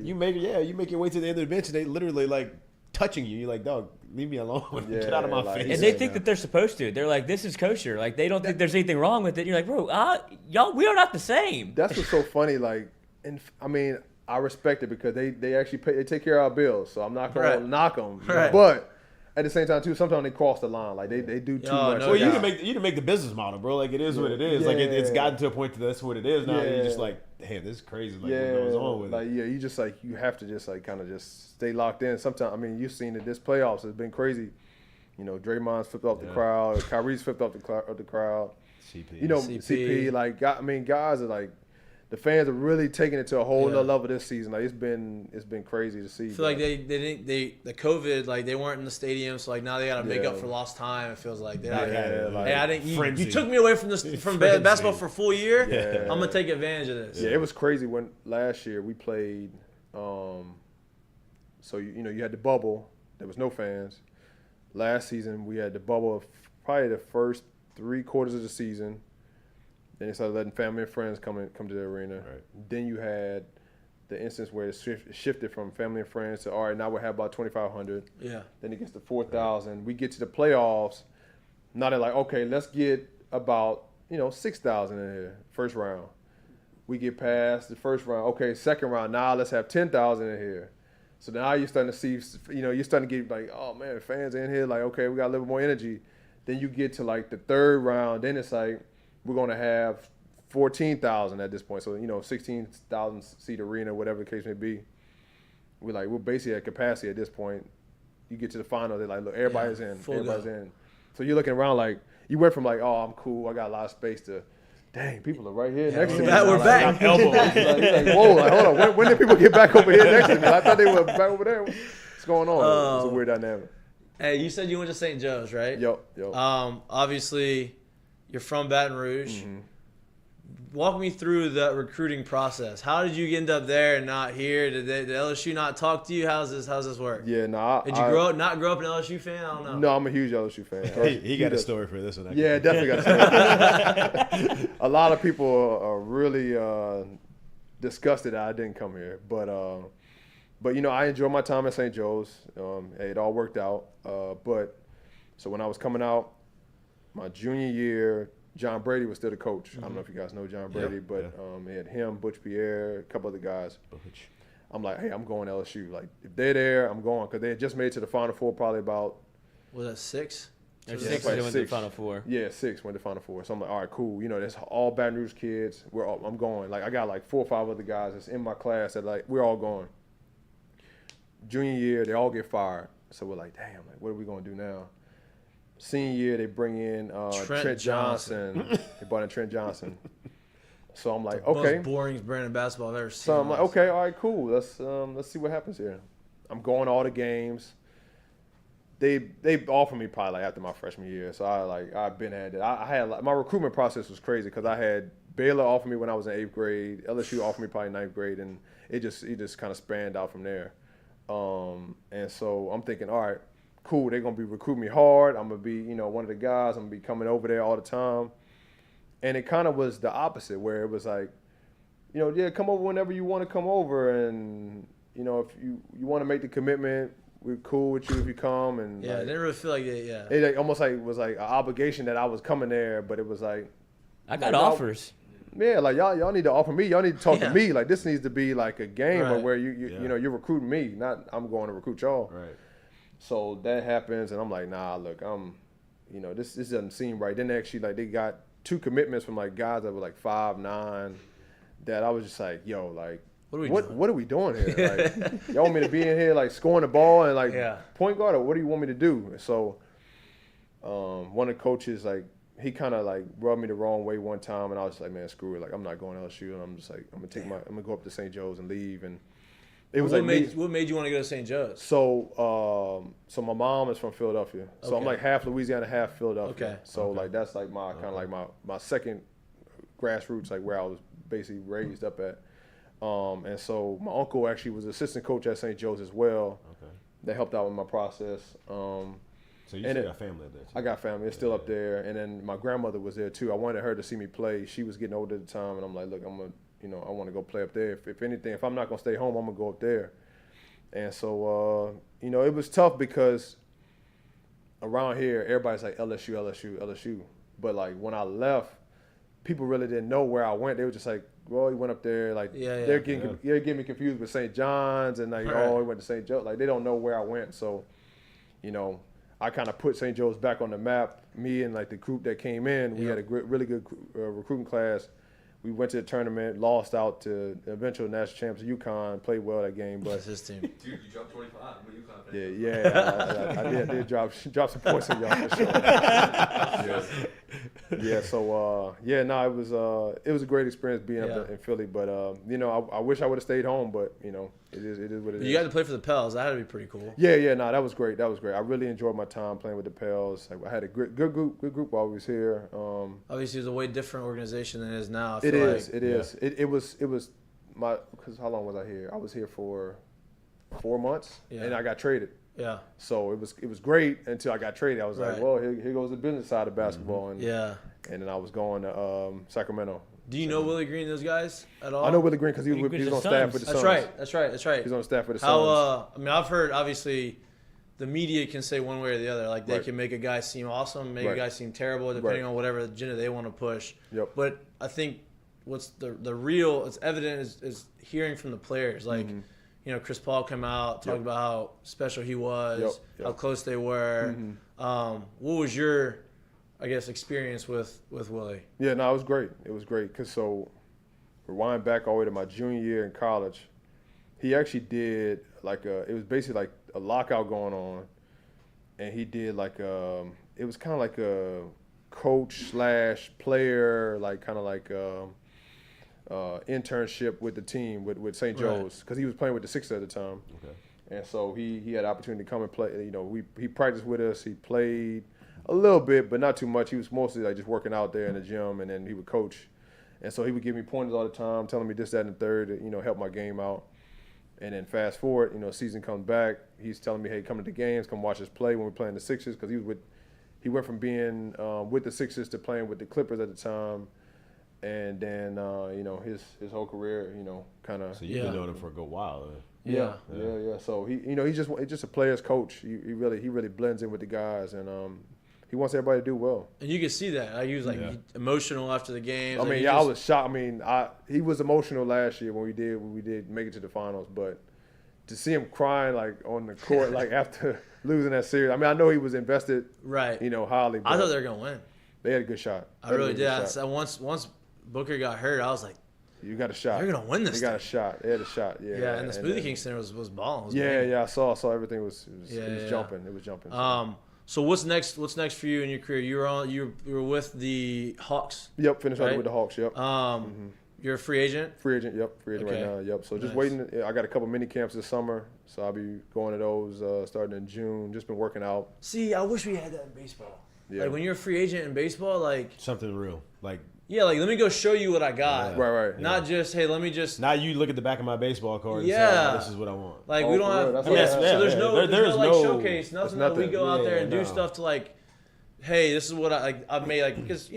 You make your way to the end of the bench, and they literally like touching you. You're like, dog, leave me alone. Yeah, Get out of my like- face. And they Yeah, think yeah. that they're supposed to. They're like, this is kosher. Like they don't think there's anything wrong with it. You're like, bro, y'all, we are not the same. That's what's so funny. Like, and I mean, I respect it because they actually they take care of our bills. So I'm not gonna Right. knock them. Right. But at the same time too, sometimes they cross the line. Like they do too Oh, much. no Well, you doubt. can make the business model, bro. Like it is what it is. Like it's Yeah. gotten to a point that that's what it is now. You're just Yeah. like, damn, this is crazy. Like Yeah, what goes on with like it? you just like you have to just like kind of just stay locked in. Sometimes I mean you've seen it. This playoffs has been crazy. You know, Draymond's flipped off the crowd. Kyrie's flipped off the crowd. CP. You know, CP. CP. Like guys are like the fans are really taking it to a whole Yeah. nother level this season. Like it's been crazy to see. I feel like the COVID, like they weren't in the stadium, so like now they got to make Yeah. up for lost time. It feels like they're Yeah, like, like, hey, I didn't. You frenzy. took me away from this Frenzy. basketball for a full year. Yeah. I'm gonna take advantage of this. Yeah, it was crazy when last year we played. So you know you had the bubble. There was no fans. Last season we had the bubble of probably the first 3 quarters of the season. Then they started letting family and friends come to the arena. Right. Then you had the instance where it shifted from family and friends to all right, now we have about 2,500. Yeah. Then it gets to 4,000. We get to the playoffs. Now they're like, okay, let's get about 6,000 in here first round. We get past the first round. Okay, second round. Now let's have 10,000 in here. So now you're starting to see, you're starting to get like, oh man, fans in here. Like, okay, we got a little more energy. Then you get to like the third round. Then it's like we're gonna have 14,000 at this point. So 16,000 seat arena, whatever the case may be. We're basically at capacity at this point. You get to the final, they're like, look, everybody's in. full Everybody's go. in. So you're looking around like you went from like, oh, I'm cool, I got a lot of space to, dang, people are right here next to me. We're Like, back. Like, whoa, like, hold on. When did people get back over here next to me? I thought they were back over there. What's going on? It's a weird dynamic. Hey, you said you went to St. Joe's, right? Yo. Obviously, you're from Baton Rouge. Mm-hmm. Walk me through the recruiting process. How did you end up there and not here? Did LSU not talk to you? How's this work? Yeah, nah. Did you not grow up an LSU fan? I don't know. No, I'm a huge LSU fan. He got a does. story for this one. Yeah, definitely got a story. A lot of people are really disgusted that I didn't come here, but I enjoyed my time at St. Joe's. It all worked out. But so when I was coming out, my junior year, John Brady was still the coach. I don't know if you guys know John Brady, but they had him, Butch Pierre, a couple other guys. I'm like, hey, I'm going to LSU. Like, if they're there, I'm going, because they had just made it to the Final Four probably about. Was that 6? There's Yeah, 6 like that went to the 6. Final Four. Yeah, 6 went to Final Four. So I'm like, all right, cool. That's all Baton Rouge kids. I'm going. Like, I got like 4 or 5 other guys that's in my class that like we're all going. Junior year, they all get fired. So we're like, damn, like what are we gonna do now? Senior year, they bring in Trent Johnson. They brought in Trent Johnson. So I'm like, okay. Most boring brand of basketball I've ever seen. So I'm like, okay, all right, cool. Let's see what happens here. I'm going to all the games. they offered me probably like after my freshman year. So I've been at it. I had my recruitment process was crazy because I had Baylor offer me when I was in 8th grade. LSU offered me probably 9th grade, and it just kind of spanned out from there. And so I'm thinking, all right, cool. They're gonna be recruiting me hard. I'm gonna be one of the guys. I'm gonna be coming over there all the time. And it kind of was the opposite, where it was like, come over whenever you want to come over, and if you want to make the commitment, we're cool with you if you come. And yeah, like, I didn't really feel like it. Yeah, it like, almost like was like an obligation that I was coming there, but it was like I got offers. Yeah, like y'all need to offer me. Y'all need to talk to me. Like this needs to be like a game Right. where you're recruiting me, not I'm going to recruit y'all. Right. So that happens, and I'm like, nah, look, this doesn't seem right. Then actually, like they got 2 commitments from like guys that were like 5'9", that I was just like, yo, like what are we doing here? Like y'all want me to be in here like scoring the ball and like point guard, or what do you want me to do? And so one of the coaches, like, he kind of like rubbed me the wrong way one time, and I was just like, man, screw it. Like, I'm not going to LSU, and I'm just like, I'm gonna go up to St. Joe's and leave. And it was what like made you want to go to St. Joe's? So my mom is from Philadelphia, so I'm Okay. like half Louisiana, half Philadelphia. Okay. So like that's like my kind of like my second grassroots, like where I was basically raised up at. And so my uncle actually was assistant coach at St. Joe's as well. Okay. That helped out with my process. So you still got family up there too? I got family. It's still up there. And then my grandmother was there too. I wanted her to see me play. She was getting older at the time, and I'm like, look, I want to go play up there. If anything, if I'm not gonna stay home, I'm gonna go up there. And so, it was tough because around here, everybody's like LSU, LSU, LSU. But like when I left, people really didn't know where I went. They were just like, well, he went up there. Like they're getting me confused with St. John's, and like, oh, he went to St. Joe's. Like they don't know where I went. So, I kind of put St. Joe's back on the map. Me and like the group that came in, we had a really good recruiting class. We went to the tournament, lost out to the eventual national champs, UConn, played well that game. But That's his team. Dude, you dropped 25. What UConn fan? Yeah, I did drop some points on y'all for sure. So it was a great experience being up in Philly. But I wish I would have stayed home, but it is what it is. You got to play for the Pels. That had to be pretty cool. Yeah, no, that was great. I really enjoyed my time playing with the Pels. Like, I had a good group while I was here. Obviously, it was a way different organization than it is now. It is. It was my, because how long was I here? I was here for 4 months, and I got traded. Yeah. So it was great until I got traded. I was like, well, here goes the business side of basketball. And then I was going to Sacramento. Do you know Willie Green, those guys at all? I know Willie Green because he was on staff with the Suns. That's right. He's on staff with the Suns. I've heard, obviously, the media can say one way or the other. Like, they can make a guy seem awesome, make a guy seem terrible, depending on whatever agenda they want to push. Yep. But I think what's the real, it's evident is hearing from the players. Like, Chris Paul came out, talked about how special he was, how close they were. What was your, I guess, experience with Willie? Yeah, no, it was great. It was great because rewind back all the way to my junior year in college, he actually did it was basically like a lockout going on, and he did it was kind of like a coach / player, like kind of like internship with the team with St. Joe's because he was playing with the Sixers at the time. Okay. And so he had opportunity to come and play. He practiced with us. He played a little bit, but not too much. He was mostly like just working out there in the gym, and then he would coach. And so he would give me pointers all the time, telling me this, that, and the third to, help my game out. And then fast forward, season comes back. He's telling me, hey, come to the games, come watch us play when we're playing the Sixers, because he went from being with the Sixers to playing with the Clippers at the time. And then, his whole career, kind of. So you've been knowing him for a good while. Yeah. So he's just a player's coach. He really blends in with the guys, and he wants everybody to do well. And you can see that. He was emotional after the games. I was shocked. He was emotional last year when we did make it to the finals, but to see him crying on the court after losing that series. I know he was invested, right? Highly. I thought they were gonna win. They had a good shot. I really did. Once Booker got hurt, I was like, you got a shot. They're gonna win this. They got a shot. They had a shot. Yeah. Yeah, and the Smoothie King Center was balling. I saw everything was jumping. It was jumping. So what's next? What's next for you in your career? You were with the Hawks. Yep, finished with the Hawks. Yep. You're a free agent? Free agent, yep. Free agent Okay. right now, yep. So just Nice. waiting. I got a couple mini camps this summer, so I'll be going to those starting in June. Just been working out. See, I wish we had that in baseball. Yeah. Like when you're a free agent in baseball, like Something real. Like, yeah, like let me go show you what I got. Yeah. Right. Not just hey, let me just now you look at the back of my baseball card and say, Yeah. oh, this is what I want. like Oh, we don't for have. real, that's Yeah, what I so have. there's Yeah, no, there- there's there's no like no- showcase, nothing that we nothing. go out there and do no. stuff to like, hey, this is what I've made like because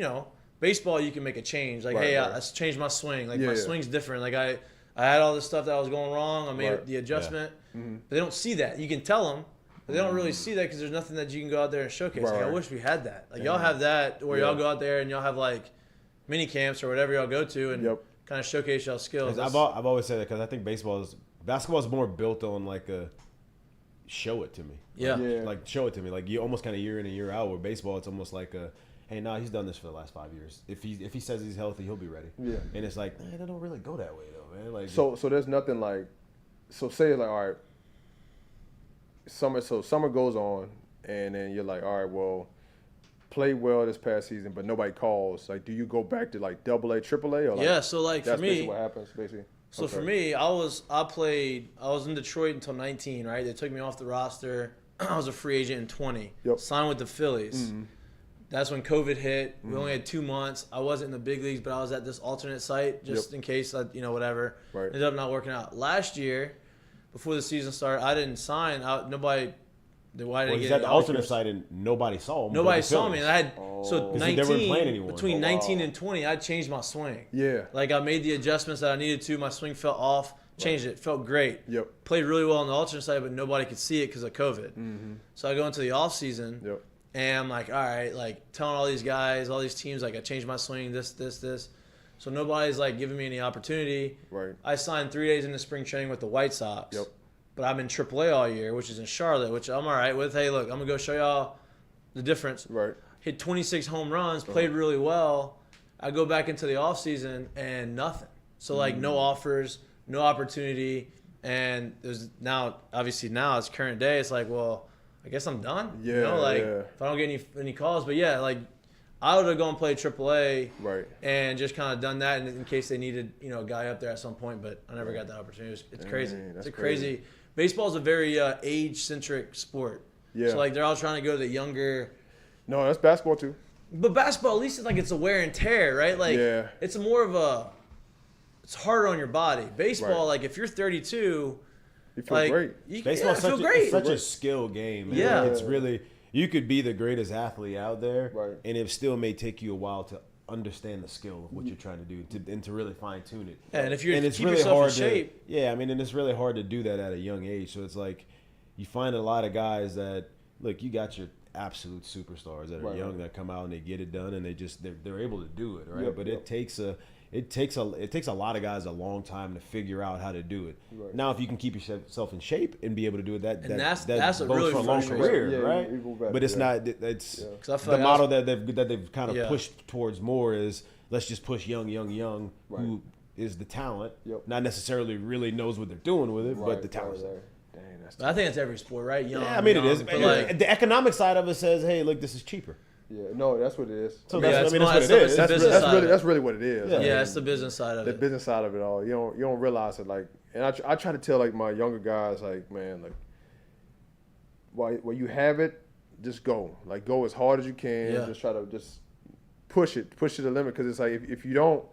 baseball you can make a change like Right, hey right. I changed my swing like Yeah, my yeah. swing's different like I had all this stuff that was going wrong I made Right. the adjustment Mm-hmm. but they don't see that you can tell them but they don't really see that because there's nothing that you can go out there and showcase. Right, Like, I right. wish we had that. Like y'all have that where Yeah. y'all go out there and y'all have like mini camps or whatever y'all go to and Yep. kind of showcase y'all skills. 'Cause I've always said that because I think basketball is more built on like a show it to me. Yeah. Yeah. Like show it to me. Like you almost kind of year in and year out. Where baseball, it's almost like a, hey, nah, he's done this for the last 5 years. If he says he's healthy, he'll be ready. Yeah. And it's like, man, it don't really go that way though, man. Like So there's nothing like, so say like, all right, summer goes on, and then you're like, all right, well, play well this past season, but nobody calls. Like, do you go back to like AA, AAA, or like, Yeah, so like for that's basically me, what happens, basically. so Okay. for me, I was in Detroit until 19, right? They took me off the roster. I was a free agent in 20. Yep. Signed with the Phillies. That's when COVID hit. We only had 2 months. I wasn't in the big leagues, but I was at this alternate site just Yep. in case, whatever. Right. Ended up not working out. Last year, before the season started, I didn't sign. Nobody. Why well, did I he's get at the any alternate offers? side and nobody saw him. Nobody but the saw me, Phillies. and I had so Oh. 'Cause they weren't playing 19 anyone. between Oh, 19 wow. and 20, I changed my swing. Yeah. Like I made the adjustments that I needed to. My swing felt off. Changed it. Felt great. Yep. Played really well on the alternate side, but nobody could see it because of COVID. So I go into the off season, Yep. and I'm like, all right, like telling all these guys, all these teams, like I changed my swing, this. So nobody's like giving me any opportunity. Right. I signed 3 days into spring training with the White Sox. Yep. But I'm in AAA all year, which is in Charlotte, which I'm all right with. Hey, look, I'm gonna go show y'all the difference. Right. Hit 26 home runs, played really well. I go back into the offseason and nothing. So like no offers, no opportunity, and there's now it's current day. It's like, well, I guess I'm done. Yeah, yeah. If I don't get any calls, but yeah, like I would have gone play AAA, Right. and just kind of done that in case they needed a guy up there at some point. But I never got that opportunity. It's crazy. that's It's a crazy. Baseball is a very age-centric sport. Yeah. So like they're all trying to go to the younger. No, that's basketball too. But basketball, at least it's like it's a wear and tear, right? Like Yeah. it's more of a. It's harder on your body. Baseball, Right. like if you're 32, You feel like great. you Baseball's feel such, great. it's such a skill game. Man. Yeah. Like, it's really, you could be the greatest athlete out there, Right. and it still may take you a while to understand the skill of what you're trying to do and to really fine tune it. Yeah, and if you're and it's keep really yourself hard in shape. and it's really hard to do that at a young age. So it's like you find a lot of guys that look, you got your absolute superstars that are Right, young right. that come out and they get it done and they're able to do it, right? Yep, But yep. it takes a lot of guys a long time to figure out how to do it. Right. Now, if you can keep yourself in shape and be able to do it, that that's bodes what really for a long frustrates career, me. Yeah, right? you go back But to it's that. not. It's 'Cause I feel the like model that they've kind of Yeah. pushed towards more is let's just push young, who Right. is the talent, Yep. not necessarily really knows what they're doing with it, Right, but the talent. right, right. Dang, that's But I think it's every sport, right? Young, Yeah, I mean it young, is. But like, The economic side of it says, hey, look, this is cheaper. yeah. No, that's what it is. So Yeah, that's it's what not- it is. it's That's, the business side of it. that's really what it is. Yeah. yeah, it's the business side of The it. business side of it all. You don't realize it. Like, and I try to tell like my younger guys, like, man, like, while you have it, just go. Like, go as hard as you can. Yeah. Just try to just push it to the limit. Because it's like if you don't,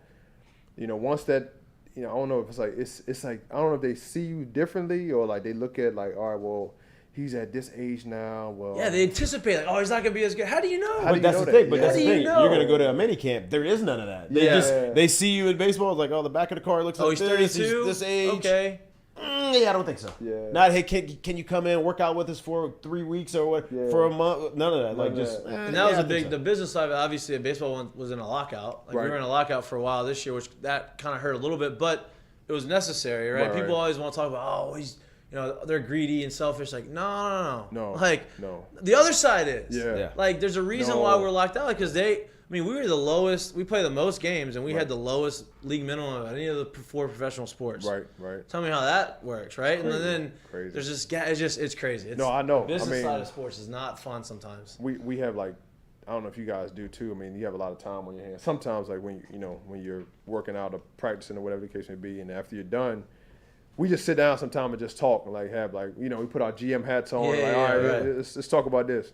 once that, I don't know if it's like it's like I don't know if they see you differently or like they look at like, all right, well, he's at this age now. Well, Yeah, they anticipate like, oh, he's not gonna be as good. How do you know? How do But you that's know the that? thing. But Yeah. that's the How do you thing. know? You're gonna go to a mini camp. There is none of that. They Yeah. they see you in baseball. It's like, oh, the back of the card looks Oh, like he's this. 32. This age. Okay. Yeah, I don't think so. Yeah. Not, hey, can you come in, work out with us for 3 weeks or what? Yeah. For a month? None of that. Like, of just. that. And that was yeah, a I think big, so. the business side of it, obviously, the baseball one was in a lockout. Like, we Right. were in a lockout for a while this year, which that kind of hurt a little bit, but it was necessary, right? Right, People right. always want to talk about, oh, he's, they're greedy and selfish. Like, no. No. Like, No. the other side is. Yeah. Yeah. Like, there's a reason No. why we're locked out. Because we were the lowest, we play the most games, and we had the lowest league minimum of any of the 4 professional sports. Right. Right. Tell me how that works, right? And Crazy. then Crazy. there's it's crazy. It's, No, I know. The business I mean, side of sports is not fun sometimes. we have like, I don't know if you guys do too. I mean, you have a lot of time on your hands. Sometimes, like when when you're working out or practicing or whatever the case may be, and after you're done, we just sit down sometime and just talk and like have like we put our GM hats on. Yeah, like, all right, right. let's talk about this.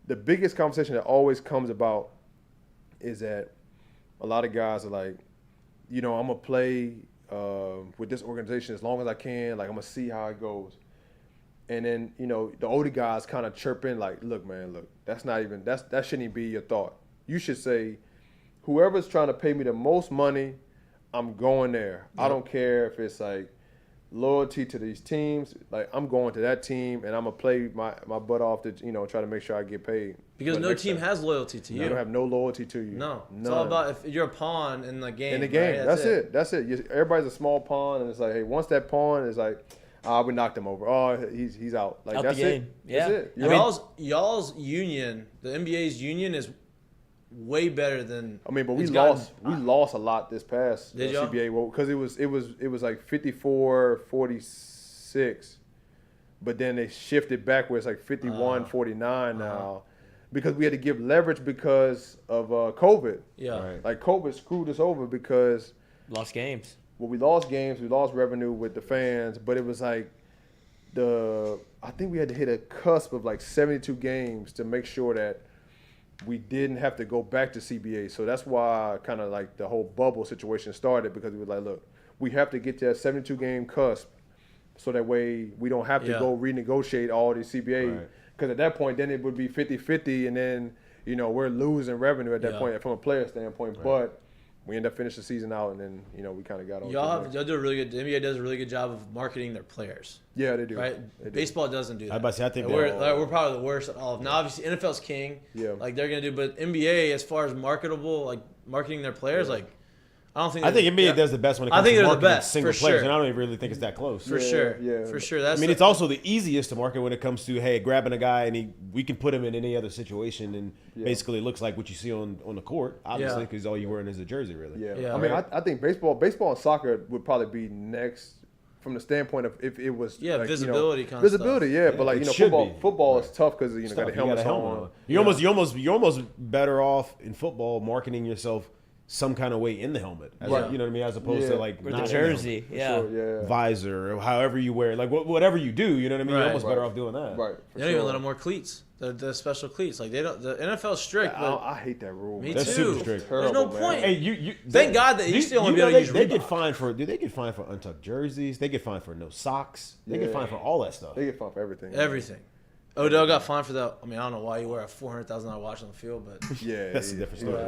The biggest conversation that always comes about is that a lot of guys are like, I'm gonna play with this organization as long as I can. Like I'm gonna see how it goes. And then, the older guys kind of chirp in like, look, that shouldn't even be your thought. You should say, whoever's trying to pay me the most money, I'm going there. Yep. I don't care if it's like loyalty to these teams. Like I'm going to that team and I'm going to play my butt off to, try to make sure I get paid. Because no team has loyalty to you. They don't have no loyalty to you. No. None. It's all about if you're a pawn in the game. In the game. Right? That's it. Everybody's a small pawn and it's like, hey, once that pawn is like, we knocked him over. Oh, he's out. Like out that's the game. it. Yeah. That's it. Y'all's union, the NBA's union is way better than. I mean, but we lost a lot this past CBA because it was like 54-46, but then they shifted back where it's like 51-49 now because we had to give leverage because of COVID. Yeah, right. Like COVID screwed us over because lost games. Well, we lost games, we lost revenue with the fans, but it was like I think we had to hit a cusp of like 72 games to make sure that we didn't have to go back to CBA. So that's why kind of like the whole bubble situation started because we were like, look, we have to get to that 72 game cusp so that way we don't have to go renegotiate all these CBA. Because at that point, then it would be 50-50 and then, we're losing revenue at that point from a player standpoint. Right. But we end up finishing the season out, and then we kind of got on. Y'all do a really good. The NBA does a really good job of marketing their players. Yeah, they do. Right, they do. Baseball doesn't do that. I think we're probably the worst at all. Now, obviously, NFL's king. Yeah, like they're gonna do, but NBA, as far as marketing their players, like I think NBA does the best when it comes to marketing single players, and I don't even really think it's that close. For sure. It's also the easiest to market when it comes to grabbing a guy and we can put him in any other situation and basically it looks like what you see on the court, obviously, because all you're wearing is a jersey, really. Yeah. I mean, I think baseball and soccer would probably be next from the standpoint of if it was visibility kind of visibility, stuff. But like football is tough because you got the helmets on. You're almost better off in football marketing yourself some kind of way in the helmet, you know what I mean, as opposed to like with the jersey, visor or however you wear it, like whatever you do, you know what I mean. You're almost better off doing that. Right. They don't even let them wear cleats. The special cleats, like they don't. The NFL's strict. But I hate that rule. Me man. too. Super strict. There's no man. point. Hey, you thank God that you still only be able to use. They get fined for. Do they get fined for untucked jerseys? They get fined for no socks. They get fined for all that stuff. They get fined for everything. Everything. Odell got fined for that. I mean, I don't know why you wear a $400,000 watch on the field, but that's a different story.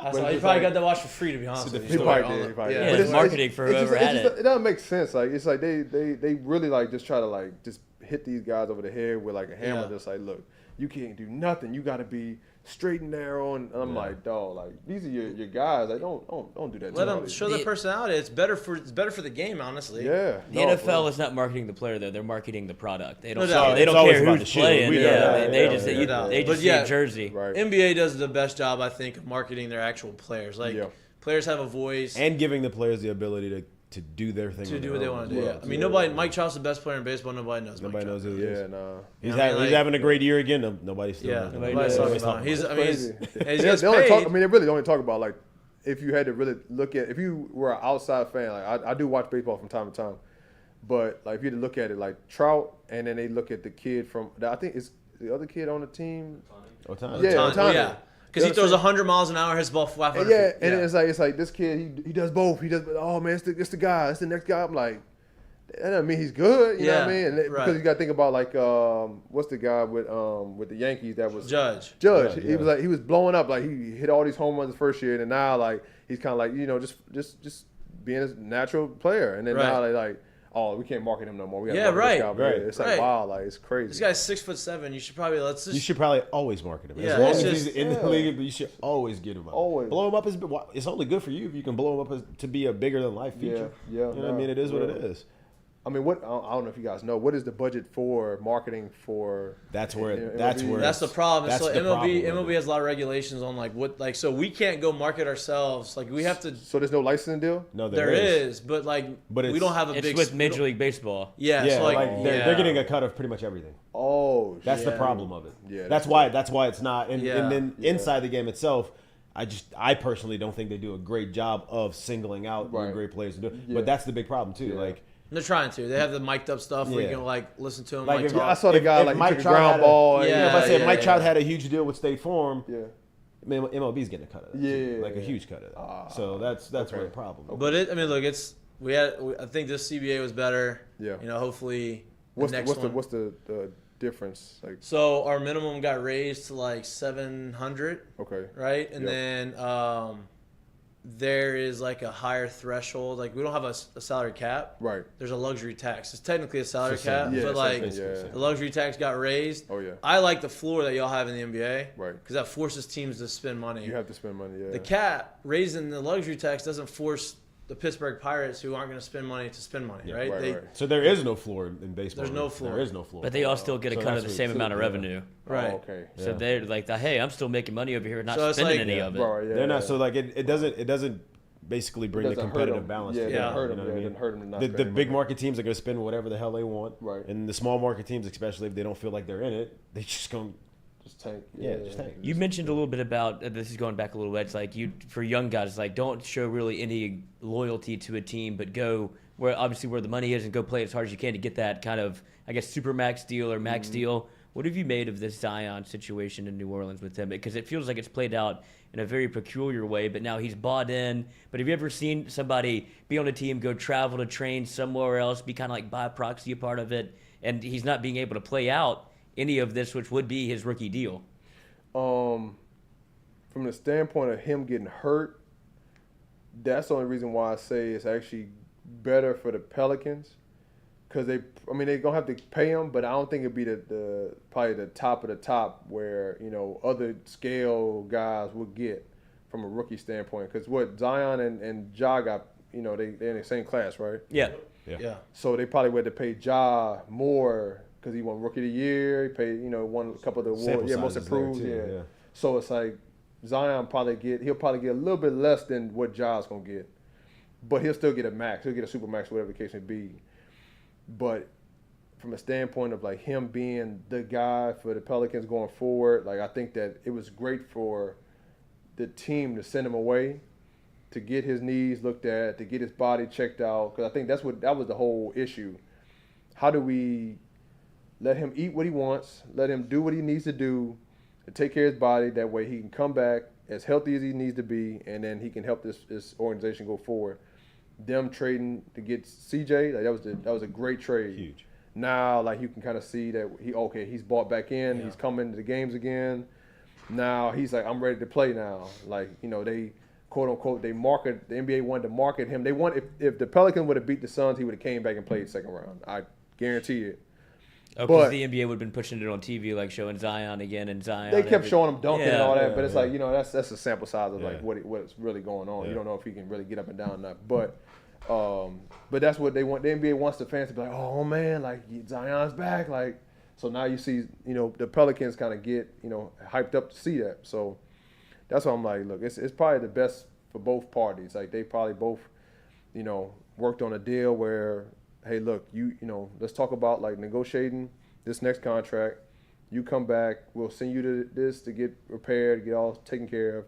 That's why you probably got that watch for free, to be honest with you. He probably did. But it's marketing for whoever had it. It doesn't make sense. Like it's like they really like just try to like just hit these guys over the head with like a hammer. Just like, look, you can't do nothing. You got to be straight and narrow. And I'm like, dog, like these are your guys. Like don't do that. Let them show their personality. It's better for the game, honestly. Yeah. The NFL is not marketing the player though; they're marketing the product. They don't. No, they don't care who's playing. They just see a jersey. Right. NBA does the best job, I think, of marketing their actual players. Like players have a voice and giving the players the ability to do their thing. To do what they want to do. I mean, Mike Trout's the best player in baseball. Nobody knows. Nobody knows who he is. Yeah, nah. He's having a great year again. Nobody's still. Nobody's talking about him. He's they really only talk about like if you had to really look at if you were an outside fan. Like I do watch baseball from time to time, but like if you had to look at it like Trout, and then they look at the kid from I think it's the other kid on the team. Ohtani. Yeah, Ohtani. Yeah. Because he throws 100 miles an hour, hits the ball 500 feet. And it's like this kid, he does both. He does, oh man, it's the guy, it's the next guy. I'm like, that doesn't mean he's good, you know what I mean? And because you got to think about like, what's the guy with the Yankees that was Judge. He was he was blowing up, like he hit all these home runs the first year, and then now like he's kind of like just being a natural player, and then now they like. Oh, we can't market him no more. We got right. It's like wow, like it's crazy. This guy's 6'7". You should probably You should probably always market him. Yeah, as long as he's in the league, but you should always get him up. Always blow him up it's only good for you if you can blow him up to be a bigger than life feature. Yeah. You know what I mean? It is what it is. I mean, I don't know if you guys know, what is the budget for marketing for? That's the problem. So MLB problem. has a lot of regulations on so we can't go market ourselves. Like we have to. So there's no licensing deal? No, there is, but we don't have a big. It's with Major League Baseball. Yeah, they're getting a cut of pretty much everything. Oh Oh, That's the yeah. problem of it. Yeah, that's why it's not. And Yeah. then inside the game itself, I personally don't think they do a great job of singling out Right. great players to do it. Yeah. But that's the big problem too. Yeah. Like They're trying to. They have the mic'd up stuff where you Yeah. can like listen to them. Like Like, if- talk. I saw the guy if like Mike he took a Trout ground had a- ball. Yeah, if I said yeah, Mike yeah. Trout had a huge deal with State Farm, Yeah. I mean, MLB's getting a cut of that. Yeah, too. Like a yeah. huge cut of that. So that's okay. where the problem is. But I mean, look, I think this CBA was better. Yeah. You know, hopefully What's the the, next what's the one. what's the difference? Like, So our minimum got raised to like 700, okay. right? And Yep. then there is like a higher threshold. Like we don't have a salary cap. Right. There's a luxury tax. It's technically a salary So same. cap, Yeah, but same like thing, yeah. the luxury tax got raised. Oh yeah. I like the floor that y'all have in the NBA. Right. Because that forces teams to spend money. You have to spend money. Yeah. The cap raising the luxury tax doesn't force the Pittsburgh Pirates, who aren't going to spend money, to spend money, right? right, They, right. So there is no floor in baseball. There's no floor. There is no floor. But they all still get a So cut that's of the what- same amount of yeah. revenue. Right. Oh, okay. So Yeah. they're like, hey, I'm still making money over here, not So it's spending like- any of it. Right, yeah. They're not. yeah. So like it doesn't basically bring the doesn't hurt competitive them. balance. Yeah, it together, doesn't hurt you them. know Yeah, what I it mean? doesn't hurt them to not The spend big money. market teams are going to spend whatever the hell they want. Right. And the small market teams, especially if they don't feel like they're in it, they just going Just tank. just tank. You mentioned a little bit about this is going back a little bit. It's like for young guys, like don't show really any loyalty to a team, but go where the money is and go play as hard as you can to get that kind of super max deal or max deal. What have you made of this Zion situation in New Orleans with him? Because it feels like it's played out in a very peculiar way, but now he's bought in. But have you ever seen somebody be on a team, go travel to train somewhere else, be kind of like by proxy a part of it, and he's not being able to play out any of this, which would be his rookie deal? From the standpoint of him getting hurt, that's the only reason why I say it's actually better for the Pelicans, because they're gonna have to pay him, but I don't think it'd be the probably the top of the top where other scale guys would get from a rookie standpoint. Because what Zion and Ja got, they're in the same class, right? Yeah. Yeah. So they probably would have to pay Ja more because he won Rookie of the Year. He paid, won a couple of the awards. Sample Yeah, most size is there improved. too, Yeah. yeah. So it's like Zion he'll probably get a little bit less than what Ja's gonna get, but he'll still get a max. He'll get a super max, whatever the case may be. But from a standpoint of like him being the guy for the Pelicans going forward, like I think that it was great for the team to send him away, to get his knees looked at, to get his body checked out, because I think that was the whole issue. How do we let him eat what he wants, let him do what he needs to do, to take care of his body? That way he can come back as healthy as he needs to be, and then he can help this organization go forward. Them trading to get CJ, like that was a great trade. Huge. Now, like you can kind of see that he's bought back in, he's coming to the games again. Now he's like, I'm ready to play now. Like they quote unquote the NBA wanted to market him. They want if the Pelicans would have beat the Suns, he would have came back and played second round. I guarantee it. Oh, But- because the NBA would have been pushing it on TV, like showing Zion again and Zion. They kept every- showing him dunking and Yeah. all that, but it's like that's a sample size of Yeah. like what's really going on. Yeah. You don't know if he can really get up and down or not. But that's what they want. The NBA wants the fans to be like, oh man, like Zion's back. Like so now you see the Pelicans kind of get hyped up to see that. So that's why I'm like, look, it's probably the best for both parties. Like they probably both worked on a deal where, hey, look, let's talk about like negotiating this next contract. You come back, we'll send you to this to get repaired, get all taken care of.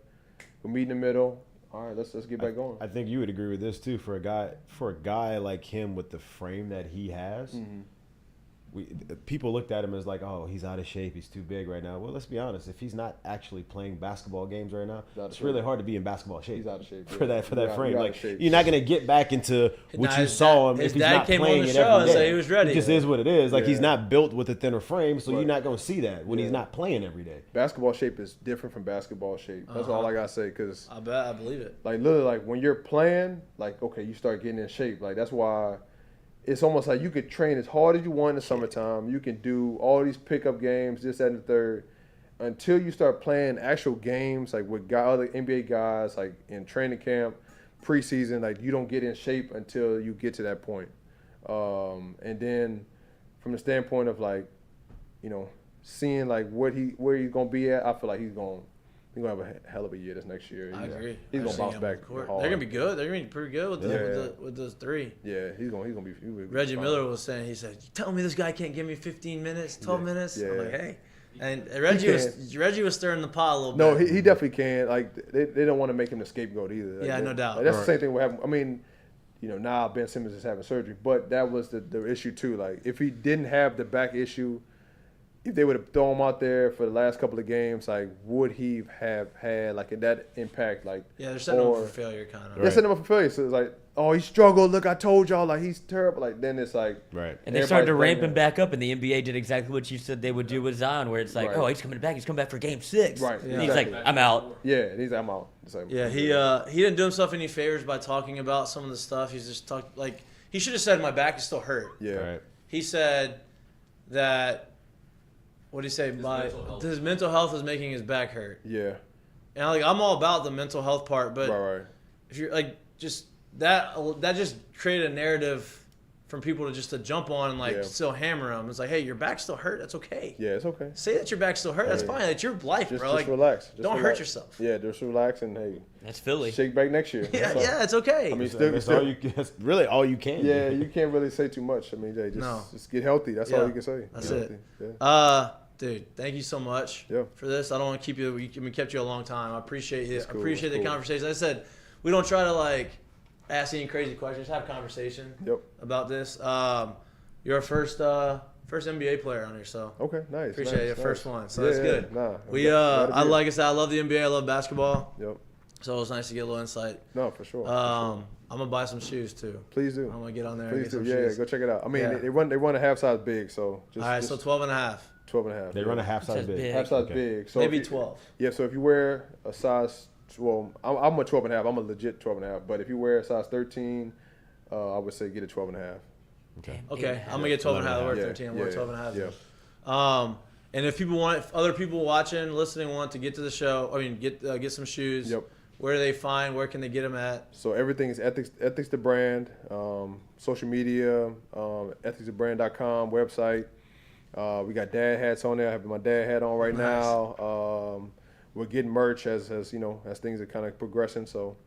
We'll meet in the middle. All right, let's get back going. I think you would agree with this too. For a guy like him with the frame that he has, people looked at him as like, oh, he's out of shape. He's too big right now. Well, let's be honest. If he's not actually playing basketball games right now, of it's shape. really hard to be in basketball shape. He's out of shape, for yeah. that frame. You're out Like of shape. you're not gonna get back into what Nah, you his saw dad- him his if he's dad not came on playing the it show every and day. said he was ready. It just is what it is. Like he's Yeah. not built with a thinner frame, so you're Right. not gonna see that when he's Yeah. not playing every day. Basketball shape is different from basketball shape. That's all I gotta say. Cause I bet. I believe it. like literally, like when you're playing, like okay, you start getting in shape. Like that's why it's almost like you could train as hard as you want in the summertime. You can do all these pickup games, this, that, and the third, until you start playing actual games, like with other NBA guys, like in training camp, preseason. Like you don't get in shape until you get to that point. And then from the standpoint of like, seeing like where he's gonna be at, I feel like he's gonna He's gonna have a hell of a year this next year. I agree. He's gonna bounce back. They're hard. gonna be good. They're gonna be pretty good with those three. Yeah, he's gonna be. Reggie Miller was saying, he said, "You tell me this guy can't give me 15 minutes, 12 minutes." I'm like, hey. And Reggie was stirring the pot a little bit. No, he definitely can. Like they don't want to make him the scapegoat either. Like, yeah, no doubt. Like, that's the same thing we have. I mean, now Ben Simmons is having surgery, but that was the issue too. Like if he didn't have the back issue, if they would have thrown him out there for the last couple of games, like would he have had like that impact? Like they're setting him up for failure, kind of. They're setting him up for failure. So it's like, oh, he struggled. Look, I told y'all, like he's terrible. Like then it's like, right. And they started to ramp him back up, and the NBA did exactly what you said they would do with Zion, where it's like, oh, he's coming back. He's coming back for Game 6. Right. And he's like, I'm out. Yeah, and he's like, I'm out. Yeah, he didn't do himself any favors by talking about some of the stuff. He's just he should have said my back is still hurt. Yeah. Right. He said that. What did he say? His mental health is making his back hurt. Yeah. And I'm all about the mental health part, but right. if you're just that just created a narrative from people to jump on and still hammer him. It's like, hey, your back's still hurt. That's okay. Yeah, it's okay. Say that your back's still hurt. That's fine. It's your life, bro. Just relax. Don't hurt yourself. Yeah, just relax and hey. That's Philly. Shake back next year. Yeah, it's okay. I mean, that's really all you can. Yeah, you can't really say too much. I mean, just get healthy. That's all you can say. That's it. Yeah. Dude, thank you so much Yeah. for this. I don't want to keep you. We kept you a long time. I appreciate it. Cool. I appreciate the conversation. As I said, we don't try to ask any crazy questions. Have a conversation about this. You're our first NBA player on here, so okay, nice. Appreciate it. Nice. First one, so that's good. Nah, like I said, I love the NBA. I love basketball. Yep. So it was nice to get a little insight. No, for sure. I'm gonna buy some shoes too. Please do. I'm gonna get on there. Please and do. get some shoes. Go check it out. I mean, they run a half size big, so all right. So 12 and a half. 12 and a half. They run a half size big. Half size big. So maybe 12. Yeah. So if you wear a size, I'm a 12 and a half. I'm a legit 12 and a half. But if you wear a size 13, I would say get a 12 and a half. Okay. I'm gonna get 12 and a half. I wear 13. I wear 12 and a half. Yeah. And if other people watching, listening, want to get to the show, get some shoes. Yep. Where do they find? Where can they get them at? So everything is Ethics the brand, social media, ethicsthebrand.com website. We got dad hats on there. I have my dad hat on right now. We're getting merch as things are kind of progressing. So,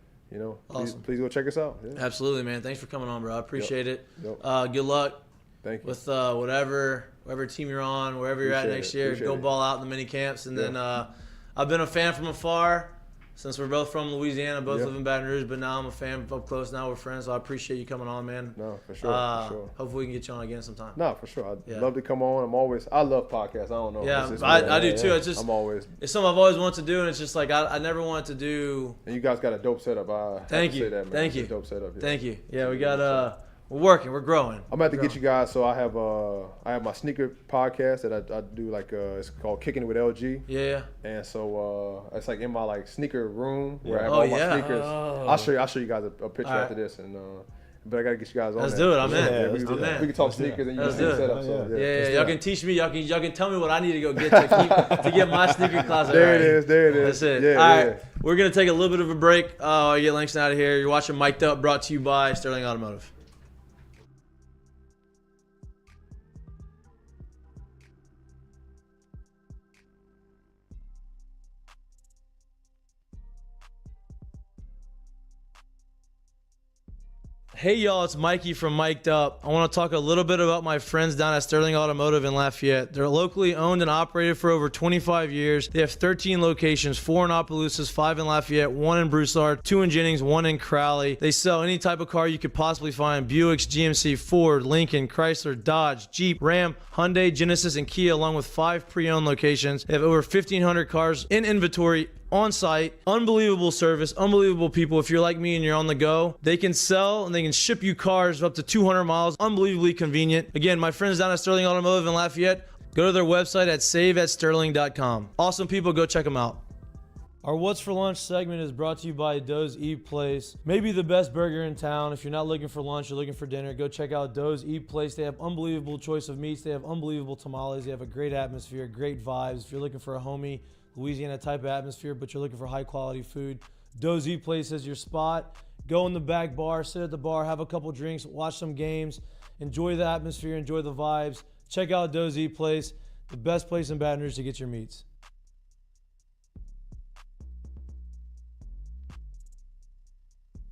awesome. please go check us out. Yeah. Absolutely, man. Thanks for coming on, bro. I appreciate it. Yep. Good luck. Thank you. With whatever team you're on, wherever you're at next year. Go ball out in the mini camps. And then I've been a fan from afar. Since we're both from Louisiana, both live in Baton Rouge, but now I'm a fan up close. Now we're friends, so I appreciate you coming on, man. No, for sure. Hopefully we can get you on again sometime. No, for sure. I'd love to come on. I love podcasts. I don't know. Yeah, I do too. It's just it's something I've always wanted to do, and it's just I never wanted to do. And you guys got a dope setup. Thank you. Say that, man. Thank you. It's a dope setup. Yeah. Thank you. Yeah, we got we're working. We're growing. I'm about to get you guys. So I have my sneaker podcast that I do it's called Kicking It with LG. Yeah. And so it's in my sneaker room where I have all my sneakers. I'll show you guys a picture after this and. But I gotta get you guys on. Let's do it. I'm in. Yeah, we can talk sneakers and you can see the setup. Yeah. Y'all can teach me. Y'all can tell me what I need to go get to get my sneaker closet. There it is. That's it. Yeah, all right. We're gonna take a little bit of a break. I get Langston out of here. You're watching Mik'd Up, brought to you by Sterling Automotive. Hey y'all, it's Mikey from Mik'd Up. I want to talk a little bit about my friends down at Sterling Automotive in Lafayette. They're locally owned and operated for over 25 years. They have 13 locations, 4 in Opelousas, 5 in Lafayette, 1 in Broussard, 2 in Jennings, 1 in Crowley. They sell any type of car you could possibly find: Buicks, GMC, Ford, Lincoln, Chrysler, Dodge, Jeep, Ram, Hyundai, Genesis, and Kia, along with 5 pre-owned locations. They have over 1,500 cars in inventory on site. Unbelievable service, unbelievable people. If you're like me and you're on the go, they can sell and they can ship you cars up to 200 miles. Unbelievably convenient. Again, my friends down at Sterling Automotive in Lafayette, go to their website at saveatsterling.com. Awesome people, go check them out. Our What's for Lunch segment is brought to you by Doe's Eat Place. Maybe the best burger in town. If you're not looking for lunch, you're looking for dinner, go check out Doe's Eat Place. They have unbelievable choice of meats. They have unbelievable tamales. They have a great atmosphere, great vibes. If you're looking for a homey Louisiana type of atmosphere, but you're looking for high quality food, Doe's Eat Place is your spot. Go in the back bar, sit at the bar, have a couple drinks, watch some games, enjoy the atmosphere, enjoy the vibes. Check out Doe's Eat Place, the best place in Baton Rouge to get your meats.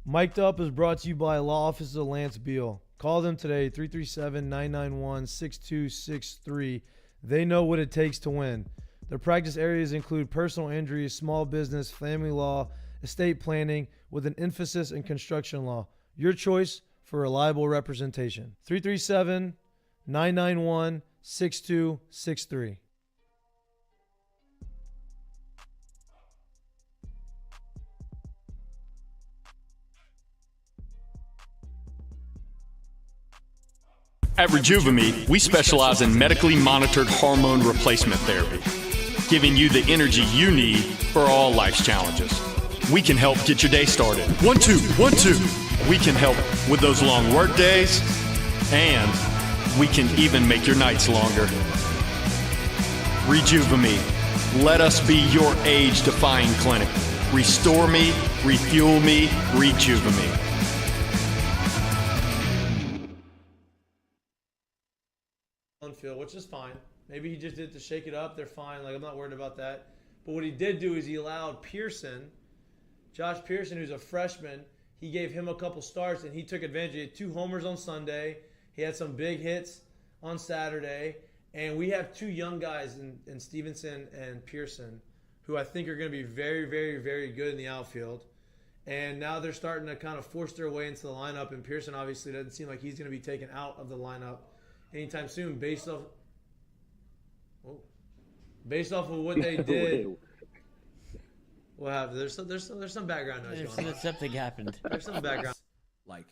Mik'dUp is brought to you by Law Offices of Lance Beal. Call them today, 337-991-6263. They know what it takes to win. Their practice areas include personal injury, small business, family law, estate planning, with an emphasis in construction law. Your choice for reliable representation. 337-991-6263. At Rejuvamete, we specialize in medically monitored hormone replacement therapy, giving you the energy you need for all life's challenges. We can help get your day started. 1, 2, 1, 2. We can help with those long work days, and we can even make your nights longer. Rejuvamete. Let us be your age-defying clinic. Restore me, refuel me, Rejuvamete. Field, which is fine. Maybe he just did it to shake it up. They're fine. Like, I'm not worried about that. But what he did do is he allowed Josh Pearson, who's a freshman, he gave him a couple starts, and he took advantage. He had 2 homers on Sunday. He had some big hits on Saturday. And we have 2 young guys in Stevenson and Pearson who I think are going to be very, very, very good in the outfield. And now they're starting to kind of force their way into the lineup. And Pearson obviously doesn't seem like he's going to be taken out of the lineup anytime soon, based off of what they did. What happened? There's some background noise going on. Something happened. There's some background. Like,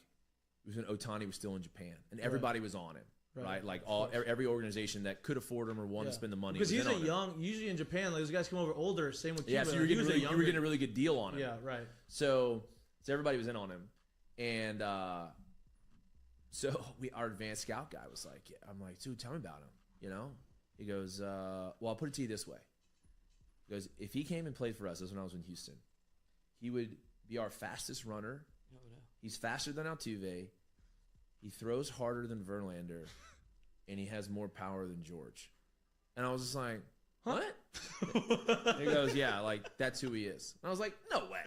it was when Ohtani was still in Japan, and everybody was on him, right? Like every organization that could afford him or wanted to spend the money. Because he's was in on young. him. Usually in Japan, like, those guys come over older. Same with Cuba. Yeah, so you were getting a really good deal on him. Yeah, right. So everybody was in on him, and so our advanced scout guy was like, I'm like, dude, tell me about him. You know, he goes, well, I'll put it to you this way. He goes, if he came and played for us, this was when I was in Houston, he would be our fastest runner. Oh, no. He's faster than Altuve. He throws harder than Verlander, and he has more power than George. And I was just like, what? He goes, yeah, like, that's who he is. And I was like, no way.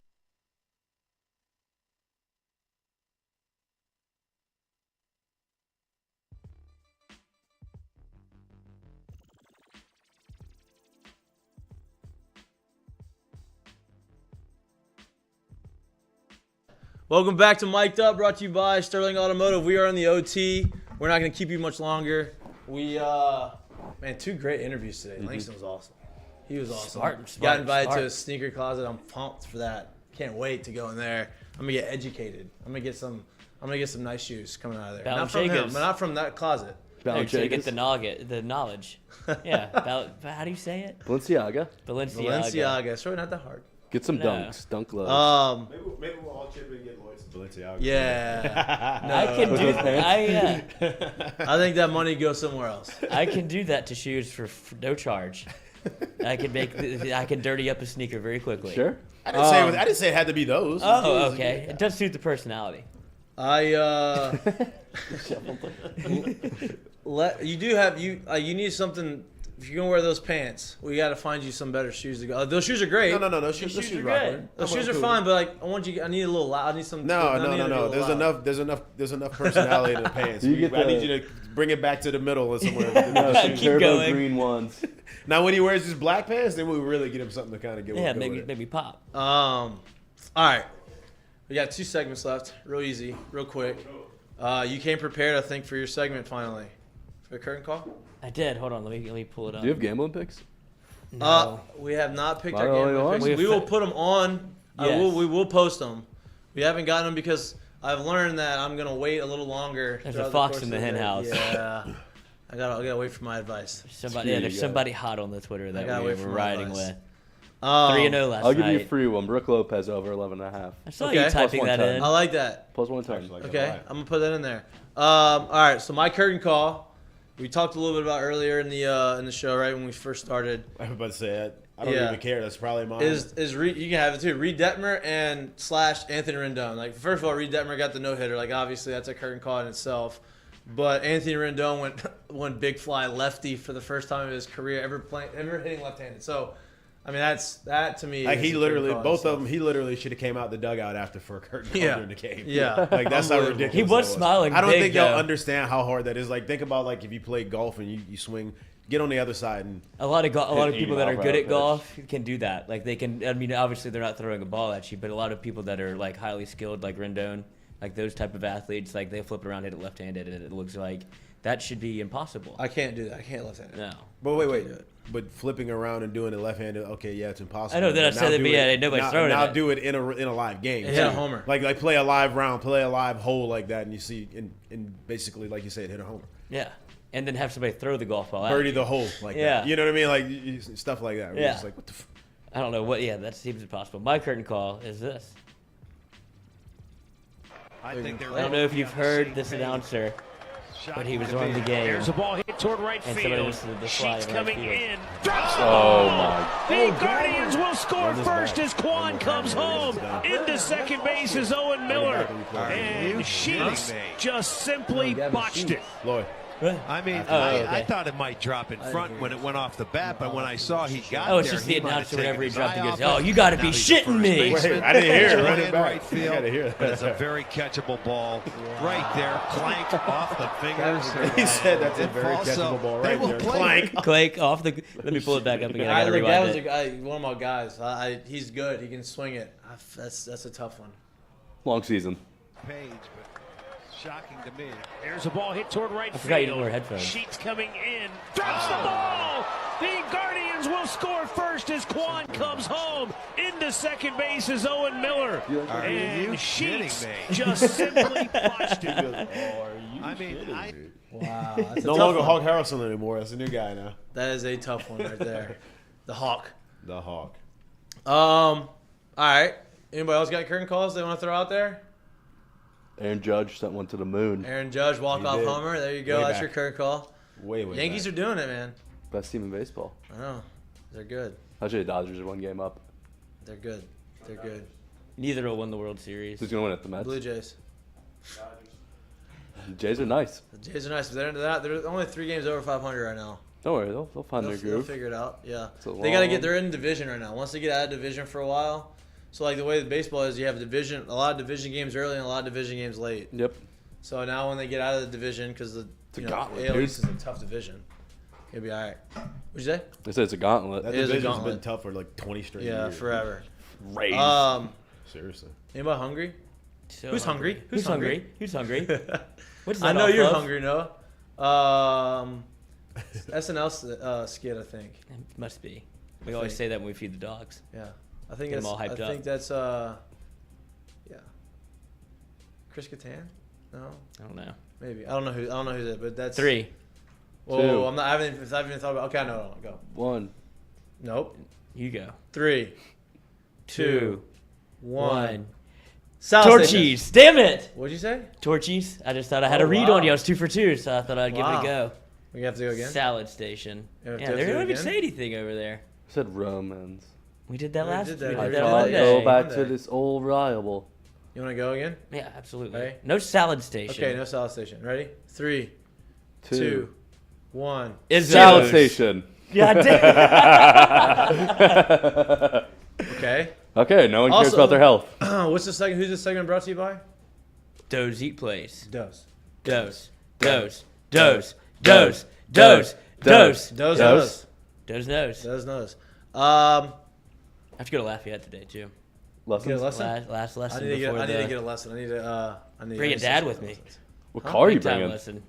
Welcome back to Mik'dUp, brought to you by Sterling Automotive. We are in the OT. We're not going to keep you much longer. We, 2 great interviews today. Langston was awesome. He was awesome. Got invited to a sneaker closet. I'm pumped for that. Can't wait to go in there. I'm going to get educated. I'm going to get some nice shoes coming out of there. Not from him, but not from that closet. To get the knowledge. Yeah. How do you say it? Balenciaga. It's really not that hard. Get some dunks, dunk gloves. Maybe we'll all chip in and get Lloyd's Balenciaga. Yeah. No. I can do that. I think that money goes somewhere else. I can do that to shoes for no charge. I can dirty up a sneaker very quickly. Sure. I didn't say it had to be those. Oh, okay. It does suit the personality. You need something. If you're gonna wear those pants, we got to find you some better shoes to go. Those shoes are great. No. Those shoes are good. Those shoes are fine, but like, I need a little loud. I need some. No. There's enough personality in the pants. I need you to bring it back to the middle or somewhere. Keep going. Green ones. Now, when he wears his black pants, then we really get him something to kind of get. Yeah, maybe pop. All right, we got 2 segments left. Real easy, real quick. You came prepared, I think, for your segment finally. For the curtain call. I did. Hold on. Let me pull it up. Do you have gambling picks? No. We have not picked our gambling picks. We will put them on. Yes. We will post them. We haven't gotten them because I've learned that I'm gonna wait a little longer. There's a fox in the hen house. Yeah. I gotta wait for my advice. There's somebody hot on the Twitter that we were riding with. 3-0 last night. I'll give you a free one. Brooke Lopez over 11.5. I saw you typing that in. I like that. Plus 110. Okay, I'm gonna put that in there. All right. So my curtain call. We talked a little bit about earlier in the show, right when we first started. I was about to say that. I don't even care. That's probably mine. You can have it too. Reed Detmer and / Anthony Rendon. Like, first of all, Reed Detmer got the no hitter. Like, obviously that's a curtain call in itself. But Anthony Rendon went big fly lefty for the first time in his career ever hitting left-handed. So I mean, that to me. Like is he a literally, curtain call both itself. of them, he literally should have came out the dugout after for a curtain call Yeah. during the game. Yeah. Like that's how Unbelievable. ridiculous He was that smiling I don't big, think y'all though. understand how hard that is. Like think about like if you play golf and you swing, get on the other side and A lot of 80 people that are mile good per at hour golf can do that. Like they can. I mean, obviously they're not throwing a ball at you, but a lot of people that are like highly skilled, like Rendon, like those type of athletes, like they flip it around, hit it left-handed, and it looks like that should be impossible. I can't do that. I can't left-handed. No. But wait. But flipping around and doing it left-handed, okay, yeah, it's impossible. I know that But I said now that, do but yeah, nobody's throwing it Now at. do it in a live game. Hit a homer. Like play a live round, play a live hole like that, and you see, and basically, like you said, hit a homer. Yeah. And then have somebody throw the golf ball at Birdie you. the hole like Yeah. that. You know what I mean? Like stuff like that. We're Yeah. just like, what the I don't know what. Yeah, that seems impossible. My curtain call is this. I think they're I don't know if you've heard this announcer, but he was on the game. There's a ball hit toward right And somebody field. listened to the fly Sheets in right coming field. in. Drops the Oh ball. my! The Guardians will score first as Quan comes home. Into second base is Owen Miller. And Sheets just simply botched it. Lloyd. I mean, okay. I thought it might drop in front when it went off the bat, but when I saw he got Oh, it's there, just the he might have announcer taken whenever he his dropped, he eye goes, off "Oh, it. you gotta Now be he's a shitting first me." baseman. I didn't hear it. Way Run it in back. right field. I gotta hear that. But it's a very catchable ball right there, clank off the fingers. He said that's a It very falls, so catchable ball they right will there. play. Clank. Clank off the. Let me pull it back up again. I gotta Look, rewind Gavin's it. a guy, one of my guys. He's good. He can swing it. That's a tough one. Long season. Page, but shocking to me. There's a ball hit toward right I forgot you field. didn't wear headphones. Sheets coming in. Drops the ball. The Guardians will score first as Quan comes home. Into second base is Owen Miller. And Sheets just simply botched it. I mean, Wow. That's a No tough longer one. Hawk Harrelson anymore. That's a new guy now. That is a tough one right there. The Hawk. The Hawk. All right. Anybody else got curtain calls they want to throw out there? Aaron Judge sent one to the moon. Aaron Judge, walk-off did. homer. There you go. Way That's back. your curtain call. Way Yankees back. are doing it, man. Best team in baseball. I know. They're good. Actually, the Dodgers are one game up. They're good. They're good. Neither will win the World Series. Who's gonna win it? The Mets. Blue Jays. The Jays are nice. The Jays are nice, but they're only 3 games over 500 right now. Don't worry, they'll find their They'll groove. figure it out. Yeah. It's a They got to long- get. They're in division right now. Once they get out of division for a while, so like the way the baseball is, you have a lot of division games early and a lot of division games late. Yep. So now when they get out of the division, because the a you know, gauntlet, AL dude. East is a tough division, it'll be all right. What'd you say? They said it's a gauntlet. That It is a division's gauntlet. been tough for like 20 straight Yeah, years. forever. Rays. Seriously. Anybody hungry? So Who's hungry? Who's hungry? Who's hungry? What's that I know off you're of? hungry, Noah. SNL skit, I think. It must be. We always say that when we feed the dogs. Yeah, I think Get 'em that's. all hyped I up. think that's. Yeah. Chris Kattan? No, I don't know. maybe. I don't know who that, but that's 3. Whoa, Two. I'm not. I haven't even thought about. Okay, no, go. 1. Nope. You go. 3, 2, 1. Torchies. Damn it. What'd you say? Torchies. I just thought I had Oh, a read wow. on you. I was 2 for 2, so I thought I'd give it Wow. a go. We have to go again. Salad station. You have to Yeah, do they it don't even again? say anything over there. I said Romans. We did that We last. did We that did every that I Monday. go Monday. back to Monday. this old rival. You want to go again? Yeah, absolutely. Ready? No salad station. Okay, no salad station. Ready? 3, 2, 1. Is Salad station. God damn. Okay. Okay, no one cares Also- about their health. What's the second? Who's this segment brought to you by? Does eat place. Does. Does. Does. Does. Does. Does. Does. Does. Does knows. Does knows. I have to go to Lafayette today too. Get a Lessons. lesson. Last I lesson need to before get a lesson. I need to Bring a dad with me. What car are you Big time bringing? lesson.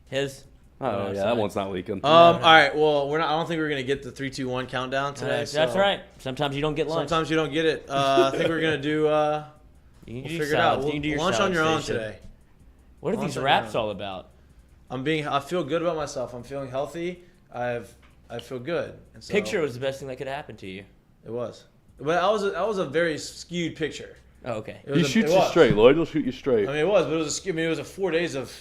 His. Oh, yeah, that one's not leaking. All right. Well, we're not. I don't think we're gonna get the 3, 2, 1 countdown today. That's so right. Sometimes you don't get lunch. Sometimes you don't get it. I think we're gonna do. You can We'll do figure it salad. out. You can do your Lunch on salad your own station. today. What are Lunch these on your raps own. all about? I feel good about myself. I'm feeling healthy. I feel good. And so Picture was the best thing that could happen to you. It was, but I was a very skewed picture. Oh, okay. It was He a- shoots it you was. straight. Lloyd will shoot you straight. I mean, it was, but it was a 4 days of.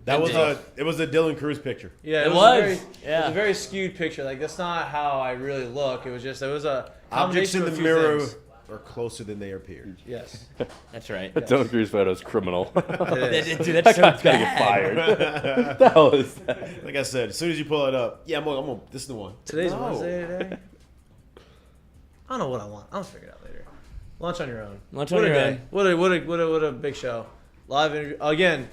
That was Vintage. it was a Dylan Cruz picture. Yeah, It was. was. A very, It Yeah. was a very skewed picture. Like that's not how I really look. It was a Objects combination in of the a few mirror things. are closer than they appear. Yes. That's right. Dylan Cruz photo is criminal. It is. Dude, that's so That guy's gotta bad. get fired. What the hell is that? Like I said, as soon as you pull it up, yeah, I'm gonna this is the one. Today's No. Wednesday today. I don't know what I want. I'll figure it out later. Lunch on your own. Lunch What on a your day. own. What a big show. Live interview. Again,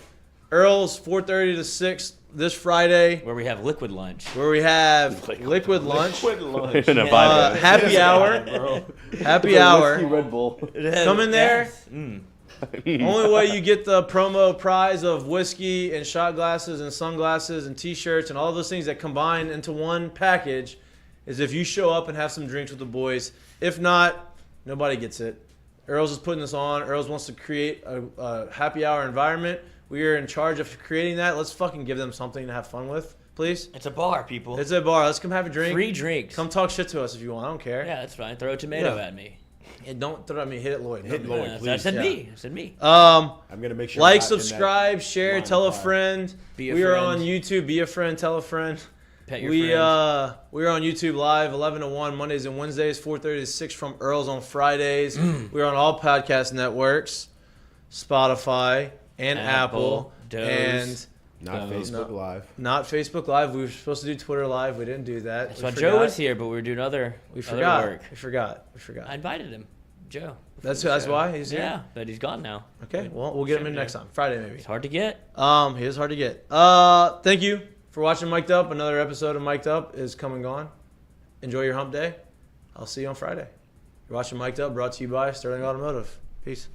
Earl's 4:30 to 6 this Friday, Where we have liquid lunch. where we have liquid lunch, In a vibe. happy hour, happy hour. Red Bull. Come in there. Yes. Only way you get the promo prize of whiskey and shot glasses and sunglasses and T-shirts and all those things that combine into one package is if you show up and have some drinks with the boys. If not, nobody gets it. Earl's is putting this on. Earl's wants to create a happy hour environment. We are in charge of creating that. Let's fucking give them something to have fun with, please. It's a bar, people. It's a bar. Let's come have a drink. Free drinks. Come talk shit to us if you want. I don't care. Yeah, that's fine. Throw a tomato Yeah. at me. And don't throw at me. Hit it, Lloyd. Hit Don't do Lloyd, that. please. I said Yeah. me. I said me. I'm gonna make sure. Like, I'm not in that subscribe, share, line tell a of fire. friend. Be a We are friend. on YouTube. Be a friend. Tell a friend. Pet your We friends. we are on YouTube live 11 to 1 Mondays and Wednesdays, 4:30 to 6 from Earl's on Fridays. We're on all podcast networks, Spotify and Apple, Doze. and Not Facebook Live. not Facebook Live. We were supposed to do Twitter Live. We didn't do that. That's We why forgot. Joe was here, but we were doing other forgot. work. We forgot. We forgot. I invited him, Joe. That's why he's here. Yeah, but he's gone now. Okay. Well, we'll get him in next time. Friday maybe. It's hard to get. He is hard to get. Thank you for watching Mik'd Up. Another episode of Mik'd Up is come and gone. Enjoy your hump day. I'll see you on Friday. You're watching Mik'd Up, brought to you by Sterling Automotive. Peace.